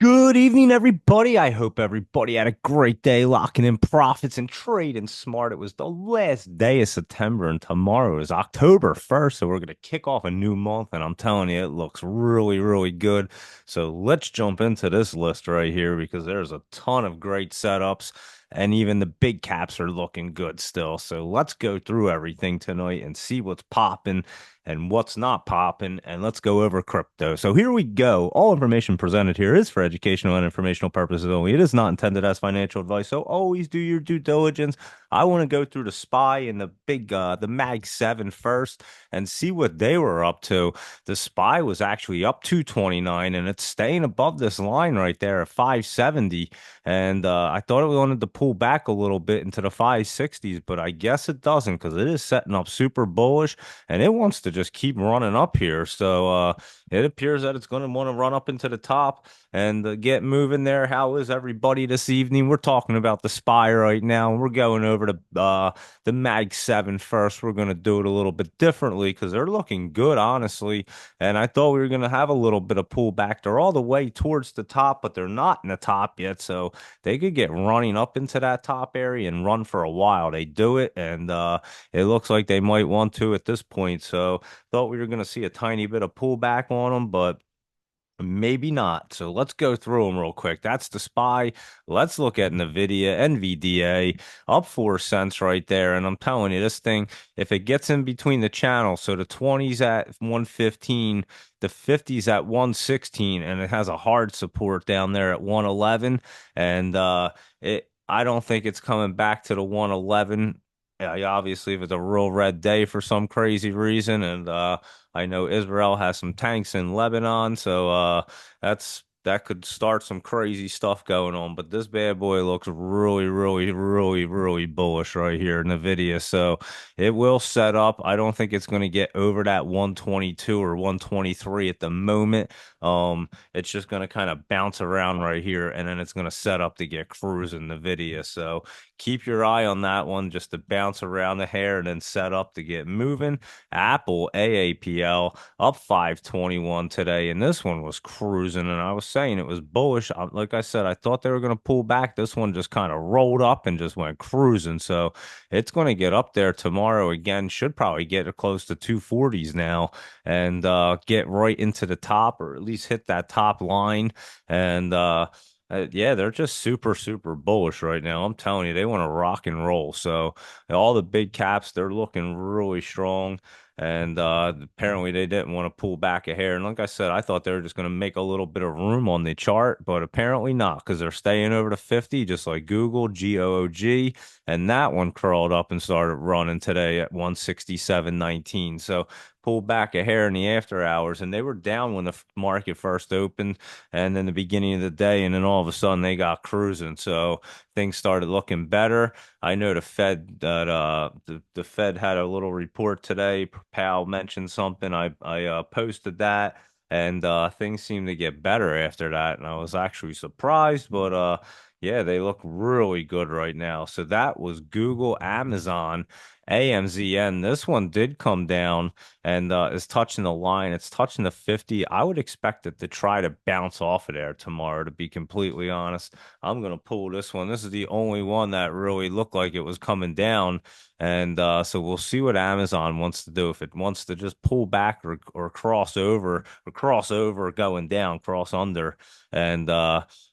Good evening, everybody. I hope everybody had a great day locking in profits and trading smart. It was the last day of September, and tomorrow is October 1st. So we're going to kick off a new month, and I'm telling you, it looks really, really good. So let's jump into this list right here because there's a ton of great setups, and even the big caps are looking good still. So let's go through everything tonight and see what's popping and what's not popping, and let's go over crypto. So here we go. All information presented here is for educational and informational purposes only. It is not intended as financial advice, so always do your due diligence. I want to go through the SPY and the Mag 7 first and see what they were up to. The SPY was actually up 229, and it's staying above this line right there at 570. And I thought it wanted to pull back a little bit into the 560s, but I guess it doesn't because it is setting up super bullish and it wants to just keep running up here. So it appears that it's going to want to run up into the top and get moving there. How is everybody this evening? We're talking about the SPY right now. We're going over to the Mag 7 first. We're going to do it a little bit differently because they're looking good, honestly. And I thought we were going to have a little bit of pullback. They're all the way towards the top, but they're not in the top yet. So they could get running up into that top area and run for a while. They do it, and it looks like they might want to at this point. So thought we were going to see a tiny bit of pullback on them, but maybe not. So let's go through them real quick. That's the SPY. Let's look at NVIDIA, NVDA, up 4 cents right there. And I'm telling you, this thing, if it gets in between the channels, so the 20s at 115, the 50s at 116, and it has a hard support down there at 111. And I don't think it's coming back to the 111. Obviously, if it's a real red day for some crazy reason, and I know Israel has some tanks in Lebanon, so that could start some crazy stuff going on. But this bad boy looks really, really, really, really bullish right here, NVIDIA. So it will set up. I don't think it's going to get over that 122 or 123 at the moment. It's just going to kind of bounce around right here, and then it's going to set up to get cruising NVIDIA. So keep your eye on that one just to bounce around the hair and then set up to get moving. Apple AAPL up 521 today, and this one was cruising. And I was saying it was bullish. Like I said, I thought they were going to pull back. This one just kind of rolled up and just went cruising. So it's going to get up there tomorrow again. Should probably get close to 240s now and get right into the top or at least hit that top line. And yeah, they're just super, super bullish right now. I'm telling you, they want to rock and roll. So all the big caps, they're looking really strong. And apparently they didn't want to pull back a hair. And like I said, I thought they were just going to make a little bit of room on the chart, but apparently not because they're staying over the 50, just like Google, GOOG. And that one crawled up and started running today at 167.19. So pulled back a hair in the after hours, and they were down when the market first opened and then the beginning of the day, and then all of a sudden they got cruising. So things started looking better. I know the Fed had a little report today. Powell mentioned something. I posted that, and things seemed to get better after that, and I was actually surprised, but yeah, they look really good right now. So that was Google, Amazon, AMZN. This one did come down and is touching the line. It's touching the 50. I would expect it to try to bounce off of there tomorrow, to be completely honest. I'm going to pull this one. This is the only one that really looked like it was coming down. And so we'll see what Amazon wants to do. If it wants to just pull back or cross over going down, cross under, and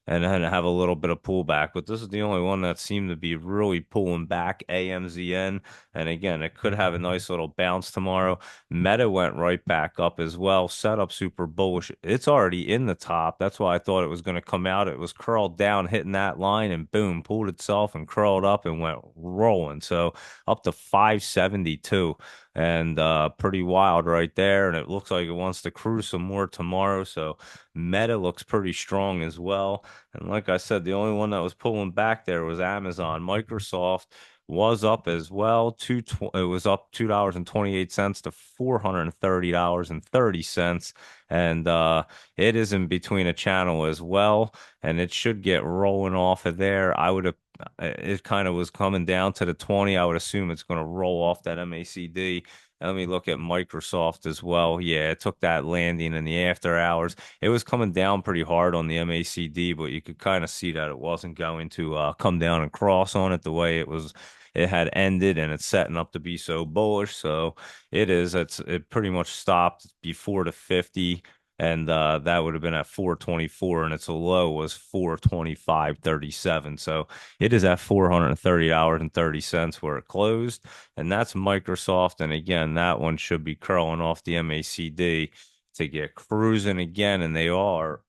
and then have a little bit of pullback. But this is the only one that seemed to be really pulling back, AMZN. And again, it could have a nice little bounce tomorrow. Meta went right back up as well. Setup super bullish. It's already in the top. That's why I thought it was going to come out. It was curled down, hitting that line, and boom, pulled itself and curled up and went rolling. So up to 572 and pretty wild right there. And it looks like it wants to cruise some more tomorrow. So Meta looks pretty strong as well. And like I said, the only one that was pulling back there was Amazon. Microsoft was up as well. It was up $2.28 to $430.30. And it is in between a channel as well. And it should get rolling off of there. I would have it kind of was coming down to the 20. I would assume it's going to roll off that MACD let me look at Microsoft as well. Yeah, it took that landing in the after hours. It was coming down pretty hard on the MACD, but you could kind of see that it wasn't going to come down and cross on it the way it had ended, and it's setting up to be so bullish. So it pretty much stopped before the 50, and that would have been at 424, and its low was 425.37. So it is at $430.30 where it closed, and that's Microsoft. And again, that one should be curling off the MACD to get cruising again, and they all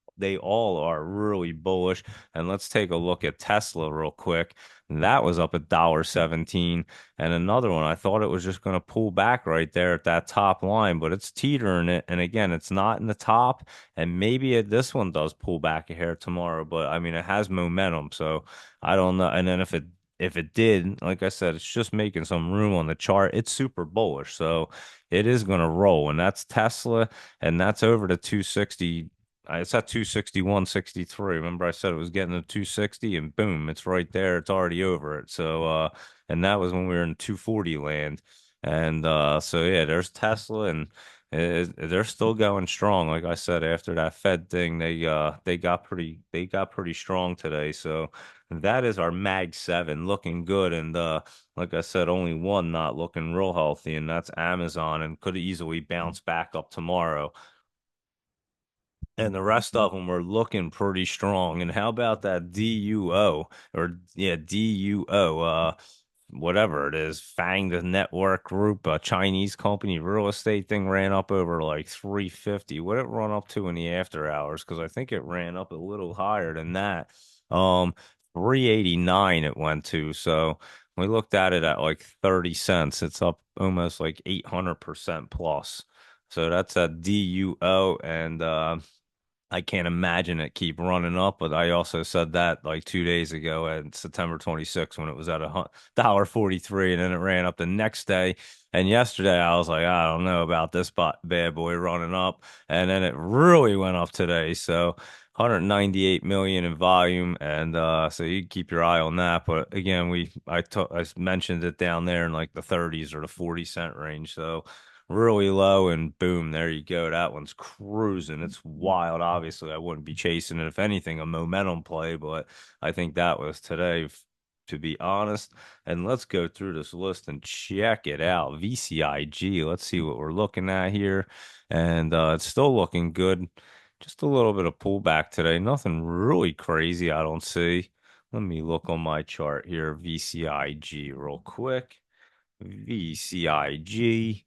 are really bullish. And let's take a look at Tesla real quick. That was up $1.17. And another one, I thought it was just going to pull back right there at that top line, but it's teetering it. And again, it's not in the top. And maybe this one does pull back a hair tomorrow, but I mean, it has momentum. So I don't know. And then if it did, like I said, it's just making some room on the chart. It's super bullish. So it is going to roll. And that's Tesla. And that's over to 260. It's at 261.63. Remember, I said it was getting to 260, and boom, it's right there. It's already over it. So, and that was when we were in 240 land. And so yeah, there's Tesla, and they're still going strong. Like I said, after that Fed thing, they got pretty strong today. So that is our Mag 7 looking good. And like I said, only one not looking real healthy, and that's Amazon, and could easily bounce back up tomorrow. And the rest of them were looking pretty strong. And how about that DUO, or yeah, DUO, whatever it is, Fang the Network Group, a Chinese company real estate thing, ran up over like 350. What did it run up to in the after hours? Because I think it ran up a little higher than that. Um, 389 it went to. So we looked at it at like 30 cents. It's up almost like 800% plus. So that's a DUO, and I can't imagine it keep running up, but I also said that like 2 days ago at September 26th when it was at a 43, and then it ran up the next day. And yesterday I was like, I don't know about this bad boy running up, and then it really went up today. So 198 million in volume, and so you keep your eye on that. But again, I mentioned it down there in like the 30s or the 40 cent range. So really low, and boom, there you go. That one's cruising. It's wild. Obviously, I wouldn't be chasing it. If anything, a momentum play, but I think that was today, to be honest. And let's go through this list and check it out. VCIG, let's see what we're looking at here. And it's still looking good. Just a little bit of pullback today. Nothing really crazy, I don't see. Let me look on my chart here, VCIG, real quick. VCIG.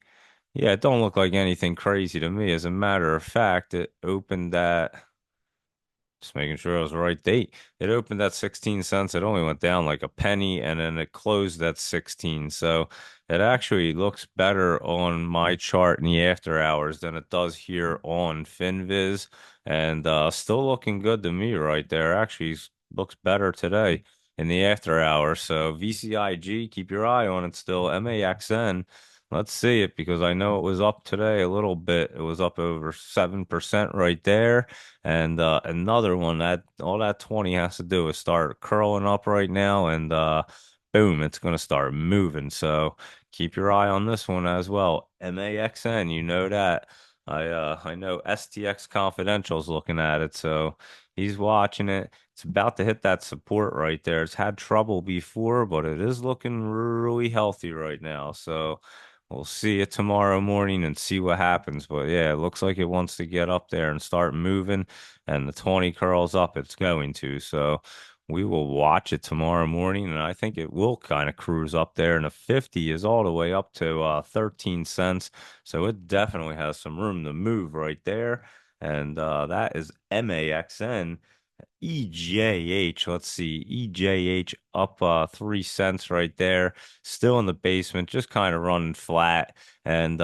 Yeah, it don't look like anything crazy to me. As a matter of fact, it opened at, just making sure I was the right date. It opened at 16 cents. It only went down like a penny, and then it closed at 16. So it actually looks better on my chart in the after hours than it does here on FinViz. And still looking good to me right there. Actually looks better today in the after hours. So VCIG, keep your eye on it still. MAXN. Let's see it, because I know it was up today a little bit. It was up over 7% right there. And another one, that all that 20 has to do is start curling up right now, and boom, it's going to start moving. So keep your eye on this one as well. MAXN, you know that. I know STX Confidential's looking at it, so he's watching it. It's about to hit that support right there. It's had trouble before, but it is looking really healthy right now. So we'll see it tomorrow morning and see what happens. But yeah, it looks like it wants to get up there and start moving, and the 20 curls up, it's going to. So we will watch it tomorrow morning, and I think it will kind of cruise up there. And the 50 is all the way up to 13 cents. So it definitely has some room to move right there. And that is MAXN. EJH, let's see, EJH up 3 cents right there, still in the basement, just kind of running flat. And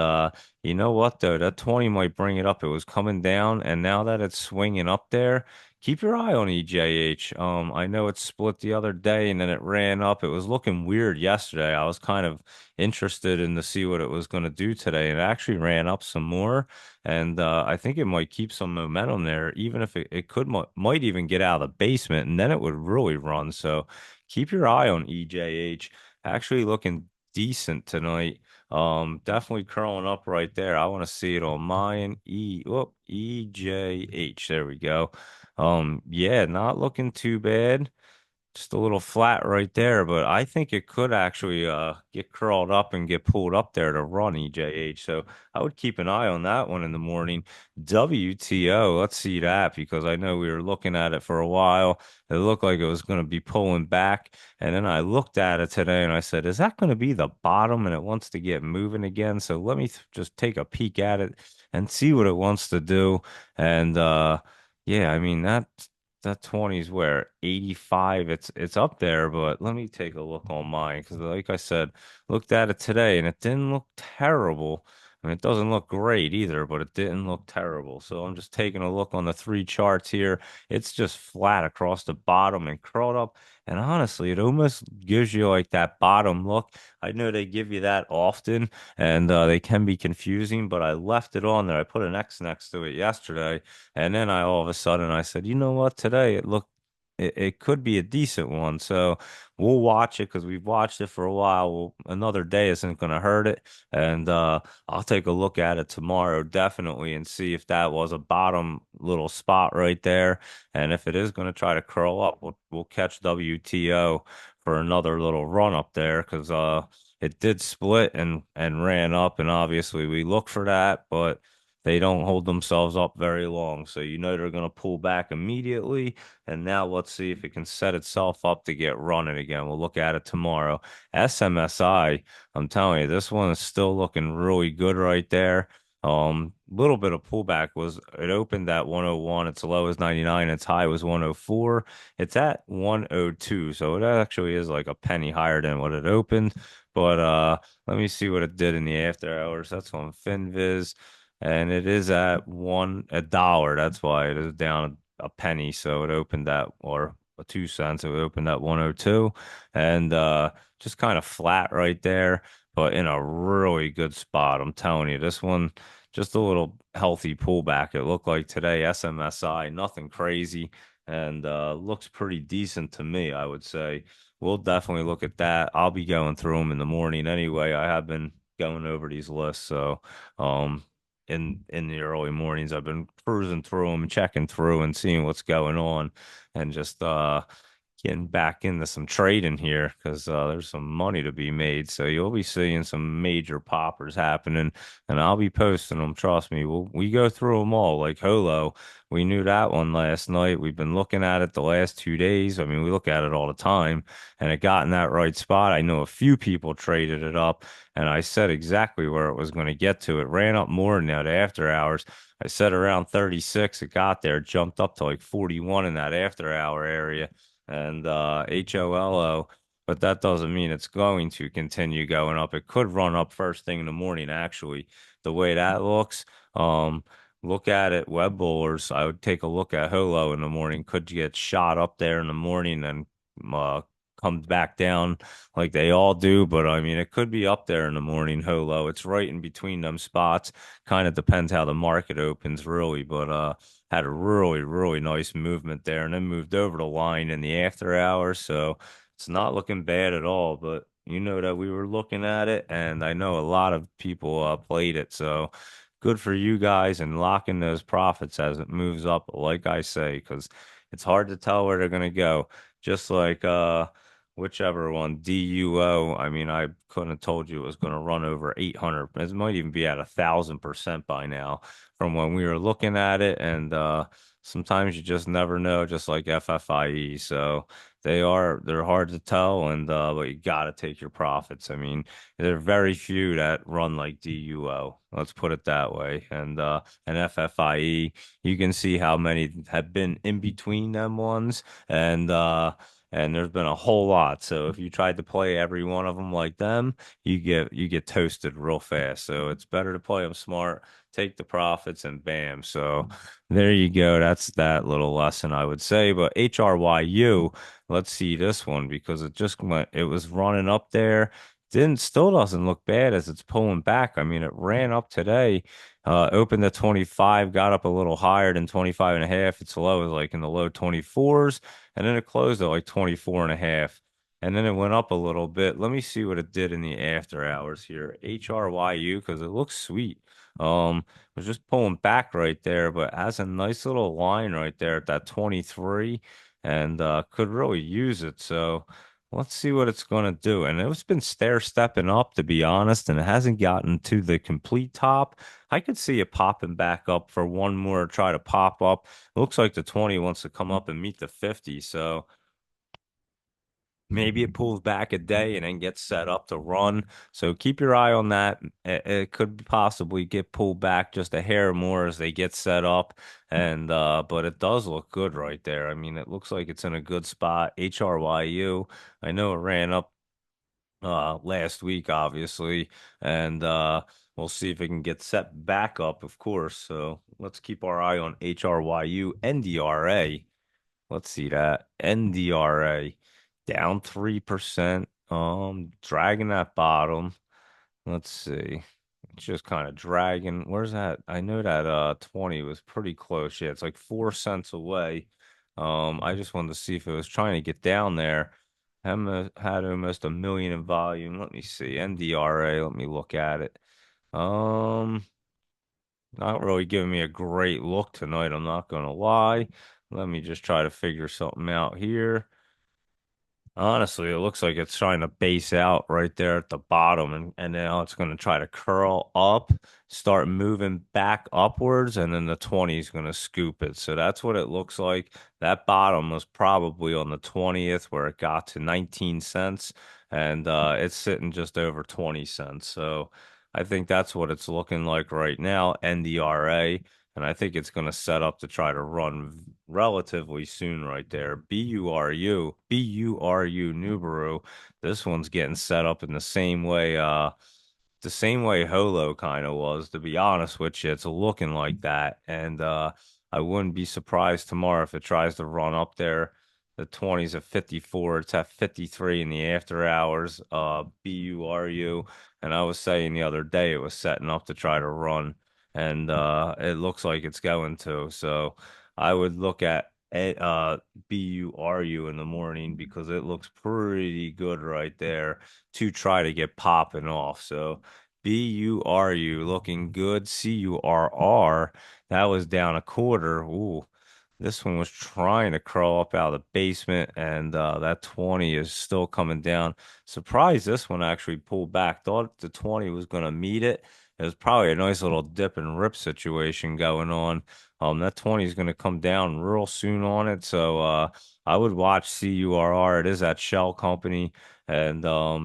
you know what though, that 20 might bring it up. It was coming down, and now that it's swinging up there, keep your eye on EJH. I know it split the other day, and then it ran up. It was looking weird yesterday. I was kind of interested in to see what it was going to do today, and it actually ran up some more. And I think it might keep some momentum there, even if it could might even get out of the basement, and then it would really run. So keep your eye on EJH. Actually looking decent tonight. Definitely curling up right there. I want to see it on mine. EJH. There we go. Yeah, not looking too bad. Just a little flat right there, but I think it could actually get curled up and get pulled up there to run EJH. So I would keep an eye on that one in the morning. WTO, let's see that because I know we were looking at it for a while. It looked like it was going to be pulling back. And then I looked at it today and I said, is that going to be the bottom? And it wants to get moving again. So let me just take a peek at it and see what it wants to do. And yeah, I mean that 20 is where 85 it's up there, but let me take a look on mine because like I said, looked at it today and it didn't look terrible. I mean, it doesn't look great either, but it didn't look terrible. So I'm just taking a look on the three charts here. It's just flat across the bottom and curled up. And honestly, it almost gives you like that bottom look. I know they give you that often and they can be confusing, but I left it on there. I put an X next to it yesterday and then I all of a sudden I said, you know what? Today it could be a decent one. So we'll watch it because we've watched it for a while. Another day isn't going to hurt it. And I'll take a look at it tomorrow, definitely, and see if that was a bottom little spot right there. And if it is going to try to curl up, we'll catch WTO for another little run up there because it did split and ran up. And obviously we look for that, but they don't hold themselves up very long. So you know they're going to pull back immediately. And now let's see if it can set itself up to get running again. We'll look at it tomorrow. SMSI, I'm telling you, this one is still looking really good right there. Little bit of pullback was it opened at 101, its low is 99, its high was 104. It's at 102, so it actually is like a penny higher than what it opened. But let me see what it did in the after hours. That's on FinViz and it is at $1. That's why it is down a penny. So it opened at or 2 cents. It opened at 102, and just kind of flat right there, but in a really good spot. I'm telling you, this one just a little healthy pullback. It looked like today SMSI, nothing crazy, and looks pretty decent to me. I would say we'll definitely look at that. I'll be going through them in the morning anyway. I have been going over these lists, so um in the early mornings. I've been cruising through them, checking through, and seeing what's going on, and just getting back into some trading here because there's some money to be made. So you'll be seeing some major poppers happening, and I'll be posting them. Trust me, we go through them all. Like Holo, we knew that one last night. We've been looking at it the last 2 days. I mean, we look at it all the time, and it got in that right spot. I know a few people traded it up, and I said exactly where it was going to get to. It ran up more than that after hours. I said around 36. It got there, jumped up to like 41 in that after hour area and HOLO, but that doesn't mean it's going to continue going up. It could run up first thing in the morning, actually. The way that looks, um, look at it, web bowlers. I would take a look at Holo in the morning. Could get shot up there in the morning and uh, comes back down like they all do. But I mean, it could be up there in the morning, Holo. It's right in between them spots. Kind of depends how the market opens, really. But had a really, really nice movement there and then moved over the line in the after hours. So it's not looking bad at all. But you know that we were looking at it, and I know a lot of people played it. So good for you guys and locking those profits as it moves up, like I say, because it's hard to tell where they're going to go. Just like whichever one, DUO. I mean, I couldn't have told you it was going to run over 800. It might even be at 1,000% by now from when we were looking at it. And sometimes you just never know, just like FFIE. So they're hard to tell, and but you got to take your profits. I mean, there are very few that run like DUO. Let's put it that way. And FFIE, you can see how many have been in between them ones, and there's been a whole lot. So if you tried to play every one of them like them, you get toasted real fast. So it's better to play them smart, take the profits, and bam. So there you go. That's that little lesson, I would say. But HRYU, let's see this one because it was running up there. Didn't still doesn't look bad as it's pulling back. I mean, it ran up today, opened at 25, got up a little higher than 25 and a half. Its low is like in the low 24s, and then it closed at like 24 and a half. and then it went up a little bit. Let me see what it did in the after hours here. HRYU, because it looks sweet. Was just pulling back right there, but has a nice little line right there at that 23 and could really use it. So let's see what it's going to do. And it's been stair stepping up, to be honest, and it hasn't gotten to the complete top. I could see it popping back up for one more try to pop up. It looks like the 20 wants to come up and meet the 50. So maybe it pulls back a day and then gets set up to run. So keep your eye on that. It could possibly get pulled back just a hair more as they get set up. And but it does look good right there. I mean, it looks like it's in a good spot. HRYU. I know it ran up last week, obviously. And we'll see if it can get set back up, of course. So let's keep our eye on HRYU, NDRA. Let's see that. NDRA down 3%. Dragging that bottom. Let's see. It's just kind of dragging. Where's that? I know that 20 was pretty close. Yeah, it's like 4 cents away. I just wanted to see if it was trying to get down there. Had almost a million in volume. Let me see. NDRA, let me look at it. Um, Not really giving me a great look tonight, I'm not gonna lie. Let me just try to figure something out here. Honestly, it looks like it's trying to base out right there at the bottom, and now it's going to try to curl up, start moving back upwards, and then the 20 is going to scoop it. So that's what it looks like. That bottom was probably on the 20th where it got to 19 cents, and it's sitting just over 20 cents. So I think that's what it's looking like right now, NDRA. And I think it's going to set up to try to run relatively soon right there. BURU, Nubaru. This one's getting set up in the same way Holo kind of was, to be honest with you. It's looking like that. And I wouldn't be surprised tomorrow if it tries to run up there. The 20's at 54. It's at 53 in the after hours. BURU. And I was saying the other day it was setting up to try to run. And it looks like it's going to. So I would look at BURU in the morning because it looks pretty good right there to try to get popping off. So BURU looking good. CURR, that was down a quarter. Ooh, this one was trying to crawl up out of the basement, and that 20 is still coming down. Surprised this one actually pulled back. Thought the 20 was going to meet it. It was probably a nice little dip and rip situation going on. That 20 is going to come down real soon on it. So I would watch CURR. It is that shell company, and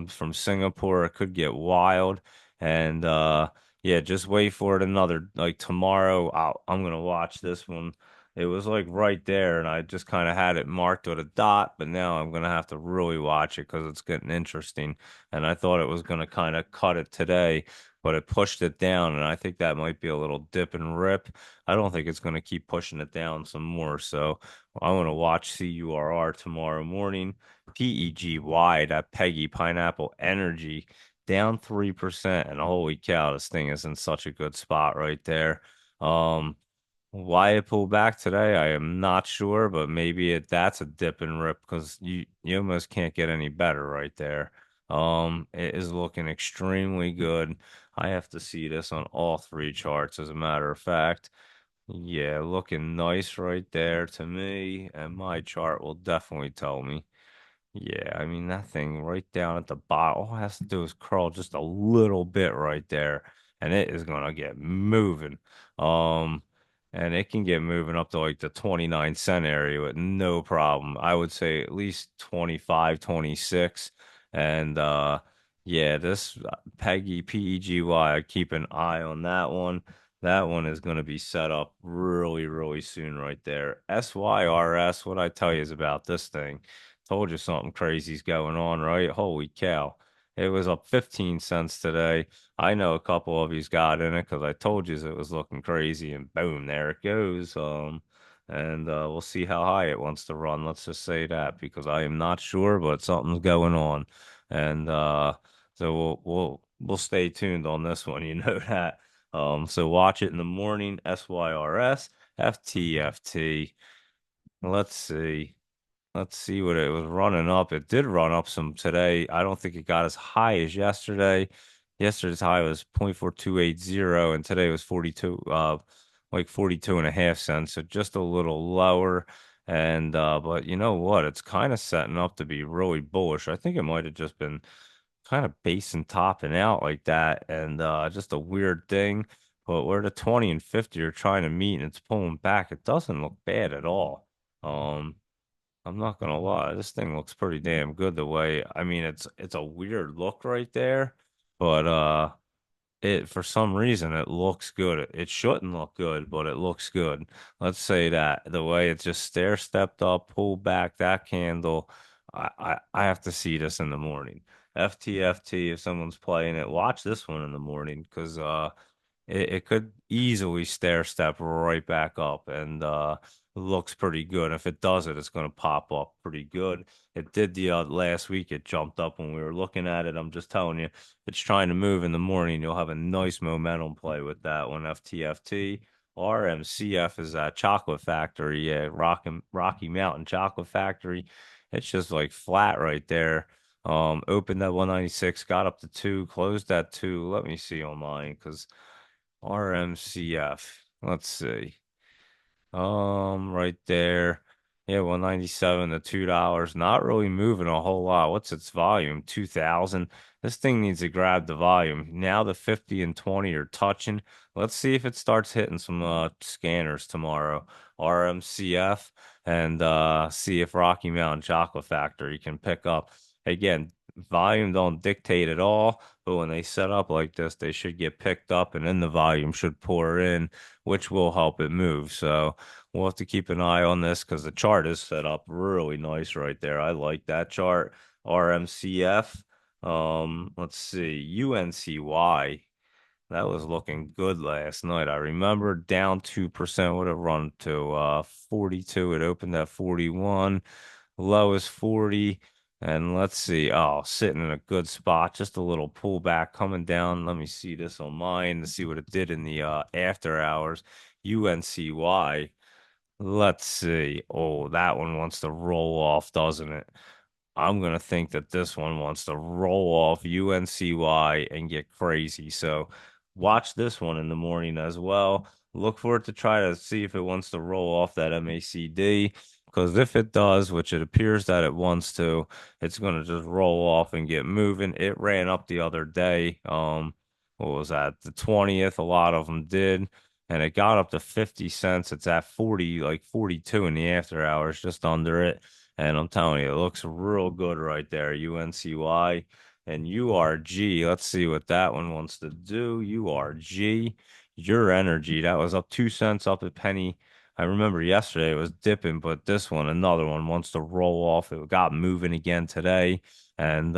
from Singapore, it could get wild. And yeah, just wait for it another like tomorrow. I'm gonna watch this one. It was like right there, and I just kind of had it marked with a dot, but now I'm gonna have to really watch it because it's getting interesting. And I thought it was gonna kind of cut it today, but it pushed it down, and I think that might be a little dip and rip. I don't think it's gonna keep pushing it down some more. So I want to watch CURR tomorrow morning. PEGY, that Peggy Pineapple Energy down 3%. And holy cow, this thing is in such a good spot right there. Um, why it pulled back today, I am not sure, but maybe that's a dip and rip because you almost can't get any better right there. It is looking extremely good. I have to see this on all three charts, as a matter of fact. Yeah, looking nice right there to me, and my chart will definitely tell me. Yeah, I mean that thing right down at the bottom, all it has to do is curl just a little bit right there, and it is gonna get moving. Um, and it can get moving up to like the 29 cent area with no problem. I would say at least 25, 26. And yeah, this Peggy PEGY, I keep an eye on that one. That one is gonna be set up really, really soon right there. SYRS, what I tell you is about this thing. Told you something crazy's going on, right? Holy cow. It was up 15 cents today. I know a couple of you's got in it because I told you it was looking crazy, and boom, there it goes. And we'll see how high it wants to run. Let's just say that because I am not sure, but something's going on. And so we'll stay tuned on this one, you know that. So watch it in the morning, SYRS, FTFT. Let's see. Let's see what it was running up. It did run up some today. I don't think it got as high as yesterday. Yesterday's high was 0.4280 and today was 42 like 42 and a half cents. So just a little lower. And but you know what? It's kind of setting up to be really bullish. I think it might have just been kind of basing topping out like that and just a weird thing. But where the 20 and 50 are trying to meet and it's pulling back, it doesn't look bad at all. Um I'm not gonna lie, this thing looks pretty damn good the way. I mean, it's a weird look right there, but it for some reason it looks good. It shouldn't look good, but it looks good. Let's say that the way it just stair stepped up, pulled back that candle. I have to see this in the morning. FTFT, if someone's playing it, watch this one in the morning because it could easily stair step right back up and looks pretty good. If it does it, it's going to pop up pretty good. It did the last week. It jumped up when we were looking at it. I'm just telling you, if it's trying to move in the morning, you'll have a nice momentum play with that one. FTFT. RMCF is that chocolate factory. Yeah, Rocky Mountain Chocolate Factory. It's just like flat right there. Opened at 196, got up to two, closed at two. Let me see on mine because RMCF. Let's see. Right there. Yeah, 197 to $2. Not really moving a whole lot. What's its volume? 2000. This thing needs to grab the volume. Now the 50 and 20 are touching. Let's see if it starts hitting some scanners tomorrow. RMCF and see if Rocky Mountain Chocolate Factory can pick up. Again, volume don't dictate at all, but when they set up like this, they should get picked up and then the volume should pour in, which will help it move. So we'll have to keep an eye on this because the chart is set up really nice right there. I like that chart. RMCF. Let's see. UNCY. That was looking good last night. I remember down 2% would have run to 42. It opened at 41. Low is 40. And let's see. Oh, sitting in a good spot. Just a little pullback coming down. Let me see this on mine to see what it did in the after hours. UNCY. Let's see. Oh, that one wants to roll off, doesn't it? I'm gonna think that this one wants to roll off UNCY and get crazy. So watch this one in the morning as well. Look for it to try to see if it wants to roll off that MACD. Because if it does, which it appears that it wants to, it's gonna just roll off and get moving. It ran up the other day. What was that? The 20th. A lot of them did. And it got up to 50 cents. It's at 40, like 42 in the after hours, just under it. And I'm telling you, it looks real good right there. UNCY and URG. Let's see what that one wants to do. URG, your energy. That was up 2 cents up a penny. I remember yesterday it was dipping, but this one, another one, wants to roll off. It got moving again today. And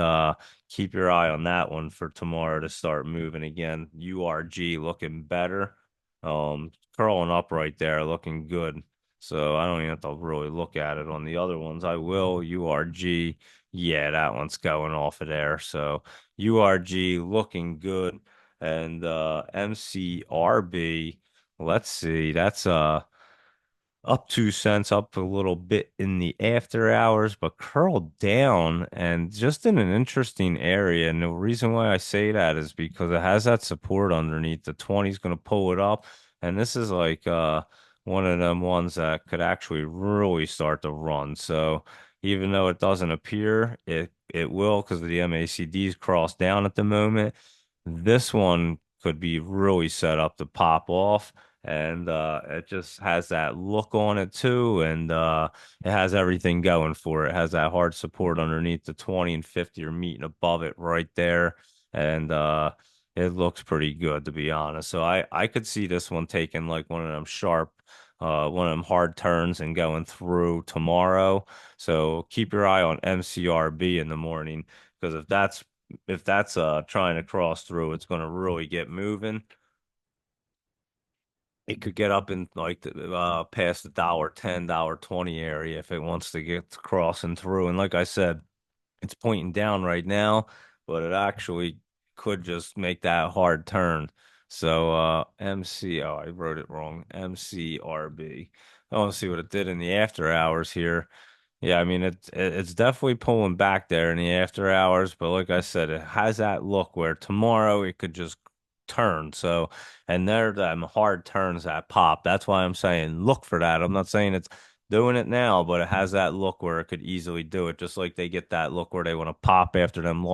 keep your eye on that one for tomorrow to start moving again. URG looking better. Curling up right there, looking good. So I don't even have to really look at it on the other ones. I will. URG. Yeah, that one's going off of there. So URG looking good. And MCRB, let's see. That's up 2 cents, up a little bit in the after hours, but curled down and just in an interesting area. And the reason why I say that is because it has that support underneath. The 20 is going to pull it up. And this is like one of them ones that could actually really start to run. So even though it doesn't appear, it will because the MACD's crossed down at the moment. This one could be really set up to pop off and it just has that look on it too and it has everything going for it. It has that hard support underneath the 20 and 50 are meeting above it right there and it looks pretty good to be honest. So I could see this one taking like one of them sharp one of them hard turns and going through tomorrow. So keep your eye on MCRB in the morning because if that's trying to cross through, it's going to really get moving. It could get up in like past the $1.10, $1.20 area if it wants to get crossing through. And like I said, it's pointing down right now, but it actually could just make that hard turn. So oh, I wrote it wrong. MCRB. I want to see what it did in the after hours here. Yeah, I mean it's definitely pulling back there in the after hours, but like I said, it has that look where tomorrow it could just turn. So, and there them hard turns that pop. That's why I'm saying look for that. I'm not saying it's doing it now, but it has that look where it could easily do it. Just like they get that look where they want to pop after them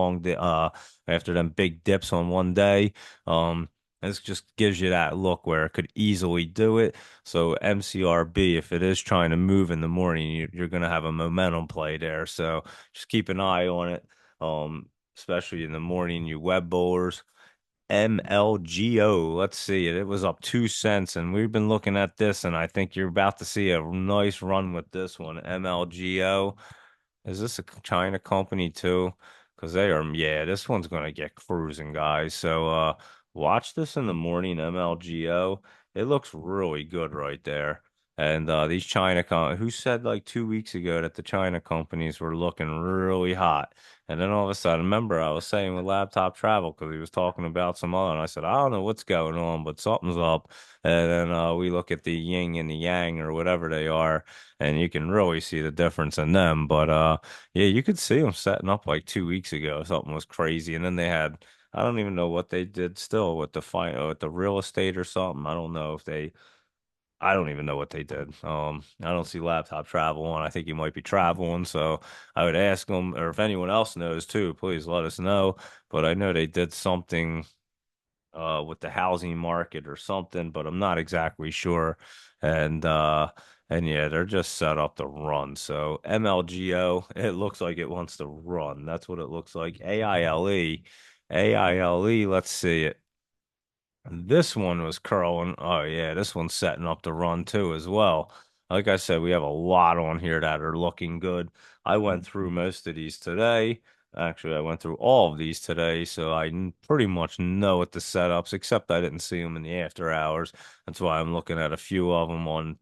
after them big dips on one day. Um, this just gives you that look where it could easily do it. So MCRB, if it is trying to move in the morning, you're going to have a momentum play there. So just keep an eye on it, especially in the morning. You web bowlers, MLGO. Let's see it. It was up 2 cents, and we've been looking at this, and I think you're about to see a nice run with this one. MLGO. Is this a China company too? Because they are, yeah, this one's gonna get cruising, guys. So watch this in the morning, MLGO. It looks really good right there. And these who said like 2 weeks ago that the China companies were looking really hot. And then all of a sudden, remember I was saying with laptop travel because he was talking about some other, and I said, I don't know what's going on, but something's up. And then we look at the yin and the yang or whatever they are, and you can really see the difference in them. But yeah, you could see them setting up like 2 weeks ago. Something was crazy, and then they had I don't even know what they did still with with the real estate or something. I don't know if they. I don't even know what they did. I don't see laptop travel on. I think he might be traveling, so I would ask him, or if anyone else knows too, please let us know. But I know they did something with the housing market or something, but I'm not exactly sure. And and yeah, they're just set up to run. So MLGO, it looks like it wants to run. That's what it looks like. AILE, let's see it. This one was curling. Oh yeah, this one's setting up to run too as well. Like I said, we have a lot on here that are looking good. I went through most of these today. Actually, I went through all of these today, so pretty much know what the setups, except I didn't see them in the after hours. That's why I'm looking at a few of them on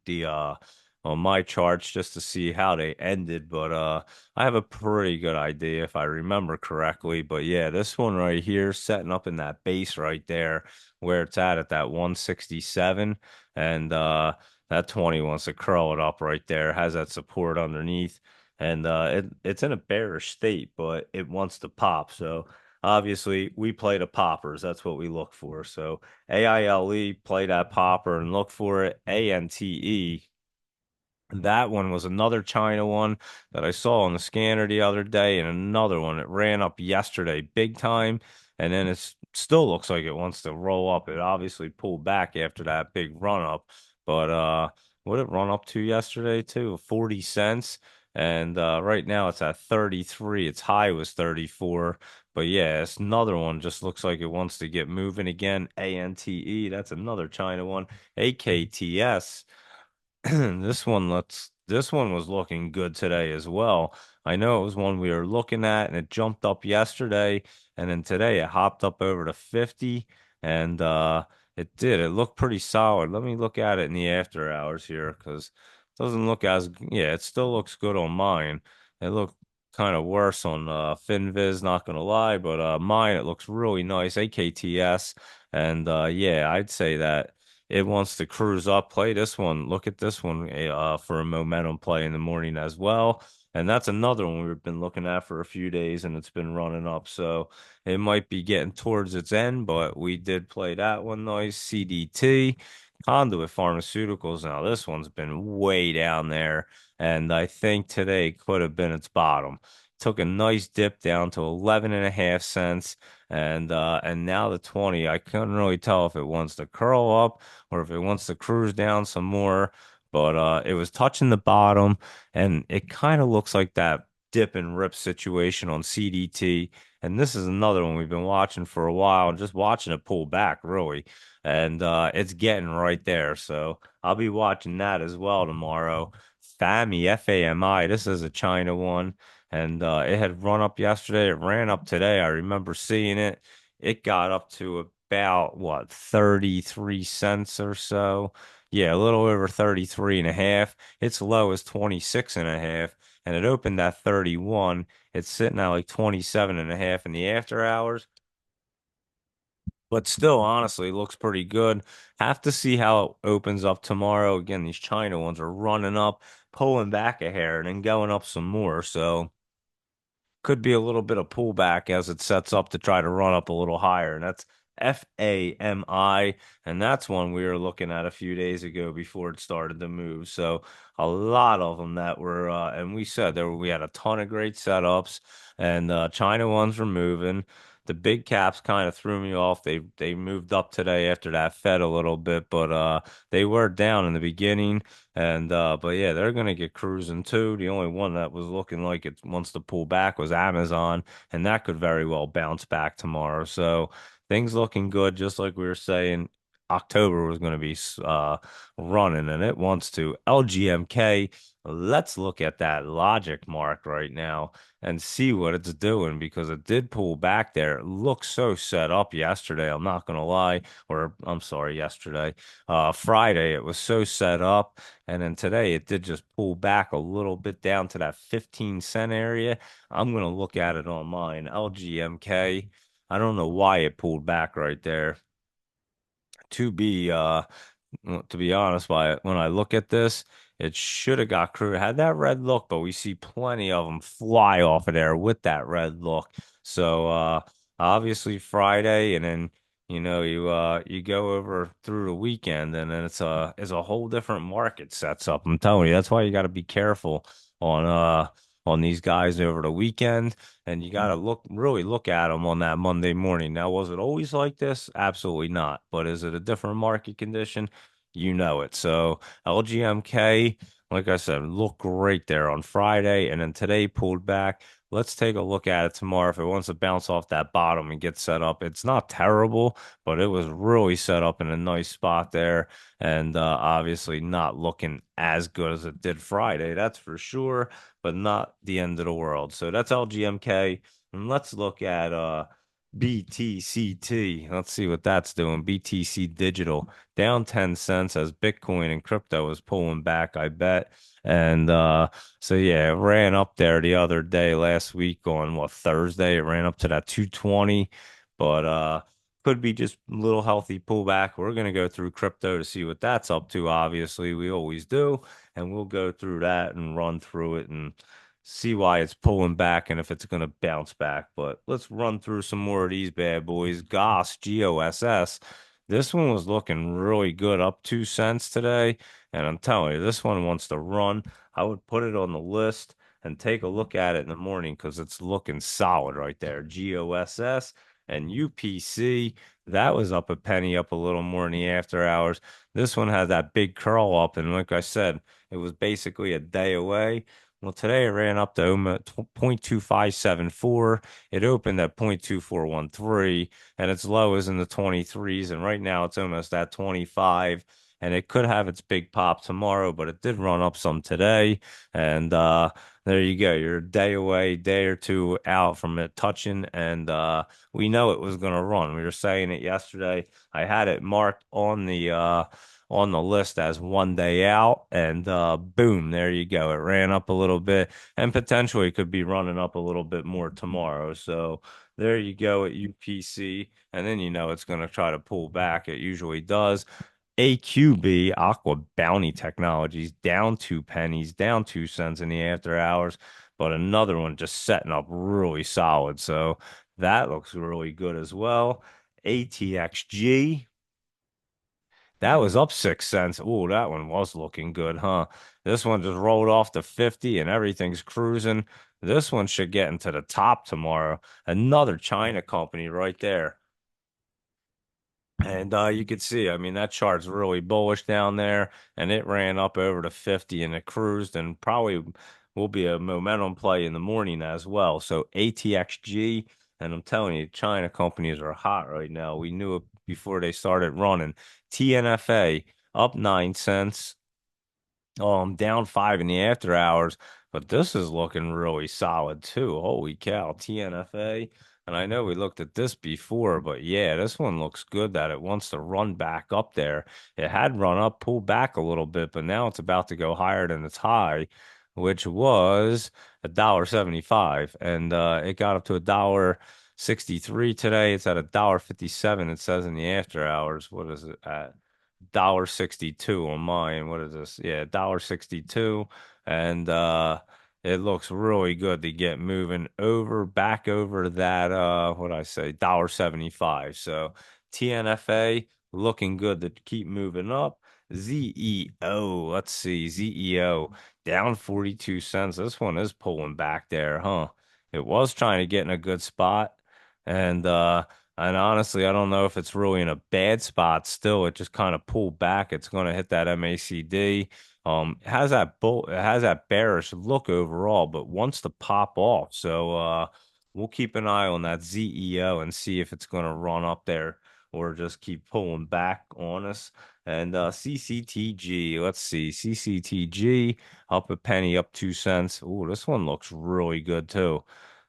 my charts just to see how they ended. But I have a pretty good idea if I remember correctly. But yeah, this one right here, setting up in that base right there where it's at that 167, and that 20 wants to curl it up right there, has that support underneath, and it's in a bearish state, but it wants to pop. So obviously we play the poppers. That's what we look for. So AILE, play that popper and look for it. ANTE, that one was another China one that I saw on the scanner the other day, and another one. It ran up yesterday big time, and then it still looks like it wants to roll up. It obviously pulled back after that big run up, but what did it run up to yesterday too? 40 cents. And right now it's at 33. Its high was 34. But yeah, it's another one. Just looks like it wants to get moving again. ANTE, that's another China one. AKTS. This one was looking good today as well. I know it was one we were looking at and it jumped up yesterday, and then today it hopped up over to 50, and it did. It looked pretty solid. Let me look at it in the after hours here because it doesn't look as yeah, it still looks good on mine. It looked kind of worse on FinViz, not gonna lie, but mine it looks really nice. AKTS, and yeah, I'd say that it wants to cruise up, play this one. Look at this one for a momentum play in the morning as well. And that's another one we've been looking at for a few days and it's been running up. So it might be getting towards its end, but we did play that one nice. CDT, Conduit Pharmaceuticals. Now this one's been way down there. And I think today could have been its bottom. Took a nice dip down to 11.5 cents, and now the 20. I couldn't really tell if it wants to curl up or if it wants to cruise down some more. But it was touching the bottom, and it kind of looks like that dip and rip situation on CDT. And this is another one we've been watching for a while, and just watching it pull back, really. And it's getting right there. So I'll be watching that as well tomorrow. FAMI, FAMI. This is a China one, and it had run up yesterday. It ran up today. I remember seeing it. It got up to about what 33 cents or so. Yeah, a little over 33 and a half. Its low is 26 and a half, and it opened at 31. It's sitting at like 27 and a half in the after hours. But still, honestly, looks pretty good. Have to see how it opens up tomorrow. Again, these China ones are running up, pulling back a hair, and then going up some more. So could be a little bit of pullback as it sets up to try to run up a little higher. And that's FAMI. And that's one we were looking at a few days ago before it started to move. So a lot of them that were, and we said we had a ton of great setups, and China ones were moving. The big caps kind of threw me off. They moved up today after that fed a little bit, but they were down in the beginning. And but yeah, they're gonna get cruising too. The only one that was looking like it wants to pull back was Amazon, and that could very well bounce back tomorrow. So things looking good, just like we were saying. October was going to be running, and it wants to. LGMK, let's look at that logic mark right now and see what it's doing because it did pull back there. It looked so set up yesterday. I'm not going to lie, or I'm sorry, yesterday, Friday, it was so set up. And then today it did just pull back a little bit down to that 15 cent area. I'm going to look at it on mine. LGMK. I don't know why it pulled back right there. To be well, to be honest, when I look at this, it should have got crew had that red look, but we see plenty of them fly off of there with that red look. So obviously Friday, and then you go over through the weekend, and then it's a whole different market sets up. I'm telling you, that's why you got to be careful on uh on these guys over the weekend, and you got to really look at them on that Monday morning. Now, was it always like this? Absolutely not. But is it a different market condition? You know it. So LGMK, like I said, looked great there on Friday, and then today pulled back. Let's take a look at it tomorrow. If it wants to bounce off that bottom and get set up, it's not terrible, but it was really set up in a nice spot there, and obviously not looking as good as it did Friday. That's for sure, but not the end of the world. So that's LGMK, and let's look at BTCT. Let's see what that's doing. BTC Digital down 10 cents as Bitcoin and crypto is pulling back, I bet. And so yeah, it ran up there the other day last week on what Thursday. It ran up to that 220, but could be just a little healthy pullback. We're gonna go through crypto to see what that's up to. Obviously, we always do, and we'll go through that and run through it and see why it's pulling back and if it's going to bounce back. But let's run through some more of these bad boys. GOSS. This one was looking really good, up 2 cents today. And I'm telling you, this one wants to run. I would put it on the list and take a look at it in the morning because it's looking solid right there. GOSS and UPC. That was up a penny, up a little more in the after hours. This one had that big curl up. And like I said, it was basically a day away. Well, today it ran up to 0.2574. It opened at 0.2413, and its low is in the 23s. And right now it's almost at 25. And it could have its big pop tomorrow, but it did run up some today. And there you go. You're a day away, day or two out from it touching. And we know it was going to run. We were saying it yesterday. I had it marked on the list as 1 day out, and boom, there you go. It ran up a little bit and potentially could be running up a little bit more tomorrow. So there you go at UPC, and then it's going to try to pull back. It usually does. AQB, Aqua Bounty Technologies, down 2 pennies, down 2 cents in the after hours, but another one just setting up really solid. So that looks really good as well. ATXG. That was up 6 cents. Ooh, that one was looking good, huh? This one just rolled off to 50 and everything's cruising. This one should get into the top tomorrow. Another China company right there. And you could see, I mean, that chart's really bullish down there, and it ran up over to 50 and it cruised and probably will be a momentum play in the morning as well. So ATXG, and I'm telling you, China companies are hot right now. We knew it before they started running. TNFA up 9 cents, down 5 in the after hours, but this is looking really solid too. Holy cow, TNFA. And I know we looked at this before, but yeah, this one looks good that it wants to run back up there. It had run up, pulled back a little bit, but now it's about to go higher than its high, which was $1.75. And it got up to 63 today. It's at a dollar 57. It says in the after hours. What is it at? Dollar 62 on mine. What is this? Yeah, dollar 62. And it looks really good to get moving over back over that what I say, dollar 75. So TNFA looking good to keep moving up. ZEO, let's see, ZEO down 42 cents. This one is pulling back there, huh? It was trying to get in a good spot. And honestly, I don't know if it's really in a bad spot still. It just kind of pulled back. It's going to hit that MACD. It has that bearish look overall, but wants to pop off. So we'll keep an eye on that ZEO and see if it's going to run up there or just keep pulling back on us. And CCTG, let's see, CCTG up a penny, up 2 cents. Ooh, this one looks really good too.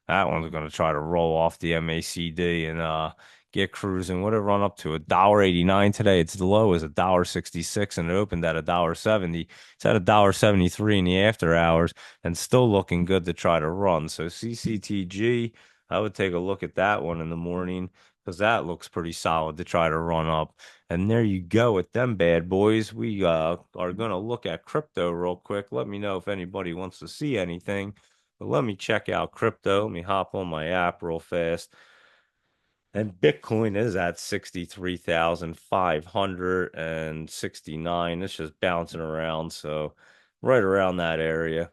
That one's going to try to roll off the MACD and get cruising. What did it run up to? $1.89 today. Its low is $1.66 and it opened at $1.70. It's at $1.73 in the after hours and still looking good to try to run. So CCTG, I would take a look at that one in the morning because that looks pretty solid to try to run up. And there you go with them bad boys. We are going to look at crypto real quick. Let me know if anybody wants to see anything. But let me check out crypto. Let me hop on my app real fast. And Bitcoin is at 63,569. It's just bouncing around. So right around that area.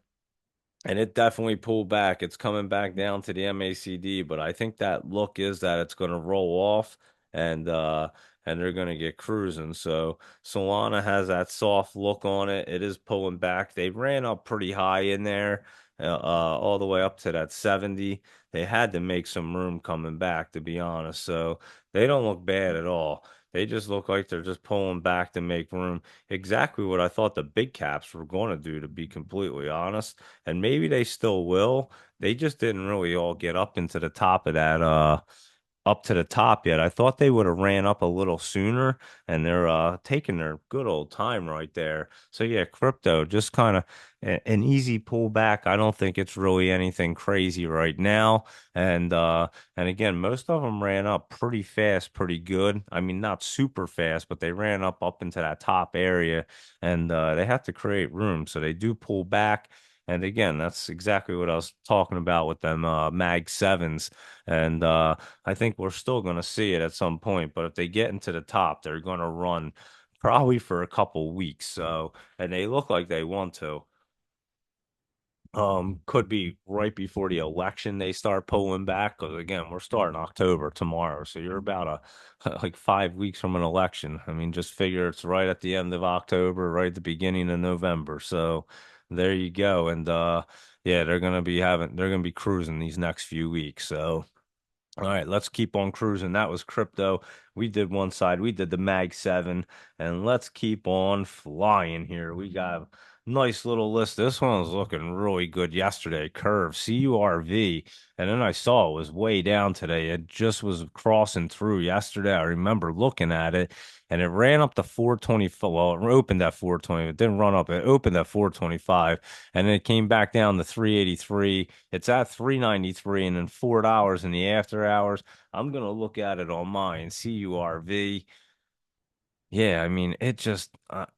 And it definitely pulled back. It's coming back down to the MACD, but I think that look is that it's going to roll off and uh and they're going to get cruising. So Solana has that soft look on it. It is pulling back. They ran up pretty high in there, all the way up to that 70. They had to make some room coming back, to be honest. So they don't look bad at all. They just look like they're just pulling back to make room. Exactly what I thought the big caps were going to do, to be completely honest, and maybe they still will. They just didn't really all get up into the top of that up to the top yet. I thought they would have ran up a little sooner, and they're taking their good old time right there. So yeah, crypto just kind of an easy pullback. I don't think it's really anything crazy right now. And again, most of them ran up pretty fast, pretty good. I mean, not super fast, but they ran up into that top area, and they have to create room, so they do pull back. And again, that's exactly what I was talking about with them Mag sevens. And I think we're still going to see it at some point, but if they get into the top, they're going to run probably for a couple weeks. So, and they look like they want to. Could be right before the election they start pulling back because again, we're starting October tomorrow, so you're about a like 5 weeks from an election. I mean, just figure it's right at the end of October, right at the beginning of November. So there you go. And yeah, they're gonna be cruising these next few weeks. So all right, let's keep on cruising. That was crypto. We did one side, we did the Mag 7, and let's keep on flying here. We got a nice little list. This one was looking really good yesterday. Curve, CURV, and then I saw it was way down today. It just was crossing through yesterday. I remember looking at it, and it ran up to 425. Well, it opened at 420. It didn't run up. It opened at 425, and then it came back down to 383. It's at 393, and then $4 in the after hours. I'm gonna look at it on mine, CURV. Yeah, I mean,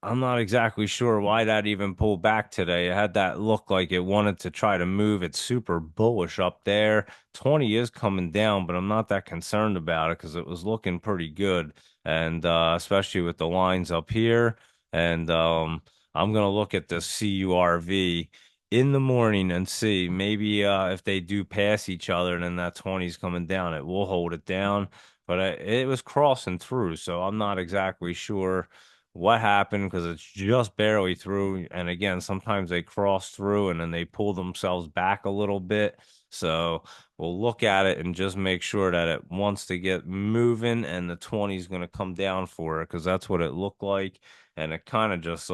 I'm not exactly sure why that even pulled back today. It had that look like it wanted to try to move. It's super bullish up there. 20 is coming down, but I'm not that concerned about it because it was looking pretty good. And especially with the lines up here. And I'm going to look at the CURV in the morning and see maybe if they do pass each other and then that 20 is coming down, it will hold it down, but it was crossing through, so I'm not exactly sure what happened because it's just barely through. And again, sometimes they cross through and then they pull themselves back a little bit. So we'll look at it and just make sure that it wants to get moving and the 20 is going to come down for it because that's what it looked like. And it kind of just,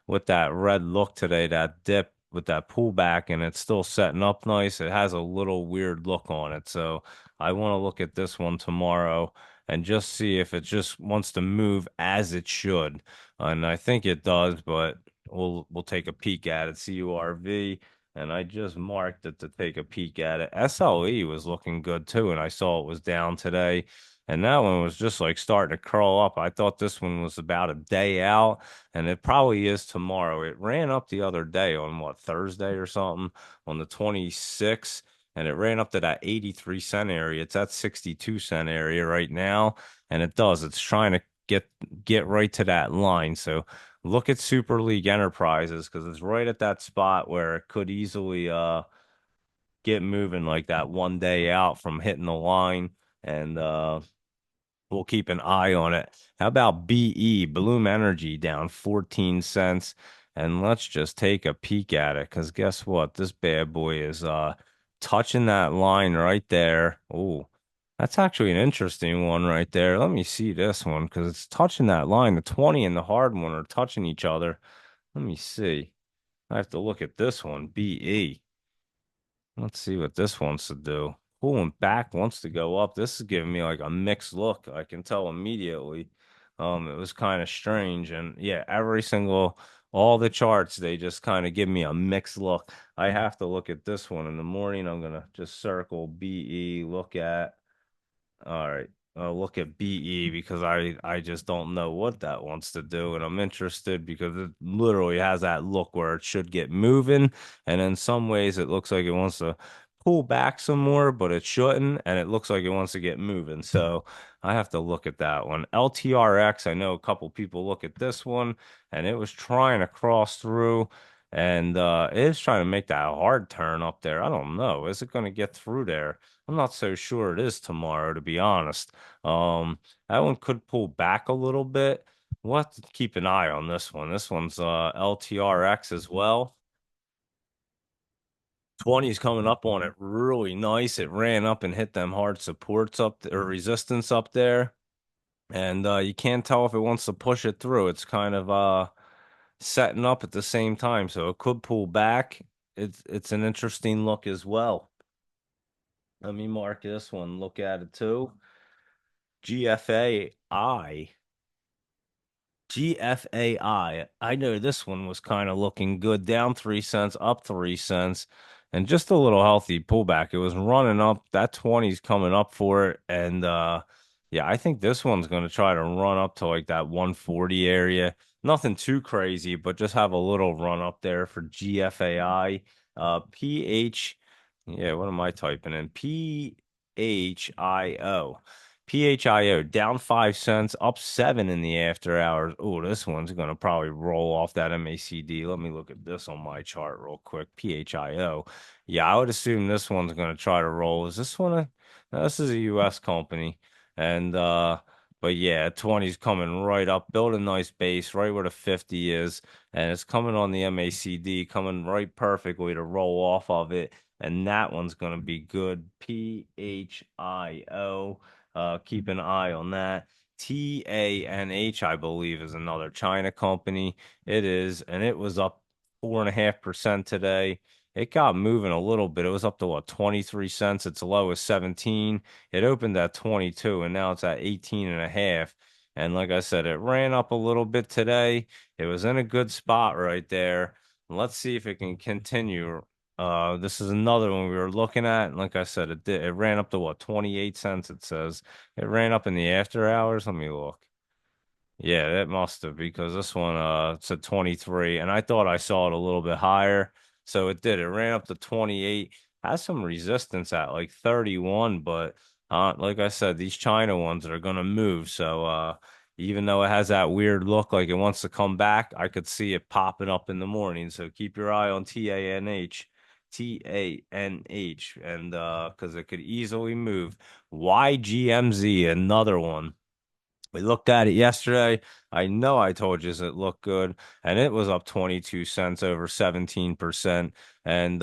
with that red look today, that dip with that pullback, and it's still setting up nice. It has a little weird look on it. So I want to look at this one tomorrow and just see if it just wants to move as it should. And I think it does, but we'll take a peek at it. CURV. and I just marked it to take a peek at it. SLE was looking good too, and I saw it was down today. And that one was just like starting to curl up. I thought this one was about a day out, and it probably is tomorrow. It ran up the other day on what, Thursday or something, on the 26th, and it ran up to that 83 cent area. It's at 62 cent area right now, and it does. It's trying to get right to that line. So look at Super League Enterprises because it's right at that spot where it could easily get moving like that one day out from hitting the line. And we'll keep an eye on it. How about BE, Bloom Energy, down 14 cents? And let's just take a peek at it because guess what? This bad boy is touching that line right there. Oh, that's actually an interesting one right there. Let me see this one because it's touching that line. The 20 and the hard one are touching each other. Let me see. I have to look at this one, BE. Let's see what this wants to do. Pulling back wants to go up. This is giving me like a mixed look. I can tell immediately. It was kind of strange. And yeah, all the charts, they just kind of give me a mixed look. I have to look at this one in the morning. I'm gonna just circle BE, look at all right. Look at BE because I just don't know what that wants to do, and I'm interested because it literally has that look where it should get moving, and in some ways it looks like it wants to pull back some more, but it shouldn't, and it looks like it wants to get moving. So I have to look at that one. LTRX, I know a couple people look at this one, and it was trying to cross through. And it is trying to make that hard turn up there. I don't know. Is it going to get through there? I'm not so sure it is tomorrow, to be honest. That one could pull back a little bit. We'll have to keep an eye on this one. This one's LTRX as well. 20 is coming up on it really nice. It ran up and hit them hard supports or resistance up there. And you can't tell if it wants to push it through. It's kind of setting up at the same time, so it could pull back. It's an interesting look as well. Let me mark this one, look at it too. GFAI. GFAI. I know this one was kind of looking good, down 3 cents, up 3 cents, and just a little healthy pullback. It was running up. That 20's coming up for it. And yeah, I think this one's going to try to run up to like that 140 area. Nothing too crazy, but just have a little run up there for GFAI. PH, yeah, what am I typing in? PHIO. PHIO down 5 cents, up 7 in the after hours. Oh, this one's going to probably roll off that MACD. Let me look at this on my chart real quick. PHIO. Yeah, I would assume this one's going to try to roll. Is this one no, this is a US company. And but yeah, 20's coming right up, build a nice base right where the 50 is, and it's coming on the MACD, coming right perfectly to roll off of it. And that one's going to be good. PHIO. Keep an eye on that. TANH, I believe, is another China company. It is, and it was up 4.5% today. It got moving a little bit. It was up to what, 23 cents. Its low is 17. It opened at 22, and now it's at 18 and a half. And like I said, it ran up a little bit today. It was in a good spot right there. Let's see if it can continue. This is another one we were looking at. And like I said, it ran up to what, 28 cents, it says. It ran up in the after hours. Let me look. Yeah, that must have because this one said 23 and I thought I saw it a little bit higher. So it did. It ran up to 28. Has some resistance at like 31, but like I said, these China ones are gonna move. So even though it has that weird look like it wants to come back, I could see it popping up in the morning. So keep your eye on TANH. TANH and because it could easily move. YGMZ, another one. We looked at it yesterday. I know I told you it looked good, and it was up 22 cents over 17%. And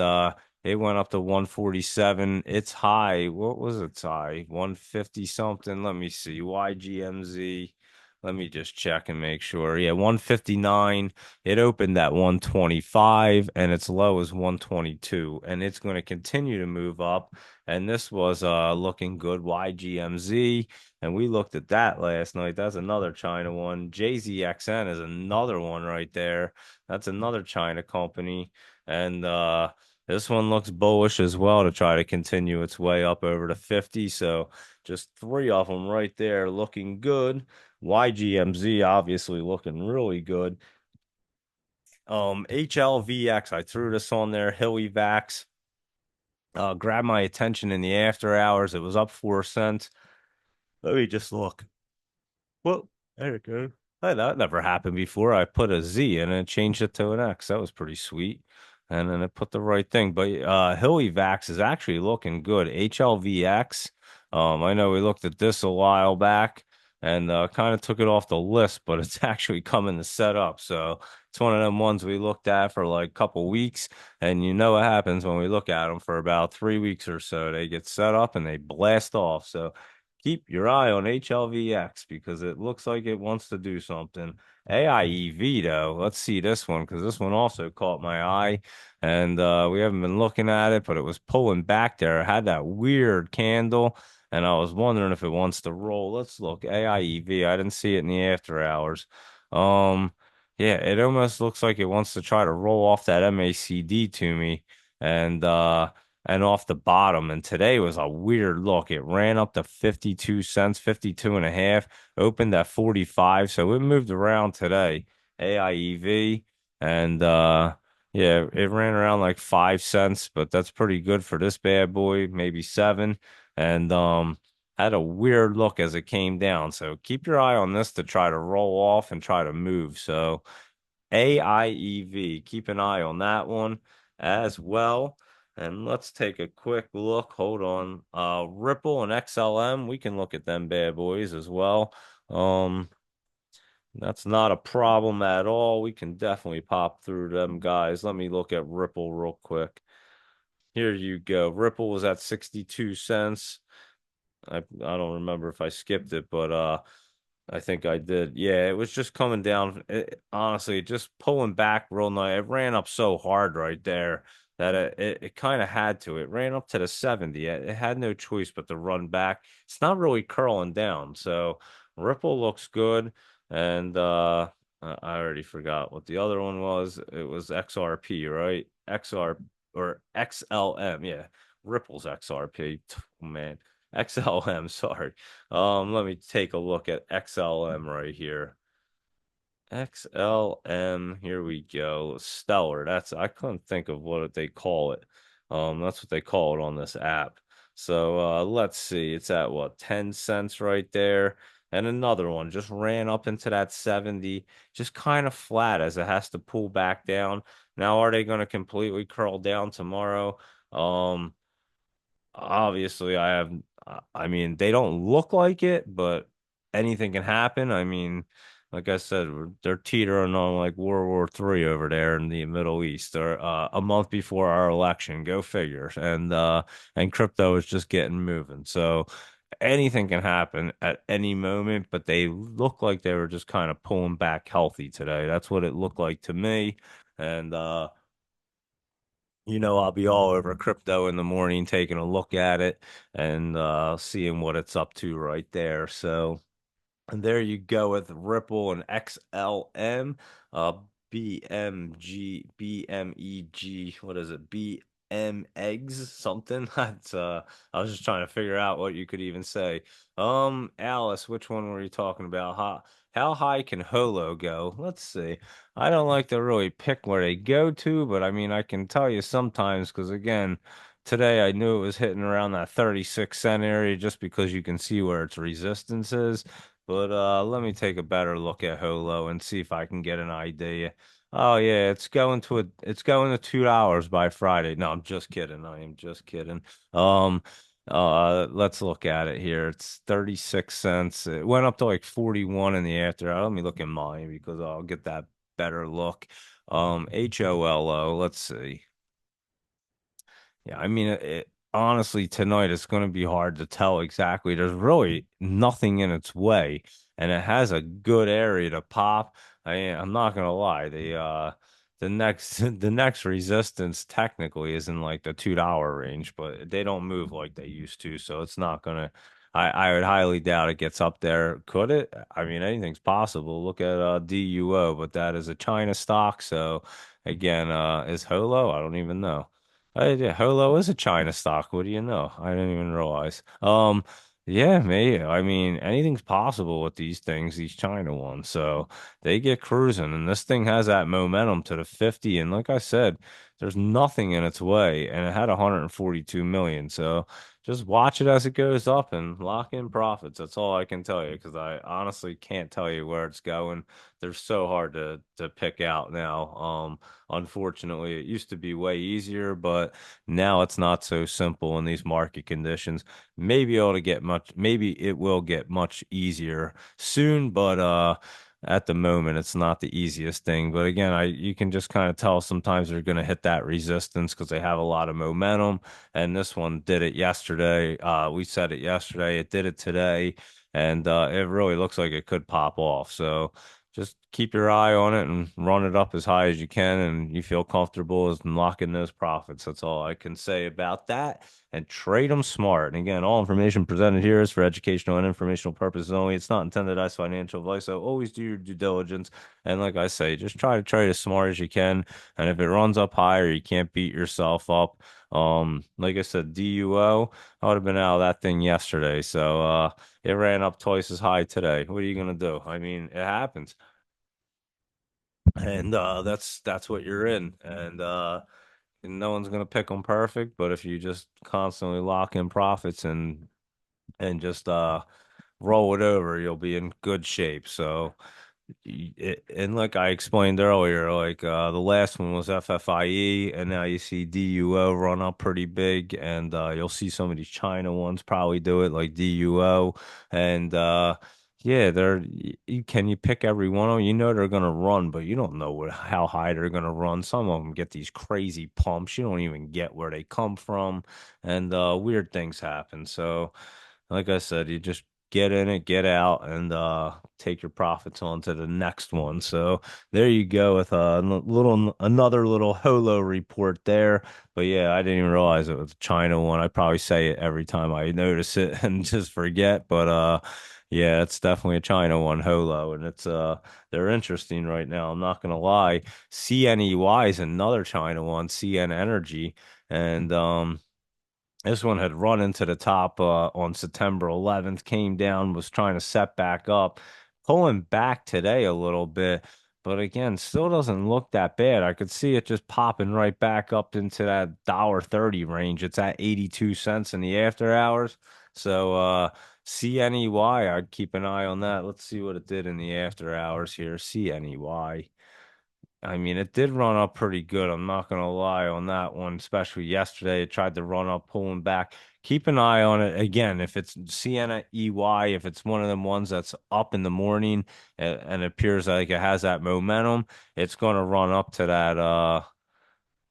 it went up to 147. Its high, what was its high? 150 something. Let me see. YGMZ. Let me just check and make sure. Yeah, 159. It opened at 125 and its low is 122. And it's going to continue to move up. And this was looking good. YGMZ. And we looked at that last night. That's another China one. JZXN is another one right there. That's another China company. And this one looks bullish as well to try to continue its way up over to 50. So just three of them right there looking good. YGMZ obviously looking really good. HLVX, I threw this on there, Hilly Vax. Grabbed my attention in the after hours. It was up 4 cents. Let me just look. Well, there it goes. Hey, that never happened before. I put a Z in and it changed it to an X. That was pretty sweet. And then it put the right thing. But Hilly Vax is actually looking good. HLVX. I know we looked at this a while back and kind of took it off the list, but it's actually coming to set up. So it's one of them ones we looked at for like a couple weeks. And you know what happens when we look at them for about 3 weeks or so. They get set up and they blast off. So keep your eye on HLVX because it looks like it wants to do something. AIEV though, let's see this one because this one also caught my eye, and we haven't been looking at it, but it was pulling back there. It had that weird candle, and I was wondering if it wants to roll. Let's look. AIEV. I didn't see it in the after hours. Um, yeah, it almost looks like it wants to try to roll off that MACD to me, and off the bottom. And today was a weird look. It ran up to 52 cents, 52 and a half, opened at 45. So it moved around today, AIEV. And yeah, it ran around like 5 cents, but that's pretty good for this bad boy, maybe seven. And had a weird look as it came down. So keep your eye on this to try to roll off and try to move. So AIEV. Keep an eye on that one as well. And let's take a quick look. Hold on. Ripple and XLM, we can look at them bad boys as well. That's not a problem at all. We can definitely pop through them guys. Let me look at Ripple real quick. Here you go. Ripple was at 62 cents. I don't remember if I skipped it, but I think I did. Yeah, it was just coming down. Honestly, just pulling back real nice. It ran up so hard right there that it kind of had to. It ran up to the 70. It had no choice but to run back. It's not really curling down. So Ripple looks good. And I already forgot what the other one was. It was XRP, right? XR or XLM. Yeah. Ripple's XRP. Man. XLM, sorry. Let me take a look at XLM right here. XLM, here we go. Stellar. I couldn't think of what they call it. That's what they call it on this app. So let's see. It's at what, 10 cents right there. And another one just ran up into that 70, just kind of flat as it has to pull back down. Now, are they going to completely curl down tomorrow? Um, Obviously, I mean, they don't look like it, but anything can happen. I mean, like I said, they're teetering on like World War III over there in the Middle East, or a month before our election. Go figure. And crypto is just getting moving. So anything can happen at any moment, but they look like they were just kind of pulling back healthy today. That's what it looked like to me. And I'll be all over crypto in the morning, taking a look at it and seeing what it's up to right there. So, and there you go with Ripple and XLM, BMEG. What is it? BM eggs something. That's I was just trying to figure out what you could even say. Alice, which one were you talking about? How high can Holo go? Let's see. I don't like to really pick where they go to, but I mean I can tell you sometimes because again, today I knew it was hitting around that 36 cent area just because you can see where its resistance is. But let me take a better look at Holo and see if I can get an idea. Oh yeah, it's going to $2 by Friday. No, I'm just kidding. I am just kidding. Um let's look at it here. It's 36 cents. It went up to like 41 in the after. Let me look at mine because I'll get that better look. HOLO, let's see. Yeah, I mean, honestly, tonight it's going to be hard to tell exactly. There's really nothing in its way, and it has a good area to pop. I'm not gonna lie, the next the next resistance technically is in like the $2 range, but they don't move like they used to, so it's not gonna. I would highly doubt it gets up there. Could it? I mean, anything's possible. Look at DUO, but that is a China stock, so Again, is Holo? I don't even know. Yeah, Holo is a China stock. What do you know? I didn't even realize. Yeah, maybe. I mean, anything's possible with these things, these China ones. So they get cruising, and this thing has that momentum to the 50. And like I said, there's nothing in its way, and it had 142 million. So just watch it as it goes up and lock in profits. That's all I can tell you because I honestly can't tell you where it's going. They're so hard to pick out now. Unfortunately, it used to be way easier, but now it's not so simple in these market conditions. Maybe it will get much easier soon, but at the moment it's not the easiest thing. But again, I you can just kind of tell sometimes they're going to hit that resistance because they have a lot of momentum. And this one did it yesterday. We said it yesterday. It did it today, and it really looks like it could pop off. So just keep your eye on it and run it up as high as you can, and you feel comfortable as locking those profits. That's all I can say about that. And trade them smart. And again, all information presented here is for educational and informational purposes only. It's not intended as financial advice. So always do your due diligence. And like I say, just try to trade as smart as you can. And if it runs up higher, you can't beat yourself up. Like I said, DUO, I would have been out of that thing yesterday. So it ran up twice as high today. What are you gonna do? I mean, it happens. And that's what you're in. And no one's gonna pick them perfect, but if you just constantly lock in profits and just roll it over, you'll be in good shape. So and like I explained earlier, like the last one was FFIE, and now you see DUO run up pretty big, and you'll see some of these China ones probably do it, like DUO, and yeah, can you pick every one of them? You know they're gonna run, but you don't know how high they're gonna run. Some of them get these crazy pumps. You don't even get where they come from, and weird things happen. So. Like I said, you just get in it, get out, and take your profits on to the next one. So there you go with another little holo report there. But yeah, I didn't even realize it was a China one. I probably say it every time I notice it and just forget. But yeah, it's definitely a China one, holo, and it's they're interesting right now. I'm not gonna lie. CNEY is another China one, CN Energy, and this one had run into the top on September 11th, came down, was trying to set back up, pulling back today a little bit, but again, still doesn't look that bad. I could see it just popping right back up into that $1.30 range. It's at 82 cents in the after hours. So CNEY, I'd keep an eye on that. Let's see what it did in the after hours here. CNEY. I mean, it did run up pretty good. I'm not gonna lie on that one, especially yesterday. It tried to run up, pulling back. Keep an eye on it again. If it's Sienna EY, if it's one of them ones that's up in the morning and it appears like it has that momentum, it's gonna run up to that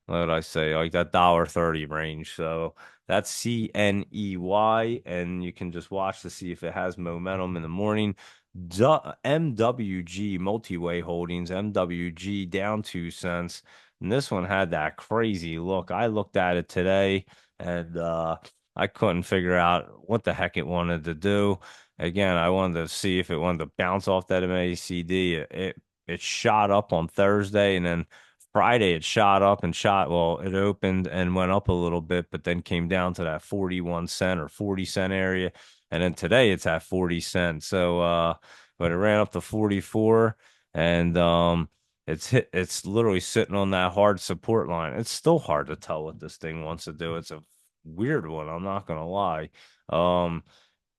what did I say? Like that $1.30 range. So that's CNEY, and you can just watch to see if it has momentum in the morning. MWG Multi-Way Holdings, MWG down 2 cents. And this one had that crazy look. I looked at it today and I couldn't figure out what the heck it wanted to do. Again, I wanted to see if it wanted to bounce off that MACD. It shot up on Thursday, and then Friday it shot up and well, it opened and went up a little bit, but then came down to that 41 cent or 40 cent area. And then today it's at 40 cents. So but it ran up to 44, and it's literally sitting on that hard support line. It's still hard to tell what this thing wants to do. It's a weird one, I'm not gonna lie. Um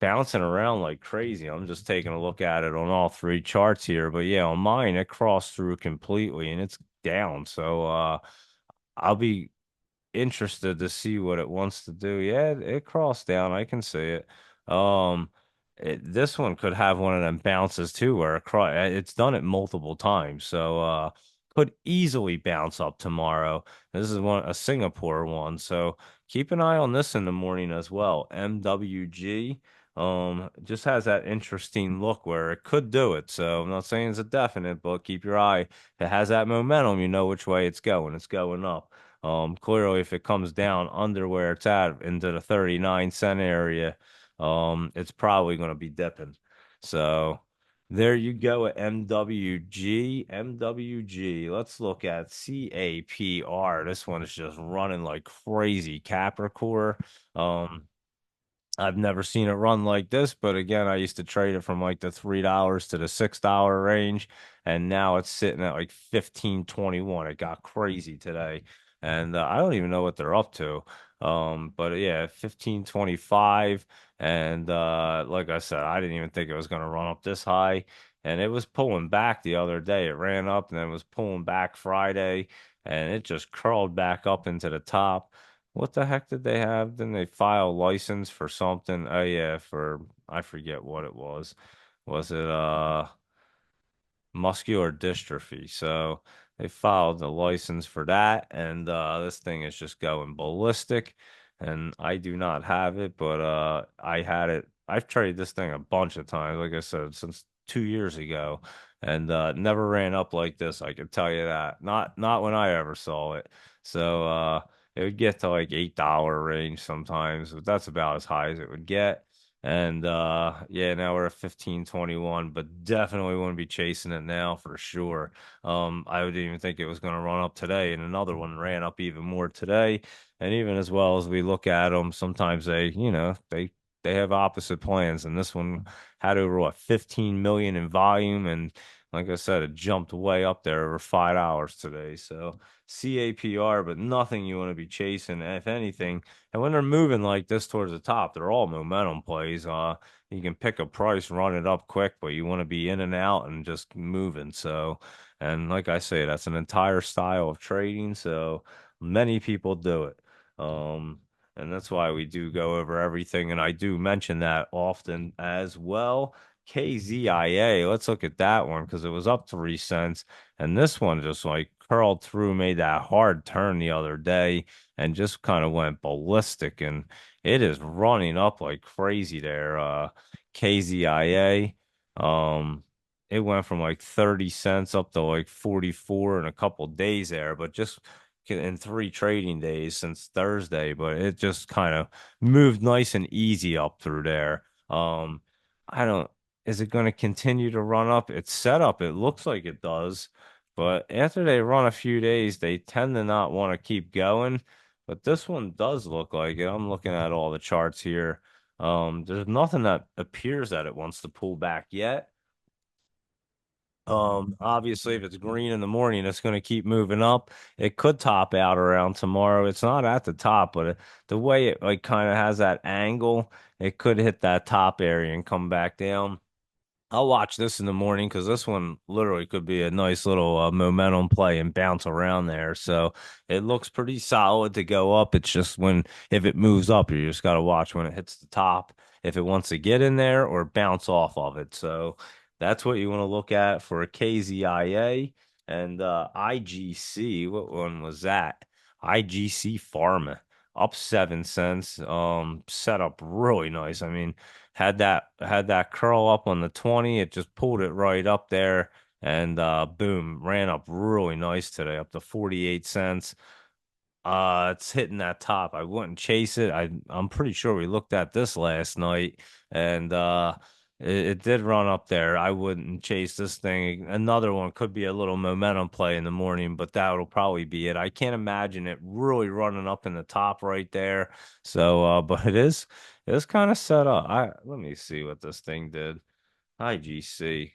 Bouncing around like crazy. I'm just taking a look at it on all three charts here. But yeah, on mine, it crossed through completely and it's down. So I'll be interested to see what it wants to do. Yeah, it crossed down. I can see it. Um, this one could have one of them bounces too, where it's done it multiple times. So could easily bounce up tomorrow. This is a Singapore one. So keep an eye on this in the morning as well. MWG. Just has that interesting look where it could do it. So I'm not saying it's a definite, but keep your eye. If it has that momentum, you know which way it's going. It's going up. Clearly, if it comes down under where it's at into the 39 cent area, it's probably going to be dipping. So There you go at MWG. MWG. Let's look at CAPR. This one is just running like crazy. Capricorn. Um, I've never seen it run like this, but again, I used to trade it from like the $3 to the $6 range, and now it's sitting at like 15.21. It got crazy today, and I don't even know what they're up to. But yeah, 15.25, and like I said, I didn't even think it was going to run up this high, and it was pulling back the other day. It ran up and then was pulling back Friday, and it just curled back up into the top. What the heck did they have? Then they file a license for something. Oh yeah, for I forget what it was. Was it muscular dystrophy? So they filed the license for that, and this thing is just going ballistic. And I do not have it, but I had it. I've traded this thing a bunch of times, like I said, since 2 years ago, and never ran up like this. I can tell you that. Not when I ever saw it. So it would get to like $8 range sometimes, but that's about as high as it would get. And yeah, now we're at 15.21, but definitely wouldn't be chasing it now for sure. I would even think it was going to run up today, and another one ran up even more today. And even as well as we look at them, sometimes they have opposite plans, and this one had over what 15 million in volume, and like I said, it jumped way up there over $5 today. So CAPR, but nothing you want to be chasing. If anything, and when they're moving like this towards the top, they're all momentum plays. You can pick a price, run it up quick, but you want to be in and out and just moving. So, and like I say, that's an entire style of trading. So many people do it. Um, and that's why we do go over everything. And I do mention that often as well. KZIA, let's look at that one because it was up 3 cents. And this one just like curled through, made that hard turn the other day and just kind of went ballistic. And it is running up like crazy there. KZIA. It went from like 30 cents up to like 44 in a couple days there, but just in 3 trading days since Thursday, but it just kind of moved nice and easy up through there. I don't, is it going to continue to run up? It's set up, it looks like it does, but after they run a few days, they tend to not want to keep going. But this one does look like it. I'm looking at all the charts here. There's nothing that appears that it wants to pull back yet. Obviously, if it's green in the morning, it's going to keep moving up. It could top out around tomorrow. It's not at the top, but the way it like kind of has that angle, it could hit that top area and come back down. I'll watch this in the morning because this one literally could be a nice little momentum play and bounce around there. So it looks pretty solid to go up. It's just when if it moves up, you just got to watch when it hits the top if it wants to get in there or bounce off of it. So that's what you want to look at for a KZIA and IGC. What one was that? IGC Pharma up 7 cents. Set up really nice. I mean had that curl up on the 20, it just pulled it right up there and boom, ran up really nice today, up to 48 cents. It's hitting that top. I wouldn't chase it. I'm pretty sure we looked at this last night and it did run up there. I wouldn't chase this thing. Another one could be a little momentum play in the morning, but that'll probably be it. I can't imagine it really running up in the top right there. So but it is kind of set up. I let me see what this thing did. IGC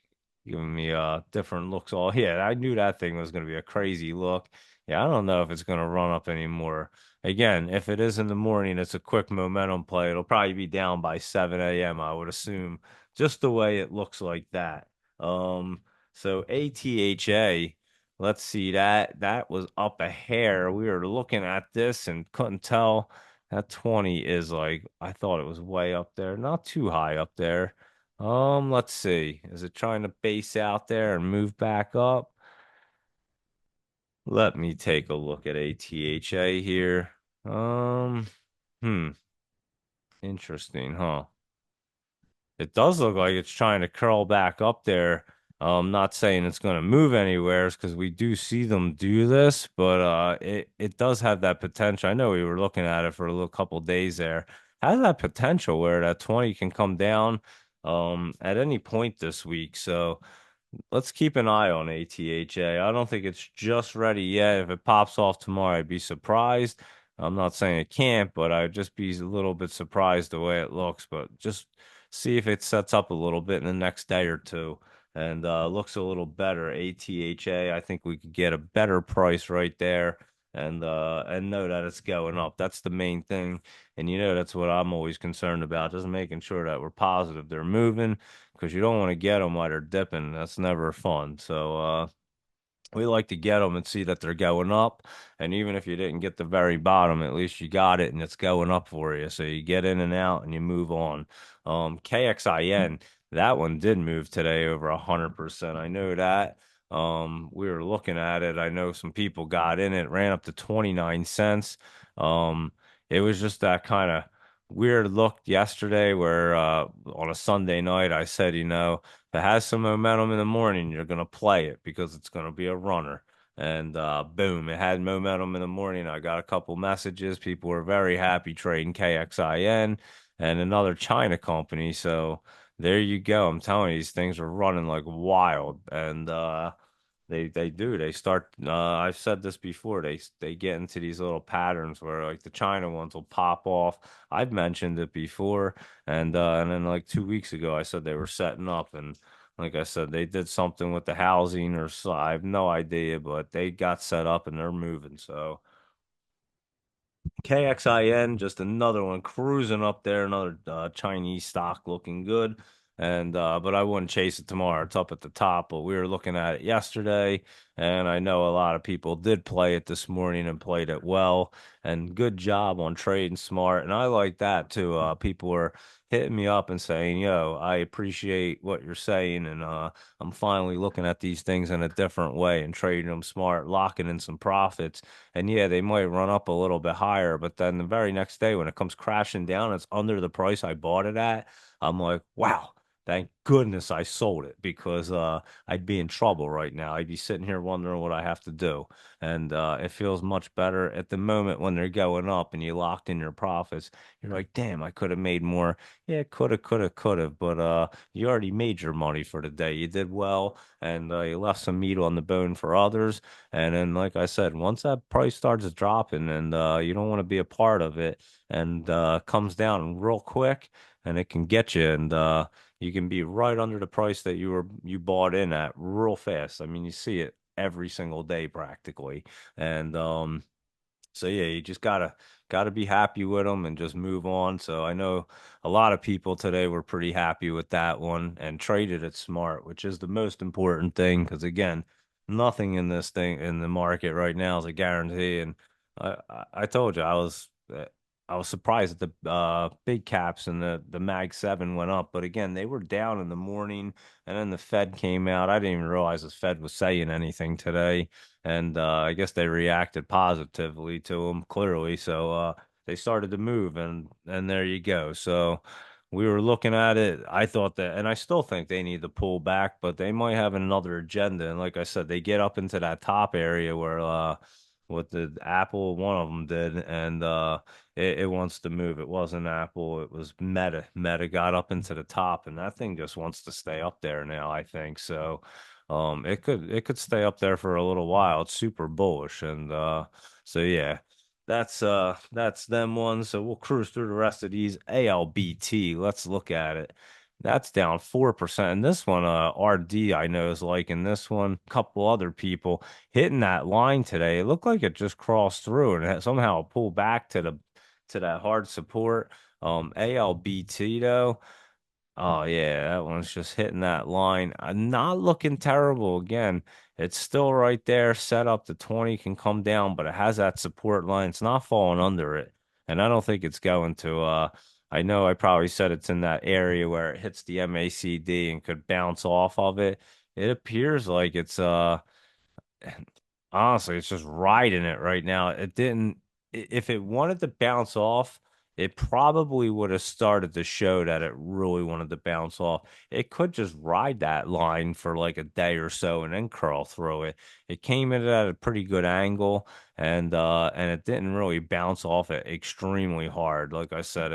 giving me different looks all. Yeah, I knew that thing was going to be a crazy look. Yeah, I don't know if it's going to run up anymore. Again, if it is in the morning, it's a quick momentum play. It'll probably be down by 7 a.m., I would assume, just the way it looks like that. So ATHA, let's see that was up a hair. We were looking at this and couldn't tell. That 20 is like I thought it was way up there, not too high up there. Let's see. Is it trying to base out there and move back up? Let me take a look at ATHA here. Um, hmm, interesting, huh? It does look like it's trying to curl back up there. Not saying it's going to move anywhere because we do see them do this, but it does have that potential. I know we were looking at it for a little couple days there. Has that potential where that 20 can come down. at any point this week. So let's keep an eye on ATHA. I don't think it's just ready yet. If it pops off tomorrow, I'd be surprised. I'm not saying it can't, but I'd just be a little bit surprised the way it looks. But just see if it sets up a little bit in the next day or two and looks a little better. ATHA, I think we could get a better price right there and know that it's going up. That's the main thing. And that's what I'm always concerned about, just making sure that we're positive they're moving because you don't want to get them while they're dipping. That's never fun. So we like to get them and see that they're going up. And even if you didn't get the very bottom, at least you got it and it's going up for you. So you get in and out and you move on. KXIN, that one did move today over 100%. I know that. We were looking at it. I know some people got in it, ran up to 29 cents. It was just that kind of weird look yesterday where on a Sunday night I said, if it has some momentum in the morning, you're going to play it because it's going to be a runner. And boom, it had momentum in the morning. I got a couple messages. People were very happy trading KXIN and another China company. So there you go. I'm telling you, these things are running like wild. And they do. They start. I've said this before. They get into these little patterns where like the China ones will pop off. I've mentioned it before, and then like 2 weeks ago, I said they were setting up, and like I said, they did something with the housing or so. I have no idea, but they got set up and they're moving. So KXIN, just another one cruising up there, another Chinese stock looking good. And but I wouldn't chase it tomorrow. It's up at the top, but we were looking at it yesterday, and I know a lot of people did play it this morning and played it well. And good job on trading smart. And I like that too. People were hitting me up and saying, "Yo, I appreciate what you're saying, and I'm finally looking at these things in a different way and trading them smart, locking in some profits." And yeah, they might run up a little bit higher, but then the very next day when it comes crashing down, it's under the price I bought it at. I'm like, wow, thank goodness I sold it because I'd be in trouble right now. I'd be sitting here wondering what I have to do. And it feels much better at the moment when they're going up and you locked in your profits. You're like, damn, I could have made more. Yeah, could have, but you already made your money for the day. You did well, and you left some meat on the bone for others. And then, like I said, once that price starts dropping and you don't want to be a part of it and comes down real quick and it can get you and you can be right under the price that you bought in at real fast. I mean, you see it every single day practically. And so yeah, you just gotta be happy with them and just move on. So I know a lot of people today were pretty happy with that one and traded it smart, which is the most important thing. Because again, nothing in this thing in the market right now is a guarantee. And I told you I was surprised that the big caps and the Mag 7 went up, but again, they were down in the morning, and then the Fed came out. I didn't even realize the Fed was saying anything today and I guess they reacted positively to him clearly. So they started to move, and there you go. So we were looking at it. I thought that, and I still think they need to pull back, but they might have another agenda. And like I said, they get up into that top area where what the Apple, one of them did, and it wants to move. It wasn't Apple, it was Meta. Meta got up into the top, and that thing just wants to stay up there now, I think. So it could stay up there for a little while. It's super bullish, and so yeah, that's them ones. So we'll cruise through the rest of these. ALBT, let's look at it. That's down 4%. And this one, RD, I know is liking this one. A couple other people hitting that line today. It looked like it just crossed through and it somehow pulled back to that hard support. ALBT though. Oh yeah, that one's just hitting that line. Not looking terrible again. It's still right there, set up. The 20 can come down, but it has that support line. It's not falling under it. And I don't think it's going to I know I probably said it's in that area where it hits the MACD and could bounce off of it. It appears like it's honestly, it's just riding it right now. It didn't, if it wanted to bounce off, it probably would have started to show that it really wanted to bounce off. It could just ride that line for like a day or so and then curl through it. It came in at a pretty good angle and it didn't really bounce off it extremely hard. Like I said,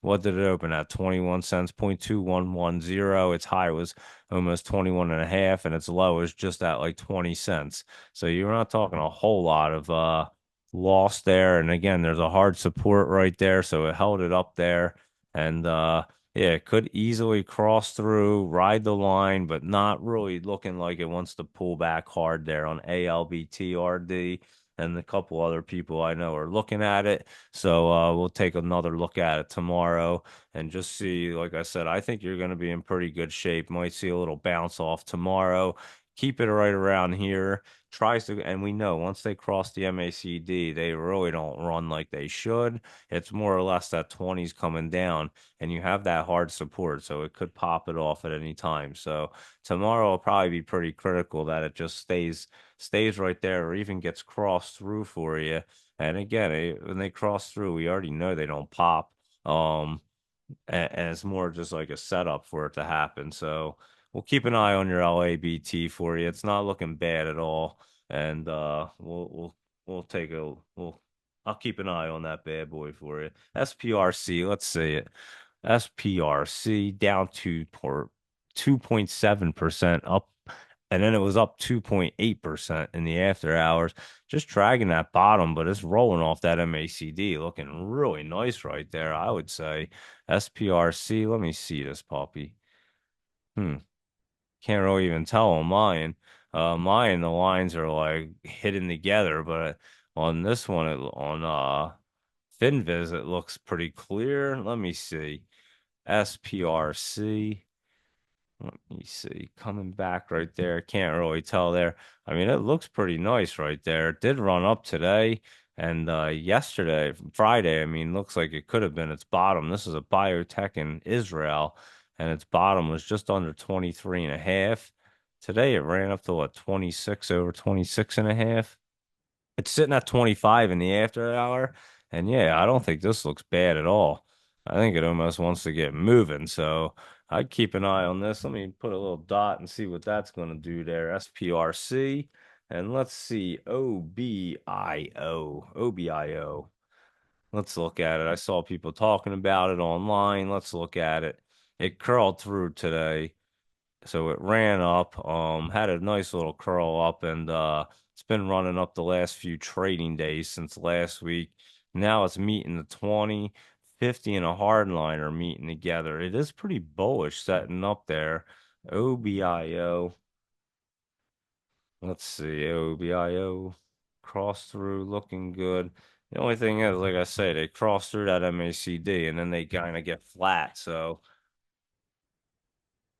what did it open at? 21 cents, 0.2110. Its high was almost 21 and a half, and its low is just at like 20 cents. So you're not talking a whole lot of loss there. And again, there's a hard support right there, so it held it up there. And yeah, it could easily cross through, ride the line, but not really looking like it wants to pull back hard there on ALBTRD. And a couple other people I know are looking at it. So we'll take another look at it tomorrow and just see. Like I said, I think you're going to be in pretty good shape. Might see a little bounce off tomorrow. Keep it right around here. Tries to, and we know once they cross the MACD, they really don't run like they should. It's more or less that 20's coming down, and you have that hard support, so it could pop it off at any time. So tomorrow will probably be pretty critical that it just stays right there, or even gets crossed through for you. And again, when they cross through, we already know they don't pop. Um, and it's more just like a setup for it to happen. So we'll keep an eye on your LABT for you. It's not looking bad at all, and we'll take a we'll I'll keep an eye on that bad boy for you. SPRC, let's see it. SPRC down to 2.7% up, and then it was up 2.8% in the after hours, just dragging that bottom, but it's rolling off that MACD, looking really nice right there, I would say. SPRC, let me see this puppy. Hmm. Can't really even tell on mine. Mine, the lines are like hidden together, but on this one, on FinViz, it looks pretty clear. Let me see. SPRC. Let me see. Coming back right there. Can't really tell there. I mean, it looks pretty nice right there. It did run up today and yesterday, Friday. I mean, looks like it could have been its bottom. This is a biotech in Israel, and its bottom was just under 23 and a half. Today it ran up to what, 26, over 26 and a half. It's sitting at 25 in the after hour. And yeah, I don't think this looks bad at all. I think it almost wants to get moving. So I'd keep an eye on this. Let me put a little dot and see what that's going to do there. SPRC. And let's see. OBIO. OBIO. Let's look at it. I saw people talking about it online. Let's look at it. It curled through today. So it ran up, had a nice little curl up, and it's been running up the last few trading days since last week. Now it's meeting the 20, 50, and a hard line are meeting together. It is pretty bullish setting up there. OBIO. Let's see. OBIO cross through looking good. The only thing is, like I say, they cross through that MACD and then they kind of get flat. So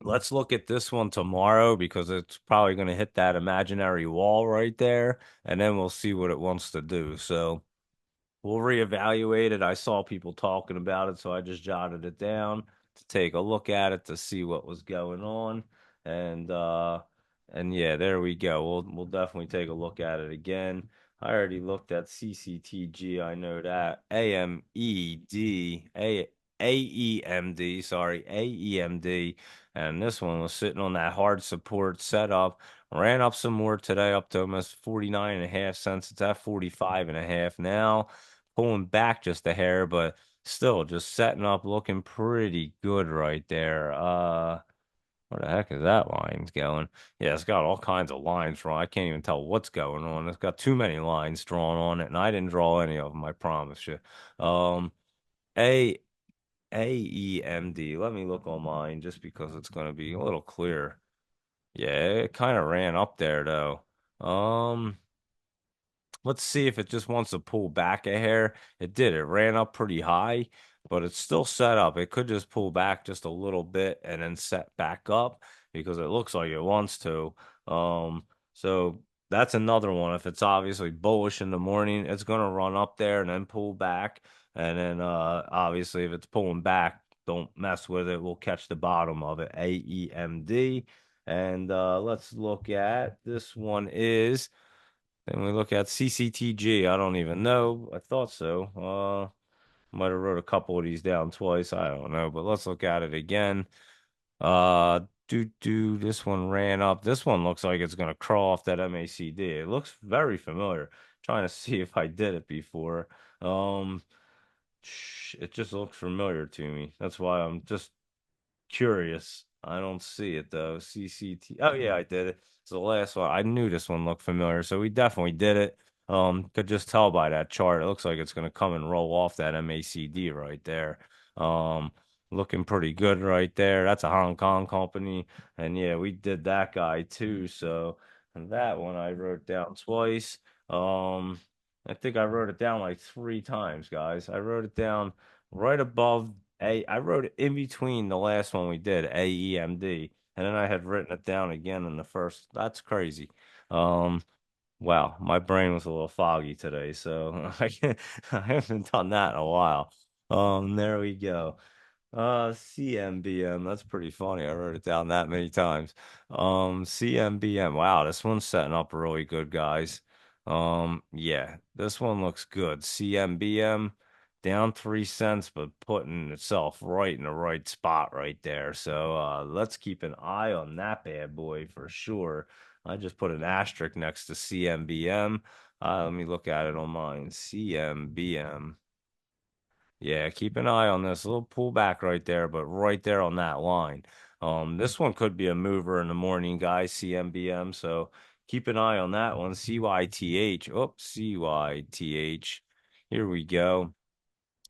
let's look at this one tomorrow because it's probably going to hit that imaginary wall right there, and then we'll see what it wants to do. So we'll reevaluate it. I saw people talking about it, so I just jotted it down to take a look at it to see what was going on. And yeah, there we go. We'll definitely take a look at it again. I already looked at CCTG. I know that AEMD, sorry, AEMD, and this one was sitting on that hard support setup. Ran up some more today, up to almost 49 and a half cents. It's at 45 and a half now, pulling back just a hair, but still just setting up, looking pretty good right there. Where the heck is that lines going? Yeah, it's got all kinds of lines drawn. I can't even tell what's going on. It's got too many lines drawn on it, and I didn't draw any of them, I promise you. Um, A AEMD. Let me look on mine just because it's going to be a little clearer. Yeah, it kind of ran up there though. Um, let's see if it just wants to pull back a hair. It did. It ran up pretty high, but it's still set up. It could just pull back just a little bit and then set back up because it looks like it wants to. So that's another one. If it's obviously bullish in the morning, it's gonna run up there and then pull back. And then obviously if it's pulling back, don't mess with it. We'll catch the bottom of it. AEMD. And let's look at this one is. Then we look at CCTG. I don't even know. I thought so. Might have wrote a couple of these down twice. I don't know, but let's look at it again. This one ran up. This one looks like it's gonna crawl off that MACD. It looks very familiar. Trying to see if I did it before. Um, it just looks familiar to me. That's why I'm just curious. I don't see it though. CCT. Oh yeah, I did it. It's the last one. I knew this one looked familiar, so we definitely did it. Could just tell by that chart. It looks like it's gonna come and roll off that MACD right there. Um, Looking pretty good right there. That's a Hong Kong company, and yeah, we did that guy too. So and that one I wrote down twice. Um, I think I wrote it down like three times, guys. I wrote it down right above I wrote it in between the last one we did, AEMD, and then I had written it down again in the first. That's crazy. Um, wow, my brain was a little foggy today, so I haven't done that in a while. There we go. CMBM, that's pretty funny. I wrote it down that many times. CMBM, wow, this one's setting up really good, guys. Yeah, this one looks good. CMBM down 3 cents, but putting itself right in the right spot right there. So let's keep an eye on that bad boy for sure. I just put an asterisk next to CMBM. Let me look at it on mine. CMBM. Yeah, keep an eye on this little pullback right there, but right there on that line. This one could be a mover in the morning, guys, CMBM. So keep an eye on that one. CYTH. Oops, CYTH. Here we go.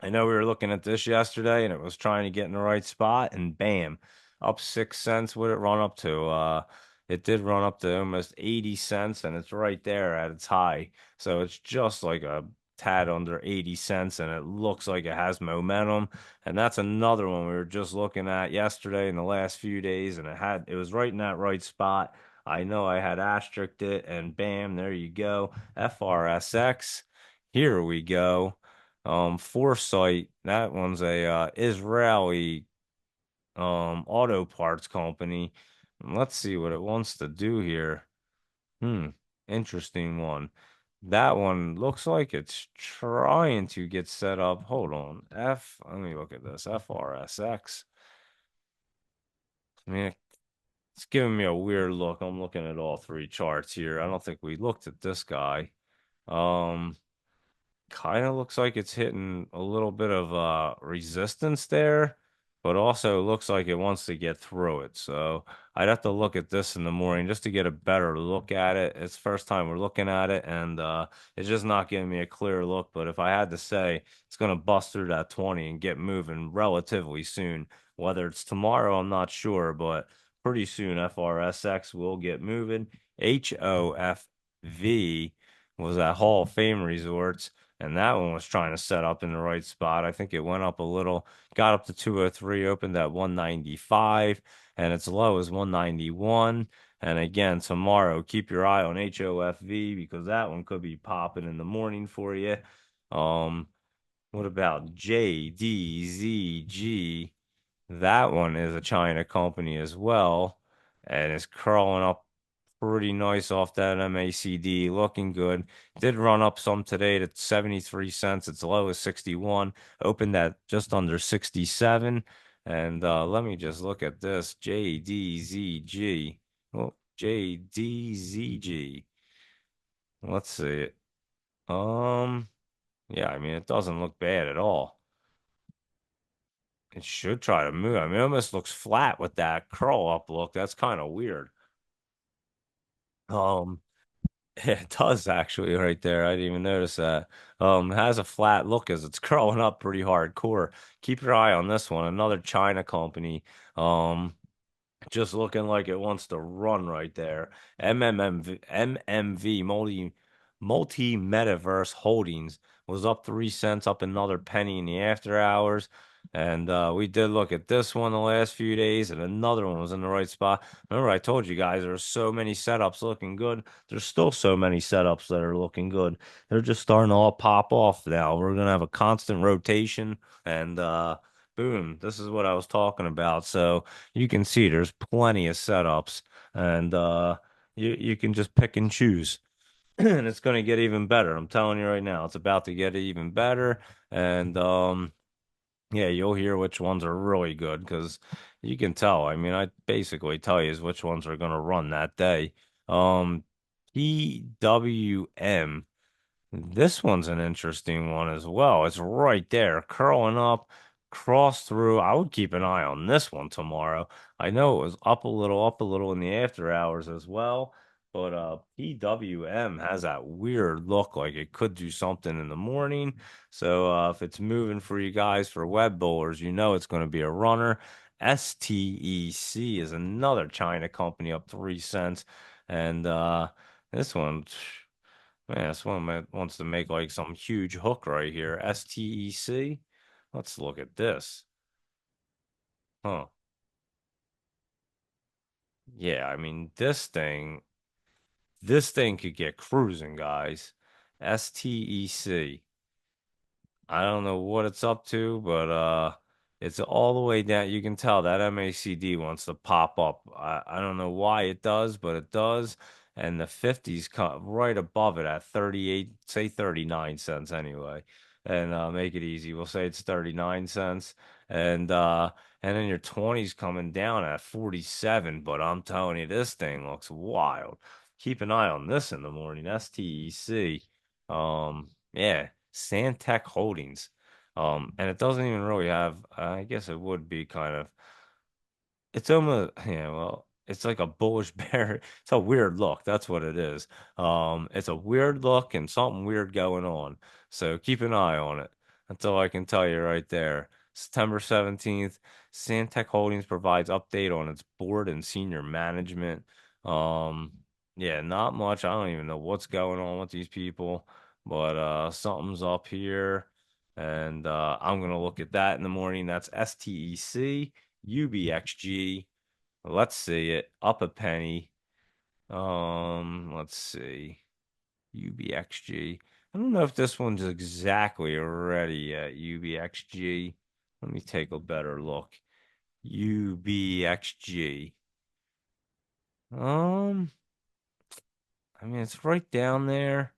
I know we were looking at this yesterday and it was trying to get in the right spot and bam, up 6 cents. What did it run up to? It did run up to almost 80 cents and it's right there at its high. So it's just like a tad under 80 cents and it looks like it has momentum. And that's another one we were just looking at yesterday in the last few days and it was right in that right spot. I know I had asterisked it and bam, there you go. FRSX. Here we go. Foresight, that one's a Israeli auto parts company. Let's see what it wants to do here. Hmm, interesting one. That one looks like it's trying to get set up. Hold on. Let me look at this. FRSX. I mean, it's giving me a weird look. I'm looking at all three charts here. I don't think we looked at this guy. Um, Kind of looks like it's hitting a little bit of resistance there, but also looks like it wants to get through it. So I'd have to look at this in the morning just to get a better look at it. It's first time we're looking at it, and it's just not giving me a clear look. But if I had to say, it's going to bust through that 20 and get moving relatively soon. Whether it's tomorrow, I'm not sure, but pretty soon FRSX will get moving. HOFV was at Hall of Fame Resorts. And that one was trying to set up in the right spot. I think it went up a little, got up to 203, opened at 195, and its low is 191. And again, tomorrow, keep your eye on HOFV because that one could be popping in the morning for you. Um, what about JDZG? That one is a China company as well, and it's crawling up pretty nice off that MACD, looking good. Did run up some today to 73 cents. Its low is 61, opened at just under 67. And let me just look at this JDZG. Oh, JDZG. Let's see it. Yeah, I mean, it doesn't look bad at all. It should try to move. I mean, it almost looks flat with that curl up look. That's kind of weird. Um, it does actually right there. I didn't even notice that. It has a flat look as it's curling up pretty hardcore. Keep your eye on this one. Another China company. Um, just looking like it wants to run right there. MMV multi metaverse holdings was up 3 cents, up another penny in the after hours. And we did look at this one the last few days, and another one was in the right spot. Remember, I told you guys there are so many setups looking good. There's still so many setups that are looking good. They're just starting to all pop off now. We're gonna have a constant rotation, and boom, this is what I was talking about. So you can see there's plenty of setups and you can just pick and choose. and it's going to get even better. I'm telling you right now, it's about to get even better. And yeah, you'll hear which ones are really good because you can tell. I mean, I basically tell you is which ones are going to run that day. Um, PWM. This one's an interesting one as well. It's right there, curling up, cross through. I would keep an eye on this one tomorrow. I know it was up a little in the after hours as well, but PWM has that weird look like it could do something in the morning. So if it's moving for you guys for web bowlers, you know it's going to be a runner. STEC is another China company up 3 cents, and this one. Man, this one wants to make like some huge hook right here. STEC. Let's look at this. Huh. Yeah, I mean, this thing could get cruising, guys. STEC. I don't know what it's up to, but it's all the way down. You can tell that MACD wants to pop up. I don't know why it does, but it does. And the 50s come right above it at 38, say 39 cents anyway. And make it easy. We'll say it's 39 cents. And and then your 20s coming down at 47, but I'm telling you, this thing looks wild. Keep an eye on this in the morning. STEC. Yeah. Sandtech Holdings. And it doesn't even really have, I guess it would be kind of, it's almost, yeah, well, it's like a bullish bear. It's a weird look. That's what it is. It's a weird look and something weird going on. So keep an eye on it. That's all I can tell you right there. September 17th, Sandtech Holdings provides update on its board and senior management. Um, yeah, not much. I don't even know what's going on with these people, but something's up here. And I'm gonna look at that in the morning. That's STEC. UBXG. Let's see it. Up a penny. Let's see. UBXG. I don't know if this one's exactly ready yet. UBXG. Let me take a better look. UBXG. Um, I mean, it's right down there.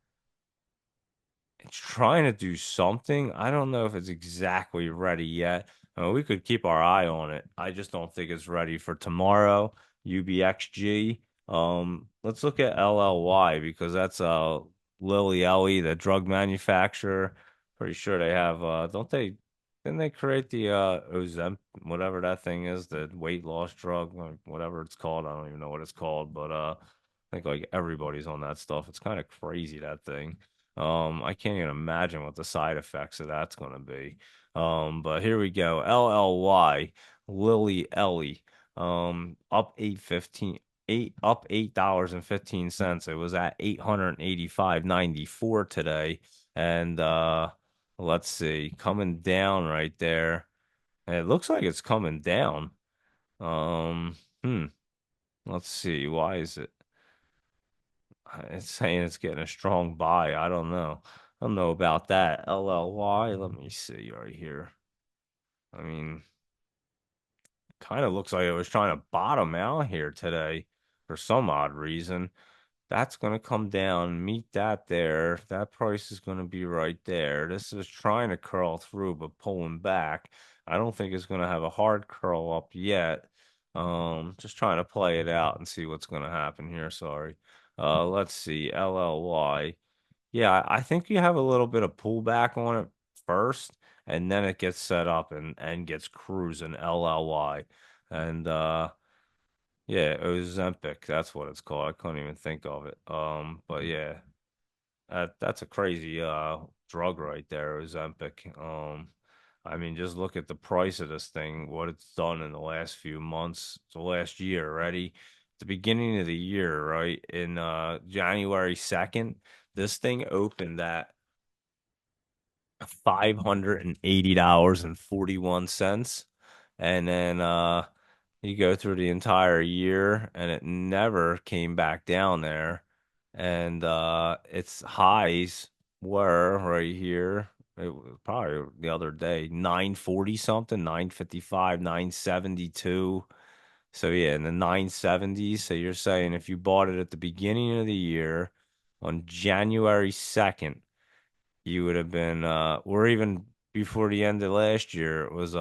It's trying to do something. I don't know if it's exactly ready yet. We could keep our eye on it. I just don't think it's ready for tomorrow. UBXG. Let's look at LLY because that's Lilly Ellie, the drug manufacturer. Pretty sure they have don't they didn't they create the Ozemp whatever that thing is, the weight loss drug, or whatever it's called. I don't even know what it's called, but I think like everybody's on that stuff. It's kind of crazy that thing. I can't even imagine what the side effects of that's going to be. But here we go. LLY, Lily Ellie, up 8.15, up $8.15. It was at 885.94 today. And let's see, coming down right there. And it looks like it's coming down. Um, hmm, let's see. Why is it? It's saying it's getting a strong buy. I don't know. I don't know about that. LLY. Let me see right here. I mean, kind of looks like it was trying to bottom out here today for some odd reason. That's going to come down, meet that there. That price is going to be right there. This is trying to curl through, but pulling back. I don't think it's going to have a hard curl up yet. Just trying to play it out and see what's going to happen here. Sorry. Let's see. LLY. Yeah, I think you have a little bit of pullback on it first, and then it gets set up and gets cruising LLY. And yeah, Ozempic, that's what it's called. I couldn't even think of it. But yeah, that's a crazy drug right there, Ozempic. I mean, just look at the price of this thing, what it's done in the last few months, the last year already. The beginning of the year, right? In January 2nd, this thing opened at $580.41. And then you go through the entire year and it never came back down there. And its highs were right here. It was probably the other day, 940 something, 955, 972. So yeah, in the 970s. So you're saying if you bought it at the beginning of the year, on January 2nd, you would have been or even before the end of last year, it was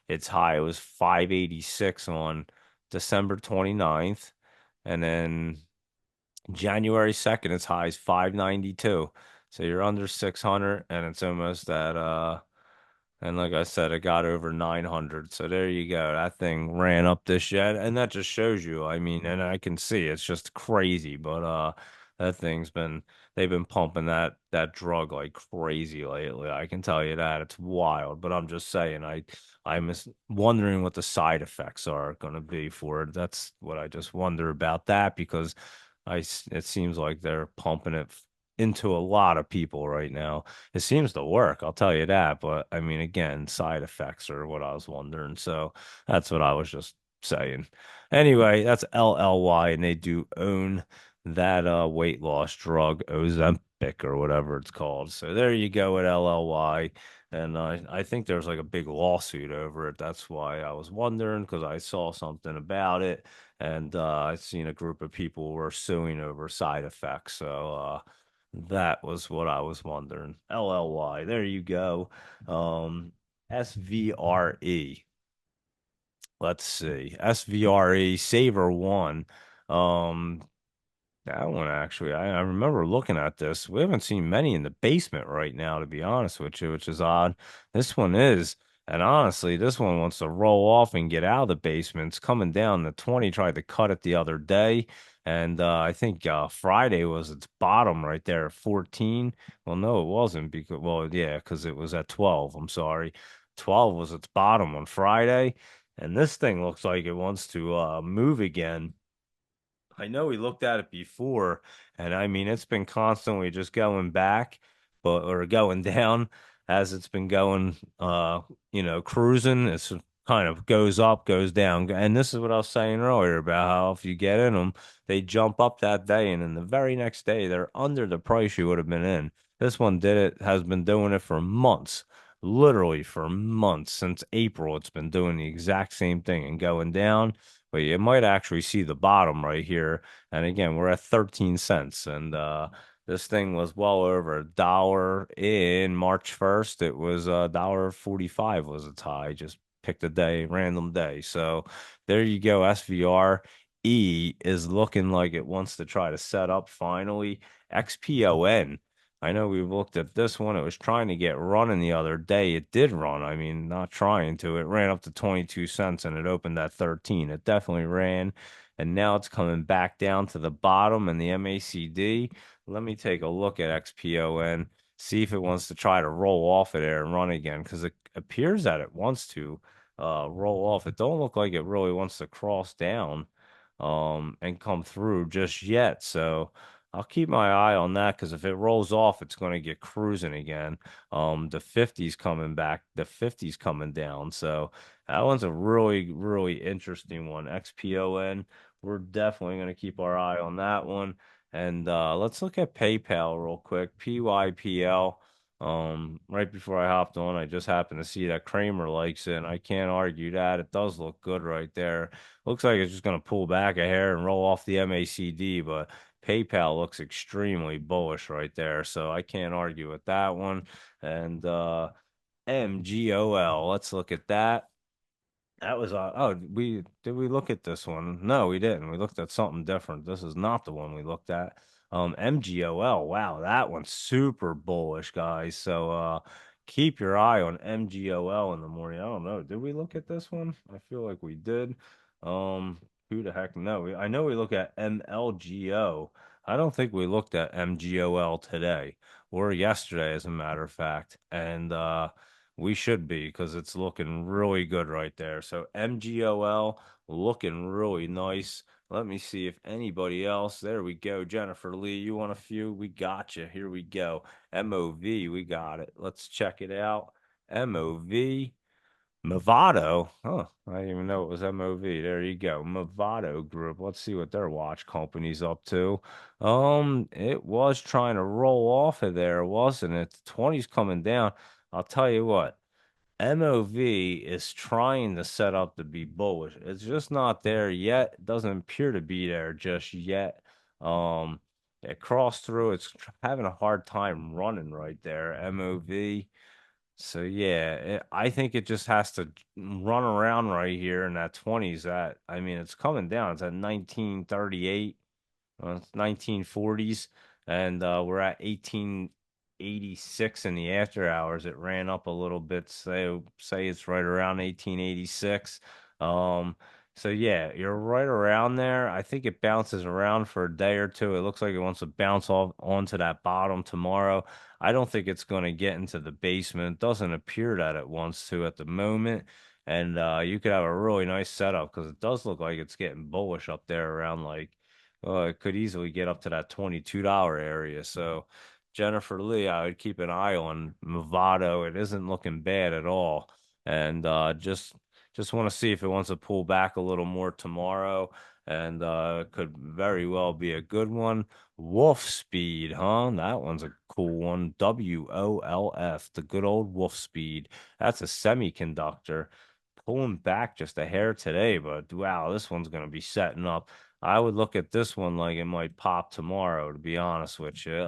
its high. It was 586 on December 29th. And then January 2nd, its high is 592. So you're under 600 and it's almost at and like I said, it got over 900. So there you go. That thing ran up this yet, and that just shows you. I mean, and I can see it's just crazy, but that thing's been they've been pumping that drug like crazy lately. I can tell you that. It's wild, but I'm just saying wondering what the side effects are going to be for it. That's what I just wonder about that because it seems like they're pumping it into a lot of people right now. It seems to work, I'll tell you that. But I mean, again, side effects are what I was wondering. So that's what I was just saying. Anyway, that's LLY, and they do own that weight loss drug, Ozempic or whatever it's called. So there you go with LLY. And I think there's like a big lawsuit over it. That's why I was wondering because I saw something about it, and I seen a group of people were suing over side effects. So that was what I was wondering. LLY. There you go. SVRE. Let's see. SVRE Saver One. Um, that one actually, I remember looking at this. We haven't seen many in the basement right now, to be honest with you, which is odd. This one is. And honestly, this one wants to roll off and get out of the basement. It's coming down. The 20 tried to cut it the other day. And I think Friday was its bottom right there at 14. Well, no, it wasn't because, well, yeah, because it was at 12. I'm sorry. 12 was its bottom on Friday. And this thing looks like it wants to move again. I know we looked at it before, and I mean it's been constantly just going back, but or going down as it's been going cruising. It's kind of goes up, goes down. And this is what I was saying earlier about how if you get in them, they jump up that day, and then the very next day they're under the price you would have been in. This one did it, has been doing it for months. Literally for months since April, it's been doing the exact same thing and going down, but you might actually see the bottom right here. And again, we're at 13 cents. And this thing was well over $1 in March 1st. It was $1.45 was its high. Just picked a day, random day. So there you go. SVR E is looking like it wants to try to set up finally. XPON. I know we looked at this one. It was trying to get running the other day. It did run. I mean, not trying to. It ran up to 22 cents and it opened at 13. It definitely ran. And now it's coming back down to the bottom in the MACD. Let me take a look at XPON, see if it wants to try to roll off of there and run again because it appears that it wants to roll off. It don't look like it really wants to cross down and come through just yet. So I'll keep my eye on that because if it rolls off, it's going to get cruising again. The 50's coming back, the 50's coming down. So that one's a really, really interesting one. XPON. We're definitely going to keep our eye on that one. And let's look at PayPal real quick. PYPL. Right before I hopped on, I just happened to see that Kramer likes it, and I can't argue that. It does look good right there. Looks like it's just going to pull back a hair and roll off the MACD, but PayPal looks extremely bullish right there, so I can't argue with that one. And MGOL, let's look at that. That was we did we look at this one? No, we didn't. We looked at something different. This is not the one we looked at. MGOL. Wow, that one's super bullish, guys. So keep your eye on MGOL in the morning. I don't know. Did we look at this one? I feel like we did. Um, who the heck no? I know we look at MLGO. I don't think we looked at MGOL today or yesterday, as a matter of fact. And we should be because it's looking really good right there. So MGOL looking really nice. Let me see if anybody else. There we go. Jennifer Lee, you want a few? We got you. Here we go. MOV, we got it. Let's check it out. MOV. Movado. Oh, I didn't even know it was MOV. There you go. Movado Group. Let's see what their watch company's up to. It was trying to roll off of there, wasn't it? The 20's coming down. I'll tell you what. MOV is trying to set up to be bullish. It's just not there yet. It doesn't appear to be there just yet. Um, It crossed through. It's having a hard time running right there. MOV. So yeah, I think it just has to run around right here in that 20s. That I mean, it's coming down. It's at 1938. It's 1940s, and we're at 1886 in the after hours. It ran up a little bit. Say it's right around 1886. Um, so yeah, you're right around there. I think it bounces around for a day or two. It looks like it wants to bounce off onto that bottom tomorrow. I don't think it's going to get into the basement. It doesn't appear that it wants to at the moment. And you could have a really nice setup because it does look like it's getting bullish up there around like it could easily get up to that $22 area. So Jennifer Lee, I would keep an eye on Movado. It isn't looking bad at all. And just want to see if it wants to pull back a little more tomorrow. And it could very well be a good one. Wolf Speed, huh? That one's a cool one. WOLF, the good old Wolf Speed. That's a semiconductor. Pulling back just a hair today, but wow, this one's going to be setting up. I would look at this one like it might pop tomorrow, to be honest with you.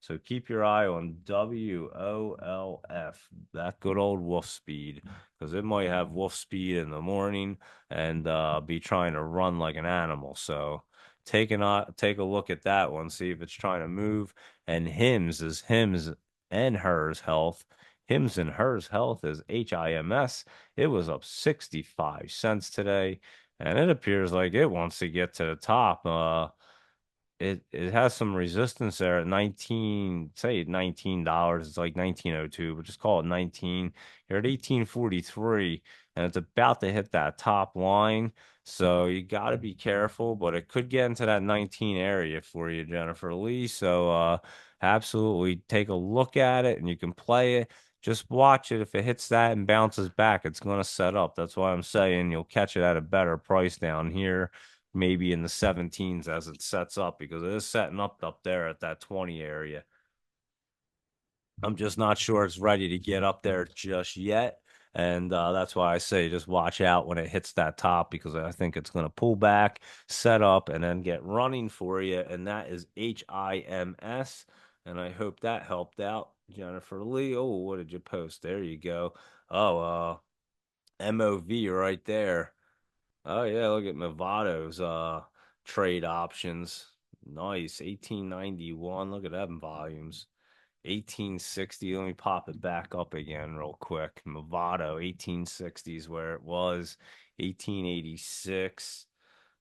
So keep your eye on WOLF, that good old wolf speed, because it might have wolf speed in the morning and be trying to run like an animal. So take a look at that one, see if it's trying to move. And Hims and Hers Health. Hims and Hers Health is HIMS. It was up 65 cents today and it appears like it wants to get to the top. It has some resistance there at 19, say $19. It's like 1902, but just call it 19. You're at 1843, and it's about to hit that top line. So you got to be careful, but it could get into that 19 area for you, Jennifer Lee. So absolutely take a look at it and you can play it. Just watch it. If it hits that and bounces back, it's going to set up. That's why I'm saying you'll catch it at a better price down here, maybe in the 17s as it sets up, because it is setting up there at that 20 area. I'm just not sure it's ready to get up there just yet. And that's why I say just watch out when it hits that top because I think it's going to pull back, set up, and then get running for you. And that is HIMS. And I hope that helped out. Jennifer Lee. Oh, what did you post? There you go. Oh, MOV right there. Oh yeah, look at Movado's trade options. Nice. 1891. Look at them volumes. 1860. Let me pop it back up again real quick. Movado 1860s where it was. 1886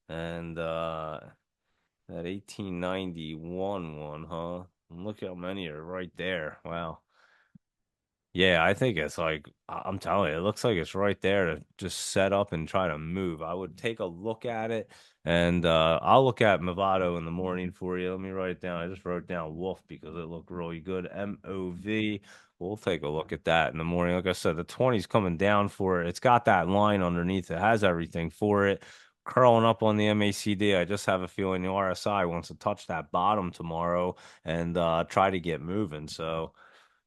and that 1891 one, huh? And look how many are right there. Wow. Yeah, I think it's like I'm telling you, it looks like it's right there to just set up and try to move. I would take a look at it and I'll look at Movado in the morning for you. Let me write it down. I just wrote down Wolf because it looked really good. MOV. We'll take a look at that in the morning. Like I said, the 20's coming down for it. It's got that line underneath. It has everything for it. Curling up on the MACD. I just have a feeling the RSI wants to touch that bottom tomorrow and try to get moving. So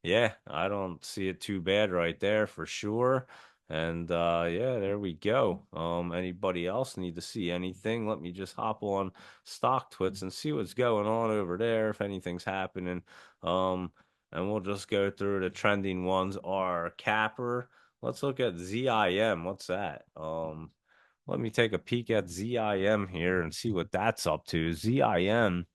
yeah, I don't see it too bad right there for sure. And yeah, there we go. Anybody else need to see anything? Let me just hop on Stock Twits and see what's going on over there, if anything's happening. Um, and we'll just go through the trending ones are Capper. Let's look at ZIM. What's that? Let me take a peek at ZIM here and see what that's up to. ZIM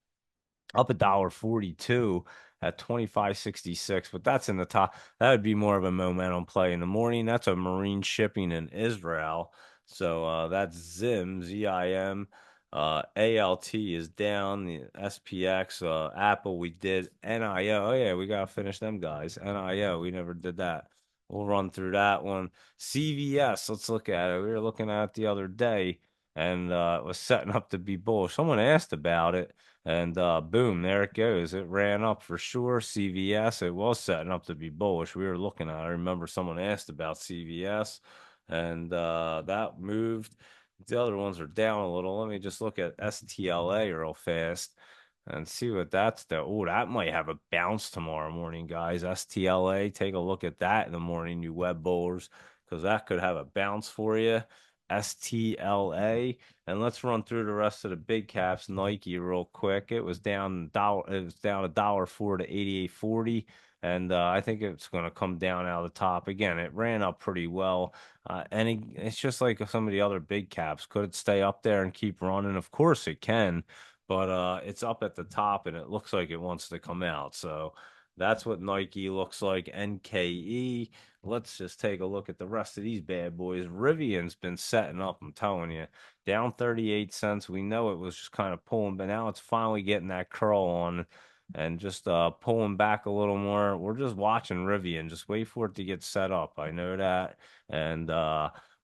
up $1.42 at 25.66, but that's in the top. That would be more of a momentum play in the morning. That's a marine shipping in Israel. So that's ZIM. ALT is down. The SPX, Apple, we did NIO. Oh yeah, we gotta finish them guys. NIO, we never did that. We'll run through that one. CVS, let's look at it. We were looking at it the other day, and it was setting up to be bullish. Someone asked about it. And boom, there it goes. It ran up for sure. CVS, it was setting up to be bullish. We were looking at it. I remember someone asked about CVS, and that moved. The other ones are down a little. Let me just look at STLA real fast and see what that's there. Oh, that might have a bounce tomorrow morning, guys. STLA, take a look at that in the morning, you web bowlers, because that could have a bounce for you. STLA. And let's run through the rest of the big caps. Nike real quick. It was down dollar. It was down a dollar four to 88.40. And I think it's going to come down out of the top again. It ran up pretty well, it's just like some of the other big caps. Could it stay up there and keep running? Of course it can, but it's up at the top and it looks like it wants to come out. So that's what Nike looks like. NKE. Let's just take a look at the rest of these bad boys. Rivian's been setting up, I'm telling you, down 38 cents. We know it was just kind of pulling, but now it's finally getting that curl on and just pulling back a little more. We're just watching Rivian. Just wait for it to get set up. I know that. And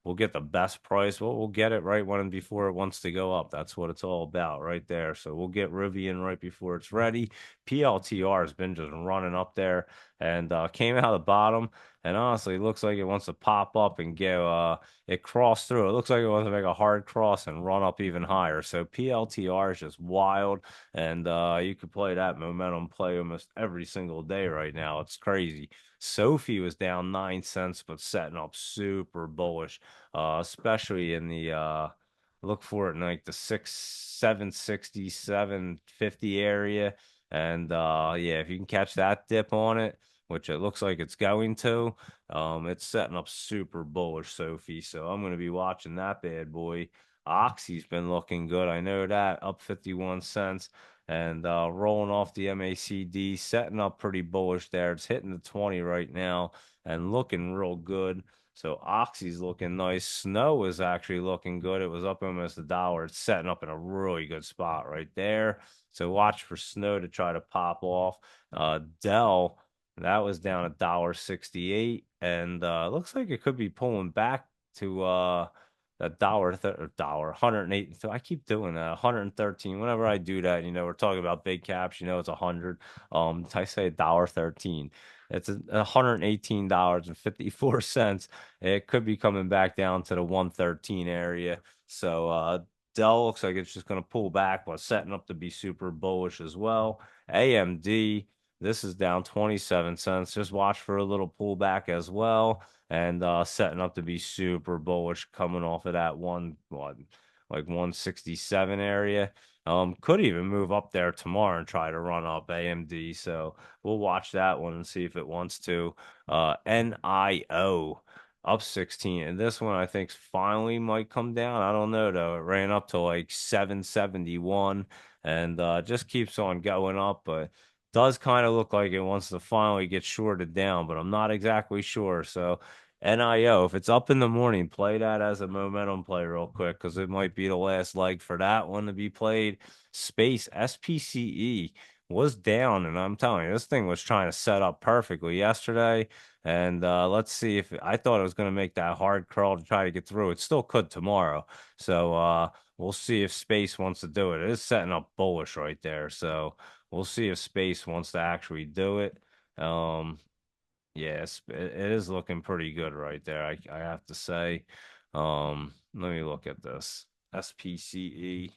we'll get the best price. Well, we'll get it right when and before it wants to go up. That's what it's all about right there. So we'll get Rivian right before it's ready. PLTR has been just running up there and came out of the bottom. And honestly, it looks like it wants to pop up and go. It crossed through. It looks like it wants to make a hard cross and run up even higher. So PLTR is just wild, and you could play that momentum play almost every single day right now. It's crazy. Sophie was down 9 cents, but setting up super bullish, especially in the look for it in like the 760, 750 area. And yeah, if you can catch that dip on it, which it looks like it's going to, it's setting up super bullish, Sophie. So I'm going to be watching that bad boy. Oxy's been looking good. I know that up 51 cents and rolling off the MACD, setting up pretty bullish there. It's hitting the 20 right now and looking real good. So Oxy's looking nice. Snow is actually looking good. It was up almost a dollar. It's setting up in a really good spot right there. So watch for Snow to try to pop off. Dell, that was down $1.68, and looks like it could be pulling back to that dollar 108. So I keep doing that 113. Whenever I do that, we're talking about big caps. It's 100. I say $1.13. It's $118.54. It could be coming back down to the 113 area. So Dell looks like it's just going to pull back, but setting up to be super bullish as well. AMD. This is down 27 cents. Just watch for a little pullback as well. And setting up to be super bullish coming off of that like 167 area. Could even move up there tomorrow and try to run up AMD. So we'll watch that one and see if it wants to. NIO up 16. And this one I think finally might come down. I don't know though. It ran up to like 771 and just keeps on going up, but does kind of look like it wants to finally get shorted down, but I'm not exactly sure. So NIO, if it's up in the morning, play that as a momentum play real quick because it might be the last leg for that one to be played. Space SPCE was down, and I'm telling you, this thing was trying to set up perfectly yesterday. And let's see if I thought it was going to make that hard curl to try to get through. It still could tomorrow. So we'll see if Space wants to do it. It is setting up bullish right there. So we'll see if Space wants to actually do it. Yes, it is looking pretty good right there. I have to say. Let me look at this. SPCE.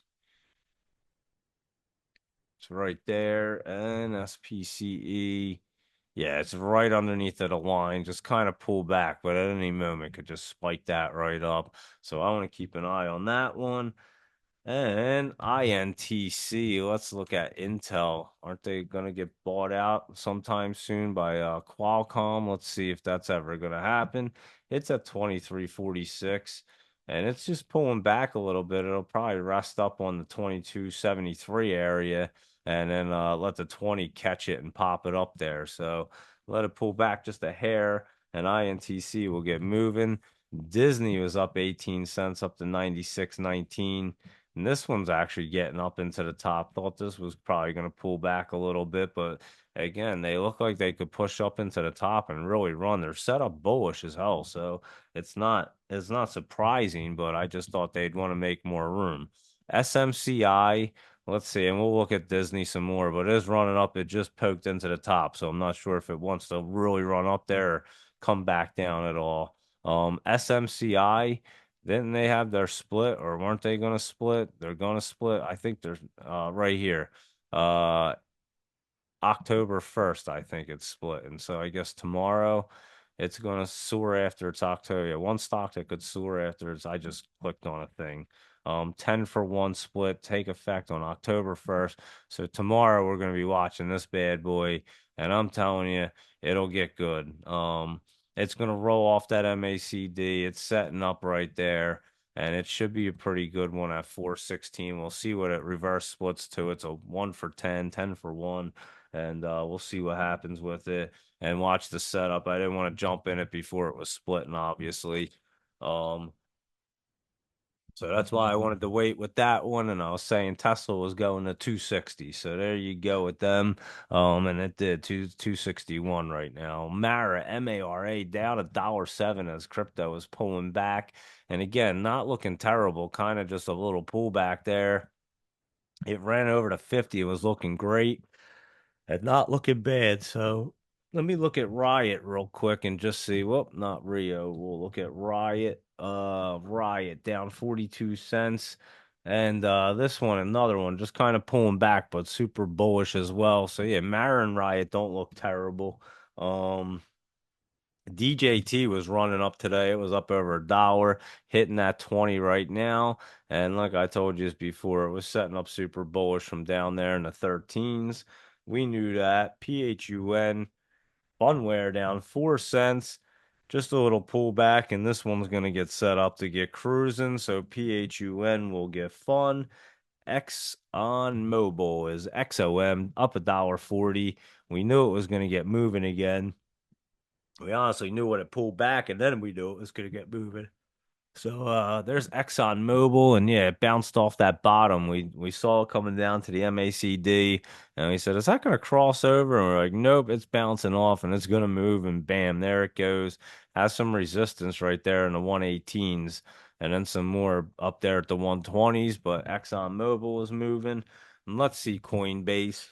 It's right there. And SPCE. Yeah, it's right underneath of the line. Just kind of pull back, but at any moment could just spike that right up. So I want to keep an eye on that one. And INTC, let's look at Intel. Aren't they going to get bought out sometime soon by Qualcomm? Let's see if that's ever going to happen. It's at 23.46, and it's just pulling back a little bit. It'll probably rest up on the 22.73 area and then let the 20 catch it and pop it up there. So let it pull back just a hair, and INTC will get moving. Disney was up 18 cents up to 96.19. And this one's actually getting up into the top. Thought this was probably going to pull back a little bit, but again, they look like they could push up into the top and really run. They're set up bullish as hell, so it's not surprising, but I just thought they'd want to make more room. SMCI, let's see, and we'll look at Disney some more, but it is running up. It just poked into the top, so I'm not sure if it wants to really run up there or come back down at all. SMCI. Didn't they have their split, or weren't they going to split? They're going to split. I think they're right here. Uh, October 1st, I think it's split. And so I guess tomorrow, It's gonna soar after it's October. Yeah, one stock that could soar after it's I just clicked on a thing. 10 for one split take effect on October 1st. So tomorrow we're gonna be watching this bad boy, and I'm telling you, it'll get good. It's gonna roll off that MACD. It's setting up right there, and it should be a pretty good one at 416. We'll see what it reverse splits to. It's a 1 for 10, 10 for 1, and we'll see what happens with it and watch the setup. I didn't want to jump in it before it was splitting, obviously. Um, so that's why I wanted to wait with that one. And I was saying Tesla was going to 260. So there you go with them. And it did 261 right now. Mara, MARA down $1.07 as crypto is pulling back. And again, not looking terrible, kind of just a little pullback there. It ran over to 50. It was looking great and not looking bad. So let me look at Riot real quick and just see. Well, not Rio. We'll look at Riot. Riot down 42 cents. And this one, another one, just kind of pulling back, but super bullish as well. So yeah, Marin Riot don't look terrible. Um, DJT was running up today. It was up over $1, hitting that 20 right now. And like I told you before, it was setting up super bullish from down there in the 13s. We knew that. PHUN, Funware down 4 cents. Just a little pullback, and this one's going to get set up to get cruising. So PHUN will get fun. X on mobile is XOM up $1.40. We knew it was going to get moving again. We honestly knew when it pulled back, and then we knew it was going to get moving. So there's Exxon Mobil, and yeah, it bounced off that bottom. We saw it coming down to the MACD, and we said, "Is that going to cross over?" And we're like, "Nope, it's bouncing off, and it's going to move." And bam, there it goes. Has some resistance right there in the 118s, and then some more up there at the 120s. But Exxon Mobil is moving. And let's see Coinbase.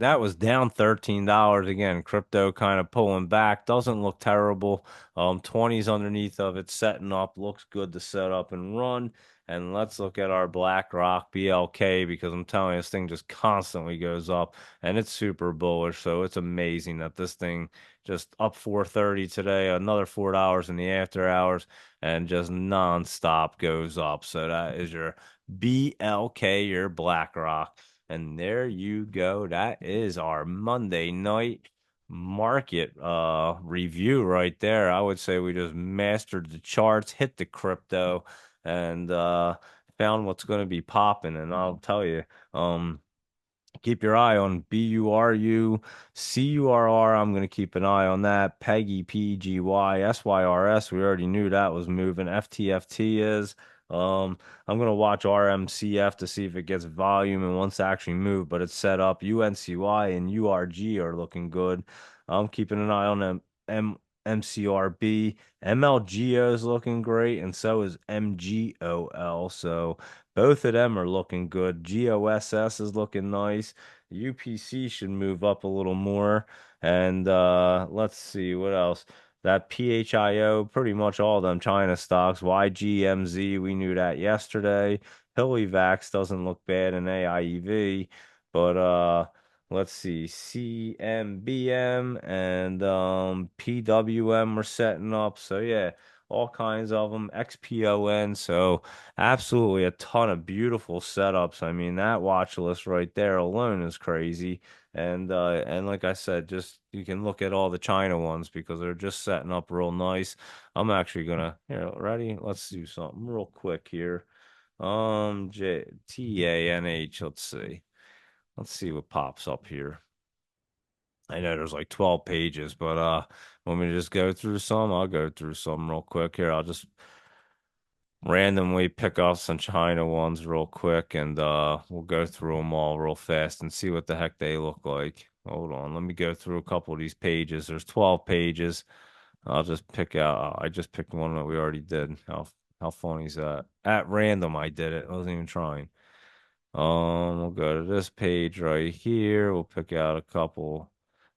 That was down $13 again. Crypto kind of pulling back. Doesn't look terrible. 20s underneath of it, setting up. Looks good to set up and run. And let's look at our BlackRock BLK because I'm telling you, this thing just constantly goes up and it's super bullish. So it's amazing that this thing just up 430 today, another $4 in the after hours, and just nonstop goes up. So that is your BLK, your BlackRock. And there you go. That is our Monday night market review right there. I would say we just mastered the charts, hit the crypto, and found what's going to be popping. And I'll tell you, keep your eye on BURU, CURR. I'm going to keep an eye on that. Peggy, PGY, SYRS. We already knew that was moving. FTFT is. I'm going to watch RMCF to see if it gets volume and wants to actually move, but it's set up. UNCY and URG are looking good. I'm keeping an eye on them. MCRB. MLGO is looking great, and so is MGOL. So both of them are looking good. GOSS is looking nice. UPC should move up a little more. And let's see what else. That PHIO, pretty much all of them China stocks. YGMZ, we knew that yesterday. Hilivax doesn't look bad in AIEV, but let's see, CMBM and PWM are setting up. So yeah, all kinds of them. XPON. So absolutely a ton of beautiful setups. I mean, that watch list right there alone is crazy. And like I said, just you can look at all the China ones because they're just setting up real nice. I'm actually gonna here, ready? Let's do something real quick here. TANH, let's see. Let's see what pops up here. I know there's like 12 pages, but want me to just go through some? I'll go through some real quick here. I'll just randomly pick off some China ones real quick and we'll go through them all real fast and see what the heck they look like. Hold on, let me go through a couple of these pages. There's 12 pages. I'll just pick out I just picked one that we already did. How funny is that? At random I did it. I wasn't even trying. We'll go to this page right here. We'll pick out a couple.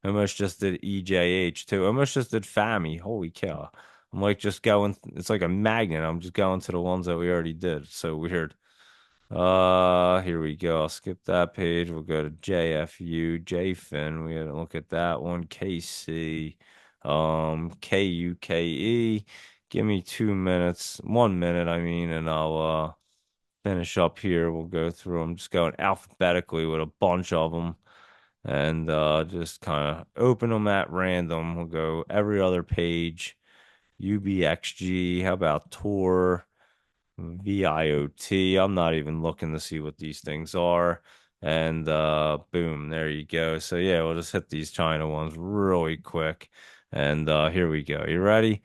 I almost just did EJH too. I almost just did FAMI. Holy cow. I'm like just going, it's like a magnet. I'm just going to the ones that we already did. It's so weird. Here we go. I'll skip that page. We'll go to JFU, JFIN. We had to look at that one. KC. KUKE. Give me 2 minutes, 1 minute, I mean, and I'll finish up here. We'll go through them, just going alphabetically with a bunch of them, and just kind of open them at random. We'll go every other page. UBXG. How about Tor? VIOT. I'm not even looking to see what these things are. And boom, there you go. So yeah, we'll just hit these China ones really quick. And here we go. You ready?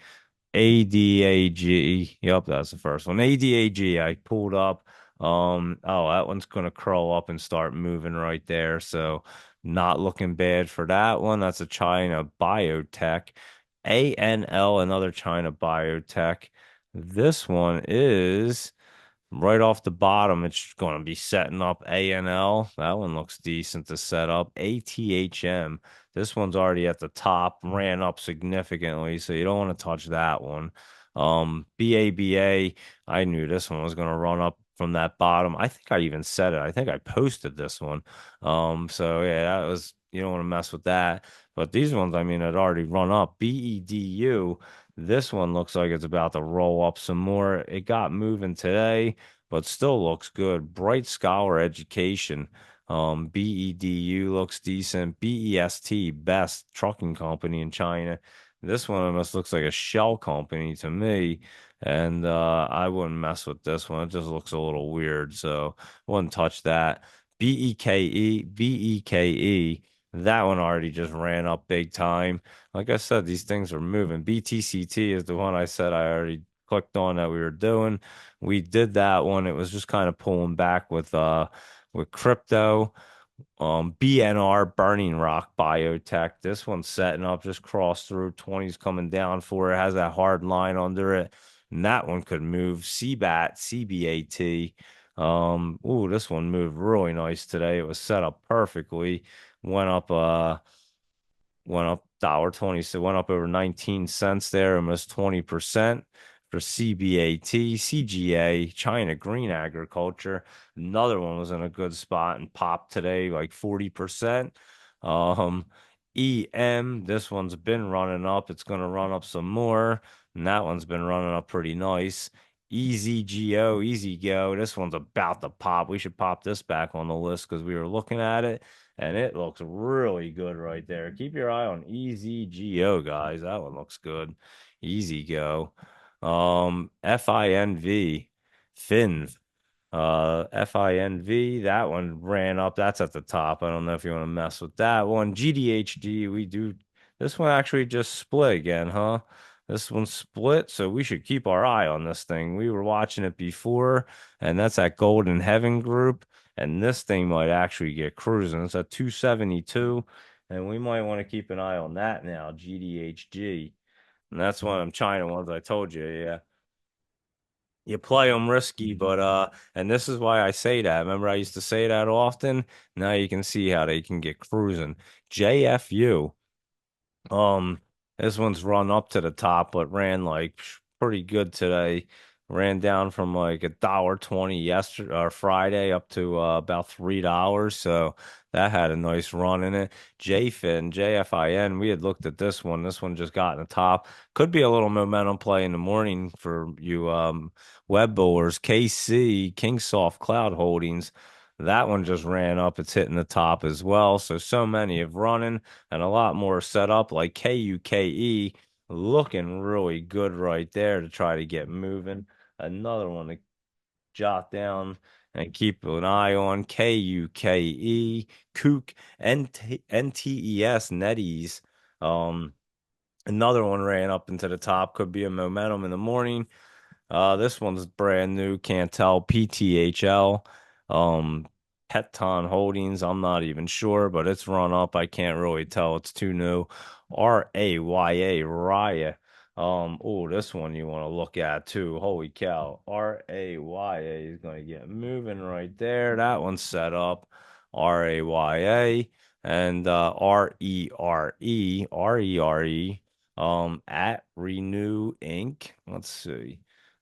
ADAG. Yep, that's the first one. ADAG. I pulled up. Oh, that one's gonna curl up and start moving right there. So not looking bad for that one. That's a China biotech. ANL, another China biotech. This one is right off the bottom. It's going to be setting up ANL. That one looks decent to set up. ATHM. This one's already at the top, ran up significantly, so you don't want to touch that one. BABA, I knew this one was going to run up from that bottom. I think I even said it. I think I posted this one. So yeah, that was, you don't want to mess with that. But these ones, I mean, had already run up. BEDU, this one looks like it's about to roll up some more. It got moving today, but still looks good. Bright Scholar Education. BEDU looks decent. BEST, best trucking company in China. This one almost looks like a shell company to me. And I wouldn't mess with this one. It just looks a little weird. So wouldn't touch that. BEKE. That one already just ran up big time. Like I said, these things are moving. BTCT is the one I said I already clicked on that we were doing. We did that one. It was just kind of pulling back with crypto. BNR Burning Rock Biotech. This one's setting up, just crossed through 20's coming down for it. Has that hard line under it. And that one could move. CBAT, CBAT. Ooh, this one moved really nice today. It was set up perfectly. Went up $1.20, so went up over 19 cents there, almost 20% for CBAT, CGA, China Green Agriculture. Another one was in a good spot and popped today like 40%. Um, EM, this one's been running up. It's going to run up some more, and that one's been running up pretty nice. EZGO, Easy Go. This one's about to pop. We should pop this back on the list because we were looking at it and it looks really good right there. Keep your eye on EZGO, guys. That one looks good. Easy Go. FINV, FINV. FINV, that one ran up. That's at the top. I don't know if you want to mess with that one. GDHD, we do. This one actually just split again, huh? This one split, so we should keep our eye on this thing. We were watching it before, and that's that Golden Heaven group. And this thing might actually get cruising. It's at 272, and we might want to keep an eye on that now, GDHG. And that's one of them China ones I told you, yeah. You play them risky, but and this is why I say that. Remember, I used to say that often. Now you can see how they can get cruising. JFU. Um, this one's run up to the top, but ran like pretty good today. Ran down from like $1.20 yesterday or Friday up to about $3. So that had a nice run in it. JFIN, JFIN, we had looked at this one. This one just got in the top. Could be a little momentum play in the morning for you web bowlers. KC, Kingsoft Cloud Holdings. That one just ran up. It's hitting the top as well. So many of running and a lot more set up like KUKE looking really good right there to try to get moving. Another one to jot down and keep an eye on. KUKE, Kook, NTES, NetEase. Another one ran up into the top. Could be a momentum in the morning. This one's brand new. Can't tell. PTHL. Peton Holdings. I'm not even sure, but it's run up. I can't really tell. It's too new. RAYA. Raya. Oh, this one you want to look at too. Holy cow. RAYA is going to get moving right there. That one's set up. RAYA and RERE. At Renew Inc. Let's see.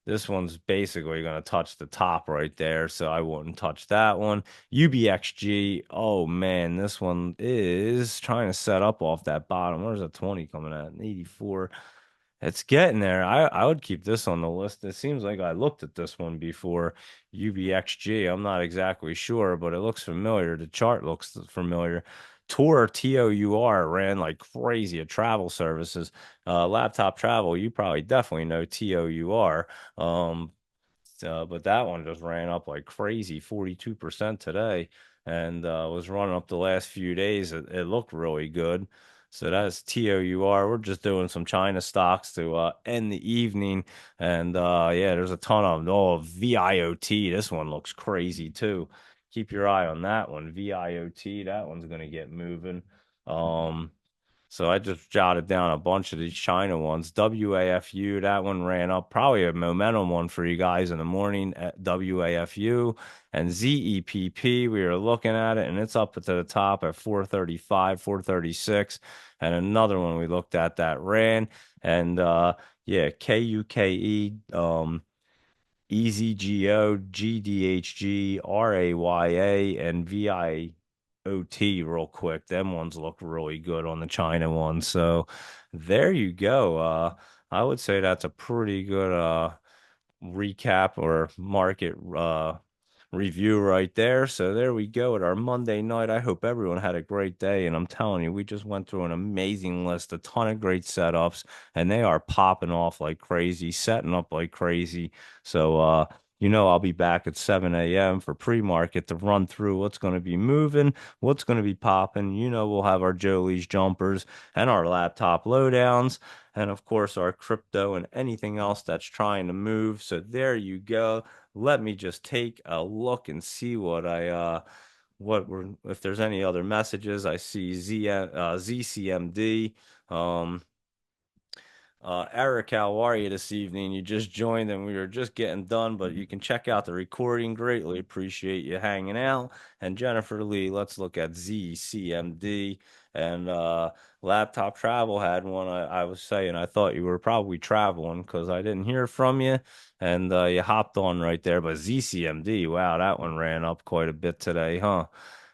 This one's basically going to touch the top right there, so I wouldn't touch that one. UBXG, oh man, this one is trying to set up off that bottom. Where's a 20 coming at? An 84. It's getting there. I would keep this on the list. It seems like I looked at this one before. UBXG. I'm not exactly sure, but it looks familiar. The chart looks familiar. TOUR ran like crazy at travel services. Laptop travel, you probably definitely know TOUR. Um, but that one just ran up like crazy, 42% today, and was running up the last few days. It looked really good. So that's TOUR. We're just doing some China stocks to end the evening. And yeah, there's a ton of them. Oh, VIOT. This one looks crazy too. Keep your eye on that one. VIOT. That one's going to get moving. Um, so I just jotted down a bunch of these China ones. WAFU, that one ran up. Probably a momentum one for you guys in the morning at WAFU. And ZEPP, we were looking at it, and it's up to the top at 435, 436. And another one we looked at that ran. And yeah, KUKE, EZGO, GDHG, RAYA, and VIOT real quick. Them ones look really good on the China one. So there you go. I would say that's a pretty good recap or market review right there. So there we go at our Monday night. I hope everyone had a great day. And I'm telling you, we just went through an amazing list, a ton of great setups, and they are popping off like crazy, setting up like crazy. So, I'll be back at 7 a.m. for pre-market to run through what's going to be moving, what's going to be popping. We'll have our Jolie's jumpers and our laptop lowdowns, and of course our crypto and anything else that's trying to move. So there you go. Let me just take a look and see what we're if there's any other messages. I see ZCMD. Um Eric, how are you this evening? You just joined and we were just getting done, but you can check out the recording. Greatly appreciate you hanging out. And Jennifer Lee, let's look at ZCMD. And Laptop Travel had one. I was saying I thought you were probably traveling because I didn't hear from you. And you hopped on right there. But ZCMD, wow, that one ran up quite a bit today, huh?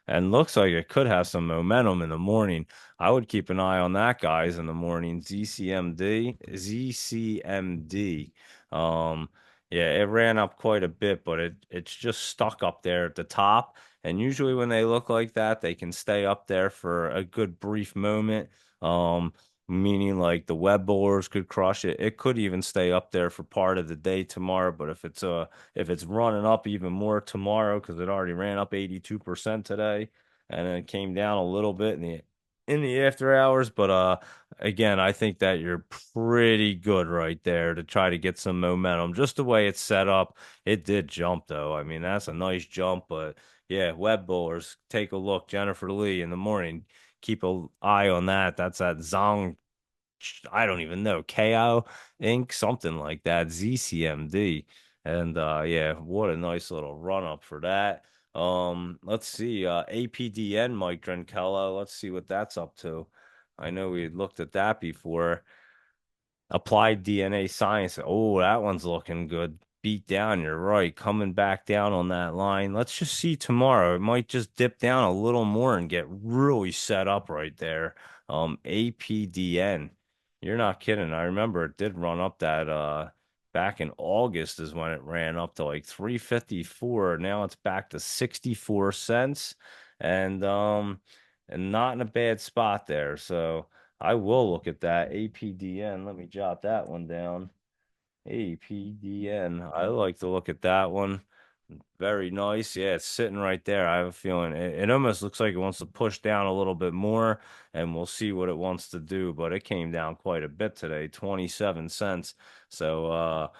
And looks like it could have some momentum in the morning. I would keep an eye on that, guys, in the morning. ZCMD. Um, yeah, it ran up quite a bit, but it's just stuck up there at the top. And usually when they look like that, they can stay up there for a good brief moment. Um, Meaning like the web bowlers could crush it. It could even stay up there for part of the day tomorrow. But if it's running up even more tomorrow, because it already ran up 82% today, and then it came down a little bit in the after hours. But again, I think that you're pretty good right there to try to get some momentum. Just the way it's set up, it did jump though. I mean, that's a nice jump, but yeah, web bowlers, take a look. Jennifer Lee in the morning, keep an eye on that. That's that Zong, I don't even know, KO Inc., something like that, ZCMD. And yeah, what a nice little run up for that. Let's see, APDN Mike Drinkella. Let's see what that's up to. I know we had looked at that before. Applied DNA science. Oh, that one's looking good. Beat down, you're right. Coming back down on that line. Let's just see tomorrow. It might just dip down a little more and get really set up right there. APDN. You're not kidding. I remember it did run up that back in August is when it ran up to like 354. Now it's back to 64 cents. And and not in a bad spot there. So I will look at that. APDN. Let me jot that one down. APDN. I like to look at that one. Very nice. Yeah, it's sitting right there. I have a feeling it almost looks like it wants to push down a little bit more, and we'll see what it wants to do. But it came down quite a bit today, 27 cents. So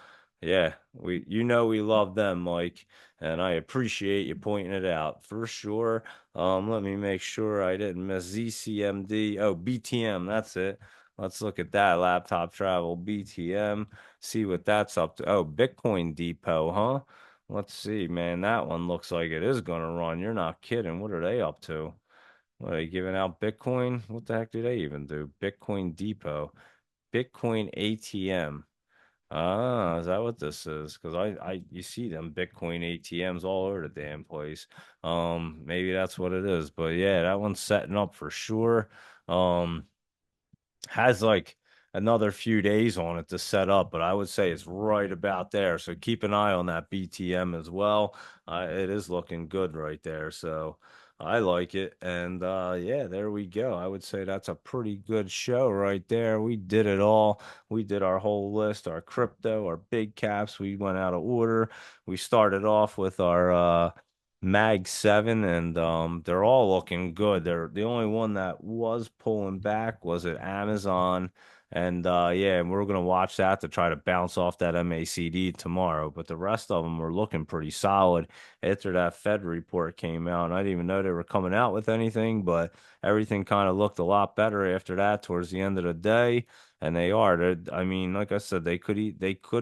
yeah, we love them, Mike, and I appreciate you pointing it out for sure. Let me make sure I didn't miss ZCMD. Oh, BTM, that's it. Let's look at that laptop travel BTM, see what that's up to. Oh, Bitcoin Depot, huh? Let's see, man. That one looks like it is gonna run. You're not kidding. What are they up to? What are they giving out Bitcoin? What the heck do they even do? Bitcoin Depot, Bitcoin ATM. Ah, is that what this is? Because you see them Bitcoin ATMs all over the damn place. Maybe that's what it is. But yeah, that one's setting up for sure. Um, has like another few days on it to set up, but I would say it's right about there. So keep an eye on that BTM as well. It is looking good right there. So I like it. And yeah, there we go. I would say that's a pretty good show right there. We did it all. We did our whole list, our crypto, our big caps. We went out of order. We started off with our Mag 7 and they're all looking good. They're the only one that was pulling back was at Amazon. And yeah, we're gonna watch that to try to bounce off that MACD tomorrow. But the rest of them were looking pretty solid after that Fed report came out. And I didn't even know they were coming out with anything, but everything kind of looked a lot better after that towards the end of the day. And they are. I mean, like I said, they could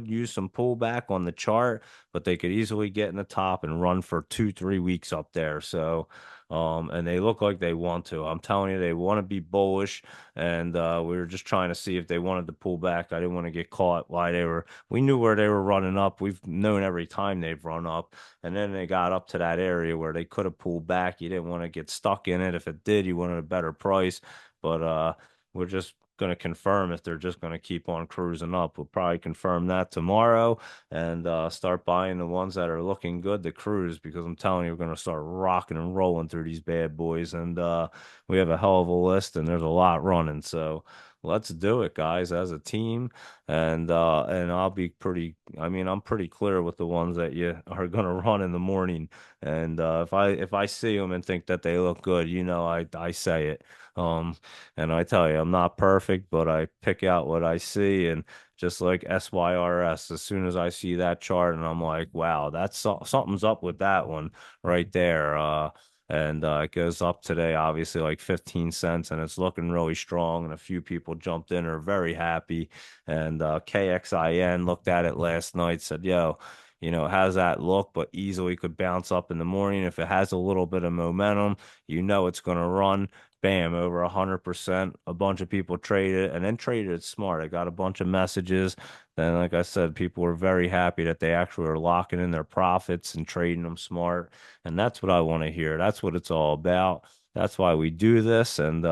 use some pullback on the chart, but they could easily get in the top and run for 2, 3 weeks up there. So, and they look like they want to. I'm telling you, they want to be bullish, and we were just trying to see if they wanted to pull back. I didn't want to get caught while they were. We knew where they were running up. We've known every time they've run up, and then they got up to that area where they could have pulled back. You didn't want to get stuck in it. If it did, you wanted a better price, but we're just going to confirm if they're just going to keep on cruising up. We'll probably confirm that tomorrow and start buying the ones that are looking good to cruise because I'm telling you, we're going to start rocking and rolling through these bad boys. And we have a hell of a list and there's a lot running. So let's do it, guys, as a team. And I'll be pretty, I mean, I'm pretty clear with the ones that you are going to run in the morning. And if I see them and think that they look good, I say it. Um, and I tell you, I'm not perfect, but I pick out what I see and just like SYRS. As soon as I see that chart, and I'm like, wow, something's up with that one right there. And it goes up today, obviously, like 15 cents, and it's looking really strong. And a few people jumped in, are very happy. And KXIN looked at it last night, said, yo, how's that look? But easily could bounce up in the morning. If it has a little bit of momentum, it's going to run bam, over 100%. A bunch of people traded and then traded it smart. I got a bunch of messages. Then, like I said, people were very happy that they actually are locking in their profits and trading them smart. And that's what I want to hear. That's what it's all about. That's why we do this and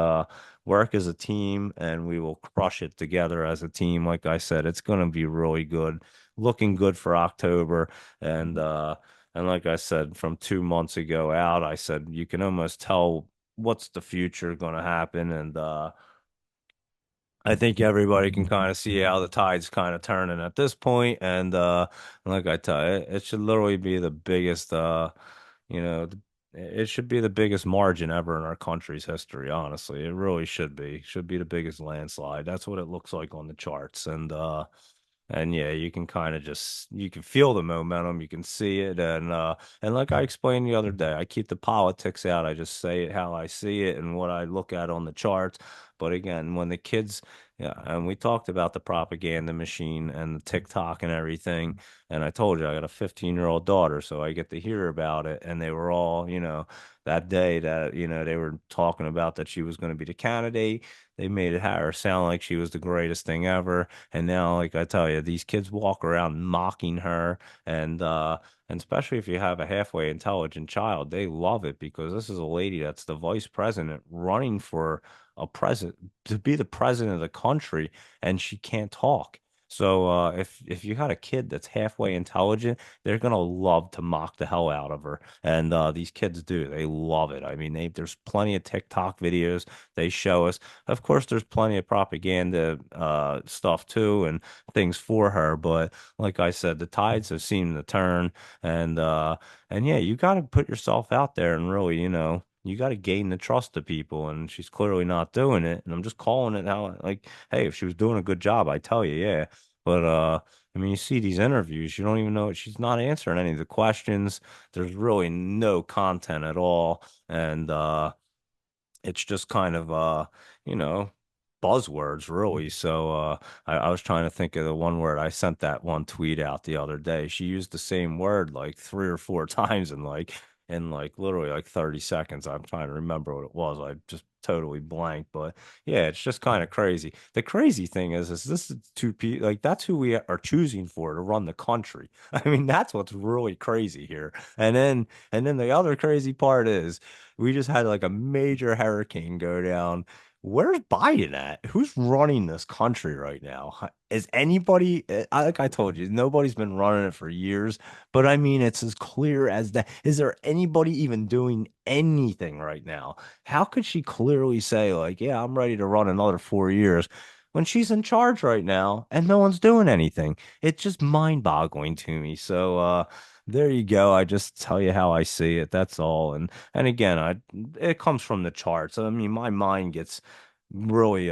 work as a team and we will crush it together as a team. Like I said, it's going to be really good, looking good for October. And like I said, from 2 months ago out, I said you can almost tell what's the future going to happen. And I think everybody can kind of see how the tide's kind of turning at this point. And like I tell you, it should literally be the biggest, you know, it should be the biggest margin ever in our country's history. Honestly, it really should be. Should be the biggest landslide. That's what it looks like on the charts. And yeah, you can kind of just you can feel the momentum, you can see it, and like I explained the other day, I keep the politics out. I just say it how I see it and what I look at on the charts. But again, when the kids, yeah, and we talked about the propaganda machine and the TikTok and everything, and I told you I got a 15-year-old daughter, so I get to hear about it, and they were all, that day that they were talking about that she was going to be the candidate. They made it her sound like she was the greatest thing ever. And now, like I tell you, these kids walk around mocking her, and especially if you have a halfway intelligent child, they love it because this is a lady that's the vice president running for a president to be the president of the country, and she can't talk. So if you got a kid that's halfway intelligent, they're gonna love to mock the hell out of her, and these kids do. They love it. I mean, there's plenty of TikTok videos they show us. Of course, there's plenty of propaganda stuff too and things for her, but like I said, the tides have seemed to turn and yeah, you got to put yourself out there and really, you got to gain the trust of people and she's clearly not doing it. And I'm just calling it how like, hey, if she was doing a good job, I tell you, yeah. But I mean, you see these interviews, you don't even know she's not answering any of the questions. There's really no content at all. And it's just kind of you know, buzzwords really. So I was trying to think of the one word I sent that one tweet out the other day. She used the same word like 3 or 4 times in like in like literally like 30 seconds. I'm trying to remember what it was. I just totally blanked, but yeah, it's just kind of crazy. The crazy thing is this is two people like that's who we are choosing for to run the country. I mean, that's what's really crazy here. And then the other crazy part is we just had like a major hurricane go down. Where's Biden at? Who's running this country right now? Is anybody, like I told you, nobody's been running it for years, but I mean, it's as clear as that. Is there anybody even doing anything right now? How could she clearly say, like, yeah, I'm ready to run another 4 years when she's in charge right now and no one's doing anything? It's just mind-boggling to me. So, there you go. I just tell you how I see it. That's all. And again, it comes from the charts. I mean, my mind gets really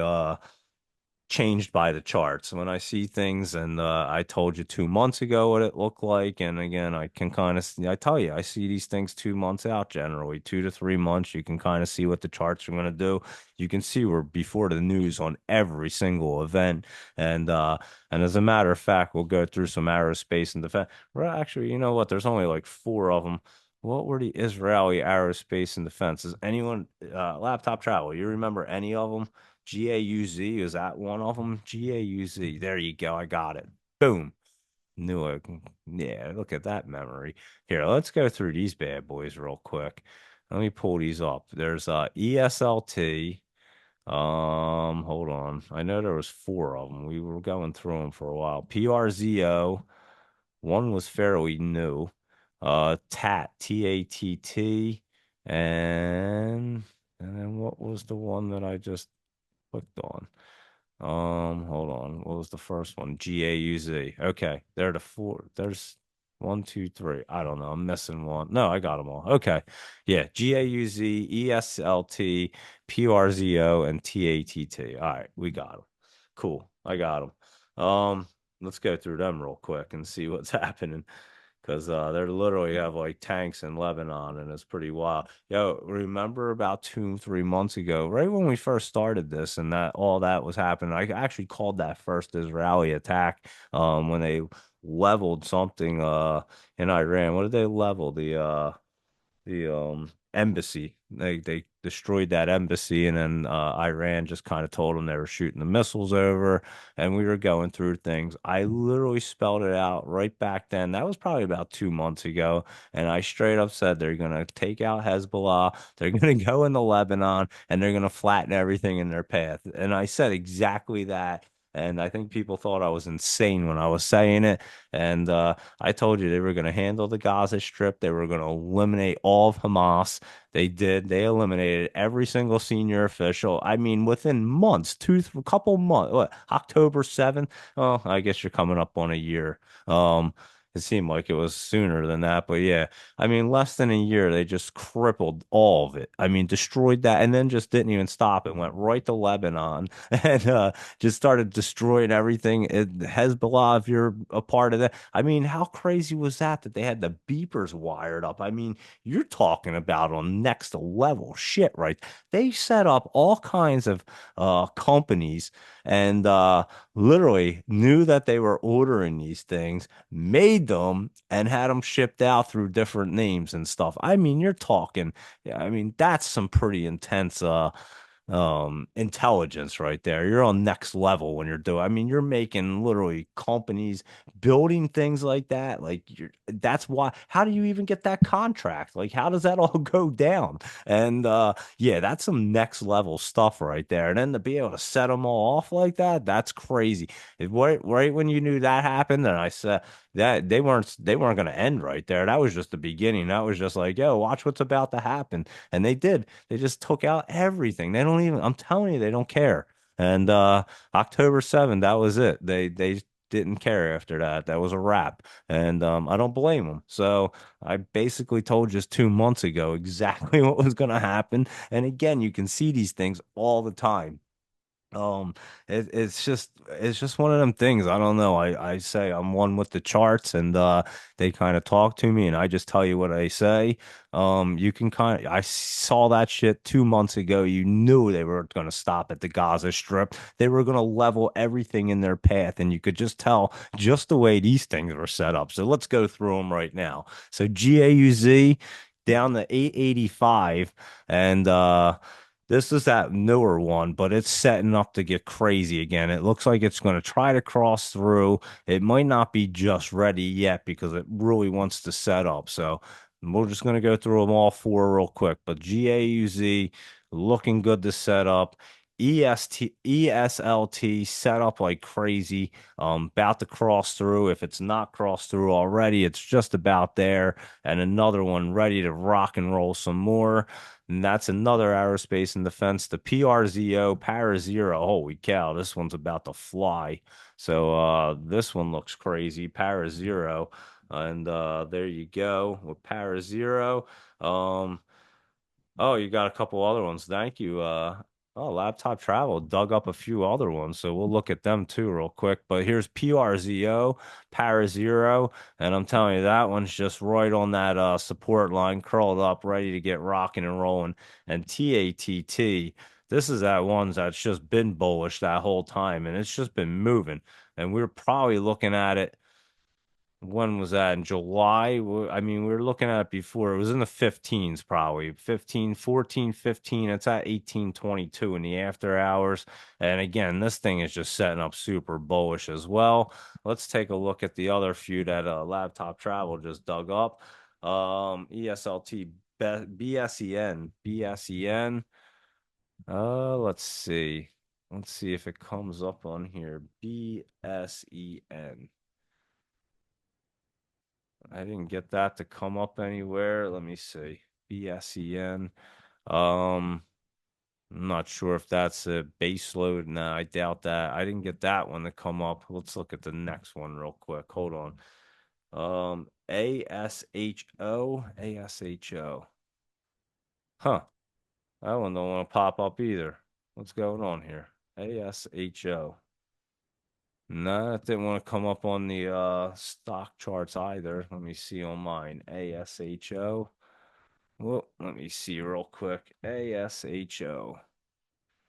changed by the charts. When I see things, and I told you 2 months ago what it looked like, and again, I can kind of, I tell you, I see these things 2 months out generally, 2 to 3 months. You can kind of see what the charts are going to do. You can see we're before the news on every single event, and as a matter of fact, we'll go through some aerospace and defense. Well, actually, you know what? There's only like four of them. What were the Israeli aerospace and defense? Is anyone laptop travel? You remember any of them? GAUZ, is that one of them? GAUZ. There you go. I got it. Boom. Knew it. Yeah, look at that memory. Here, let's go through these bad boys real quick. Let me pull these up. There's ESLT. Hold on. I know there was four of them. We were going through them for a while. PRZO. One was fairly new. TAT, TATT. And then what was the one that I just clicked on? Hold on. What was the first one? GAUZ. Okay, there are the four. There's one, two, three. I don't know. I'm missing one. No, I got them all. Okay. Yeah, GAUZ, ESLT, PRZO, and TATT. All right, we got them. Cool. I got them. Let's go through them real quick and see what's happening because they literally have like tanks in Lebanon, and it's pretty wild. Yo, remember about 2, 3 months ago, right when we first started this, and that all that was happening. I actually called that first Israeli attack when they leveled something in Iran. What did they level? The embassy. They destroyed that embassy, and then Iran just kind of told them they were shooting the missiles over, and we were going through things. I literally spelled it out right back then. That was probably about 2 months ago, and I straight up said they're gonna take out Hezbollah, they're gonna go into Lebanon, and they're gonna flatten everything in their path. And I said exactly that. And I think people thought I was insane when I was saying it. And I told you they were going to handle the Gaza Strip. They were going to eliminate all of Hamas. They did. They eliminated every single senior official. I mean, within months, a couple months, what, October 7th? Oh, I guess you're coming up on a year. Um, it seemed like it was sooner than that, but yeah, I mean, less than a year, they just crippled all of it. I mean, destroyed that, and then just didn't even stop. It went right to Lebanon, and just started destroying everything. Hezbollah, if you're a part of that, I mean, how crazy was that they had the beepers wired up? I mean, you're talking about on next level shit, right? They set up all kinds of companies and literally knew that they were ordering these things, made them, and had them shipped out through different names and stuff. I mean, you're talking, yeah, I mean, that's some pretty intense intelligence right there. You're on next level when you're doing, I mean, you're making literally companies building things like that. Like that's why, how do you even get that contract? Like how does that all go down? And yeah, that's some next level stuff right there. And then to be able to set them all off like that, that's crazy. Right when you knew that happened, and I said that they weren't going to end right there. That was just the beginning. That was just like, yo, watch what's about to happen. And they did. They just took out everything. They don't even, I'm telling you, they don't care. And October 7th, that was it. They didn't care after that. That was a wrap. And I don't blame them. So I basically told just 2 months ago exactly what was going to happen. And again, you can see these things all the time. Um, it's just one of them things. I don't know. I say I'm one with the charts, and they kind of talk to me, and I just tell you what I say. You can kind of, I saw that shit 2 months ago. You knew they were going to stop at the Gaza Strip. They were going to level everything in their path, and you could just tell just the way these things were set up. So let's go through them right now. So GAUZ. down to 885, and this is that newer one, but it's setting up to get crazy again. It looks like it's going to try to cross through. It might not be just ready yet because it really wants to set up. So we're just going to go through them all four real quick. But GAUZ looking good to set up. ESLT set up like crazy. About to cross through. If it's not crossed through already, it's just about there. And another one ready to rock and roll some more. And that's another aerospace and defense. The PRZO, Para Zero. Holy cow, this one's about to fly. So this one looks crazy. Para Zero. And there you go with Para Zero. Um, Oh, you got a couple other ones. Thank you. Oh, Laptop Travel dug up a few other ones, so we'll look at them too real quick. But here's PRZO, Para Zero, and I'm telling you that one's just right on that support line, curled up, ready to get rocking and rolling. And TATT, this is that one that's just been bullish that whole time, and it's just been moving. And we're probably looking at it, when was that? In July? I mean, we were looking at it before. It was in the 15s, probably 15, 14, 15. It's at 1822 in the after hours. And again, this thing is just setting up super bullish as well. Let's take a look at the other few that Laptop Travel just dug up. ESLT, BSEN. Let's see. Let's see if it comes up on here. BSEN. I didn't get that to come up anywhere. Let me see. BSEN. Um, I'm not sure if that's a base load. No, I doubt that. I didn't get that one to come up. Let's look at the next one real quick. Hold on. ASHO. ASHO. Huh. That one don't want to pop up either. What's going on here? ASHO. No, it didn't want to come up on the stock charts either. Let me see on mine. ASHO. Well, let me see real quick. ASHO.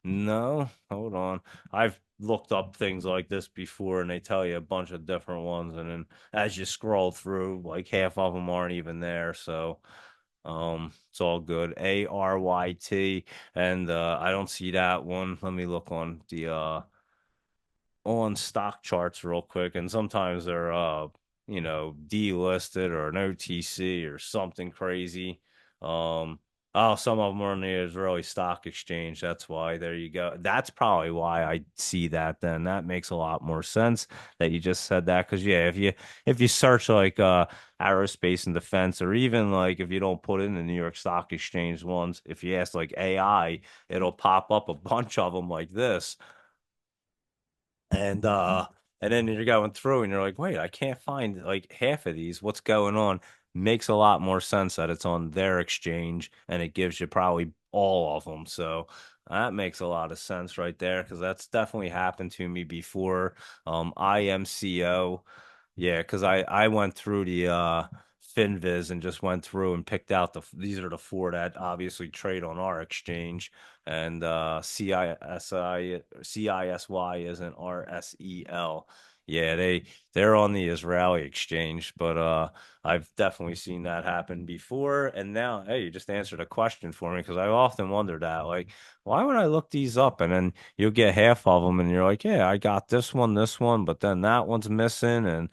No, hold on. I've looked up things like this before and they tell you a bunch of different ones. And then as you scroll through, like half of them aren't even there. So, it's all good. ARYT. And I don't see that one. Let me look on stock charts real quick, and sometimes they're delisted or an OTC or something crazy. Some of them are on the Israeli Stock Exchange. That's why. There you go. That's probably why I see that. Then that makes a lot more sense that you just said that. Because yeah, if you search like aerospace and defense, or even like if you don't put in the New York Stock Exchange ones, if you ask like AI, it'll pop up a bunch of them like this. And then you're going through and you're like, wait, I can't find like half of these. What's going on? Makes a lot more sense that it's on their exchange and it gives you probably all of them. So that makes a lot of sense right there because that's definitely happened to me before. IMCO. Yeah, because I went through the FinViz and just went through and picked out these are the four that obviously trade on our exchange, and CISY isn't RSEL. Yeah, they're on the Israeli exchange, but I've definitely seen that happen before. And now, hey, you just answered a question for me because I often wondered that, like, why would I look these up? And then you'll get half of them, and you're like, yeah, I got this one, but then that one's missing, and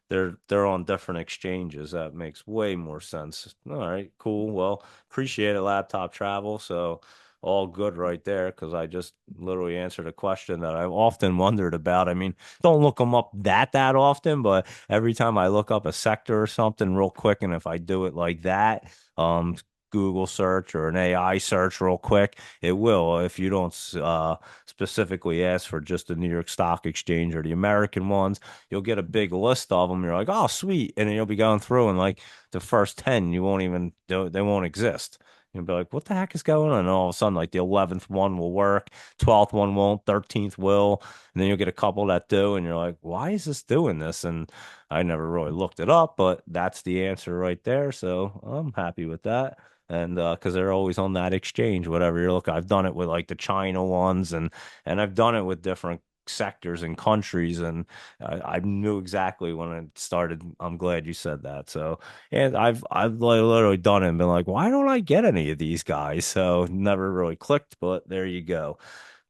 they're on different exchanges. That makes way more sense. All right, cool. Well, appreciate it, Laptop Travel. So all good right there because I just literally answered a question that I've often wondered about. I mean, don't look them up that often, but every time I look up a sector or something real quick, and if I do it like that, Google search or an AI search real quick, it will. If you don't specifically ask for just the New York Stock Exchange or the American ones, you'll get a big list of them. You're like, oh, sweet. And then you'll be going through and like the first 10, you won't even, they won't exist. You'll be like, what the heck is going on? And all of a sudden, like the 11th one will work, 12th one won't, 13th will. And then you'll get a couple that do. And you're like, why is this doing this? And I never really looked it up, but that's the answer right there. So I'm happy with that. And because they're always on that exchange, whatever you're looking. I've done it with like the China ones, and I've done it with different sectors and countries, and I knew exactly when it started. I'm glad you said that. So, and I've literally done it and been like, why don't I get any of these guys? So never really clicked, but there you go.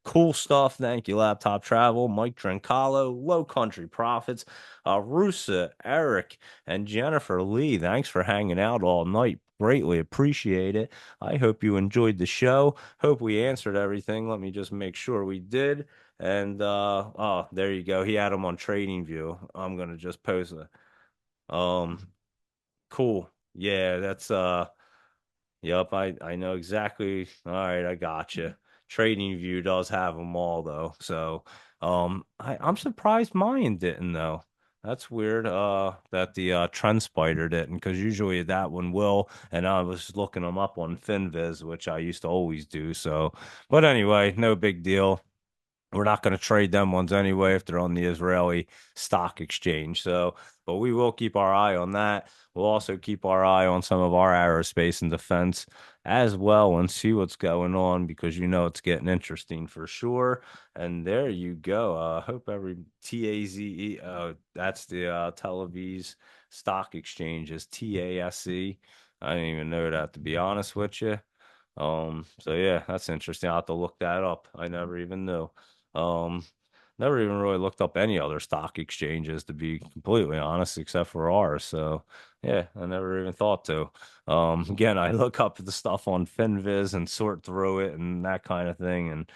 Cool stuff. Thank you, Laptop Travel, Mike Trincalo, Low Country Profits, Rusa, Eric, and Jennifer Lee. Thanks for hanging out all night. Greatly appreciate it. I hope you enjoyed the show. Hope we answered everything. Let me just make sure we did. And oh, there you go. He had them on Trading View. I'm gonna just post it. Cool. Yeah, that's yep, I know exactly. All right, I got you. Trading View does have them all though. So, I'm surprised mine didn't though. That's weird. That the Trend Spider didn't, because usually that one will. And I was looking them up on FinViz, which I used to always do. So, but anyway, no big deal. We're not going to trade them ones anyway if they're on the Israeli stock exchange. So, but we will keep our eye on that. We'll also keep our eye on some of our aerospace and defense as well and see what's going on, because it's getting interesting for sure. And there you go. Hope every TAZE, that's the Tel Aviv's stock exchange is TASE. I didn't even know that, to be honest with you. So yeah, that's interesting. I'll have to look that up. I never even knew. Um, Never even really looked up any other stock exchanges, to be completely honest, except for ours. So yeah, I never even thought to. Again, I look up the stuff on FinViz and sort through it and that kind of thing,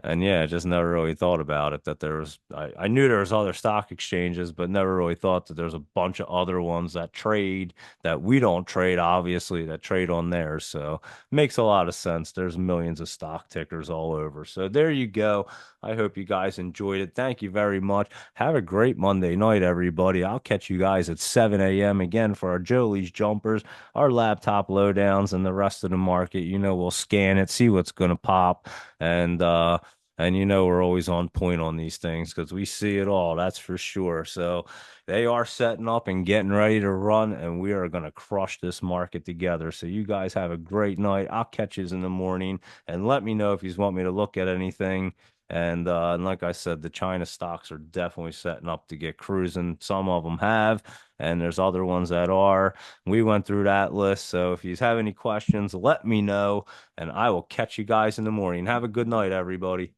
and yeah, I just never really thought about it, that there was I knew there was other stock exchanges, but never really thought that there's a bunch of other ones that trade that we don't trade, obviously, that trade on theirs. So makes a lot of sense. There's millions of stock tickers all over. So there you go. I hope you guys enjoyed it. Thank you very much. Have a great Monday night, everybody. I'll catch you guys at 7 a.m. again for our Jolie's jumpers, our laptop lowdowns, and the rest of the market. We'll scan it, see what's gonna pop, and we're always on point on these things because we see it all, that's for sure. So they are setting up and getting ready to run, and we are going to crush this market together. So you guys have a great night. I'll catch you in the morning, and let me know if you want me to look at anything. And like I said, the China stocks are definitely setting up to get cruising. Some of them have, and there's other ones that are. We went through that list. So if you have any questions, let me know, and I will catch you guys in the morning. Have a good night, everybody.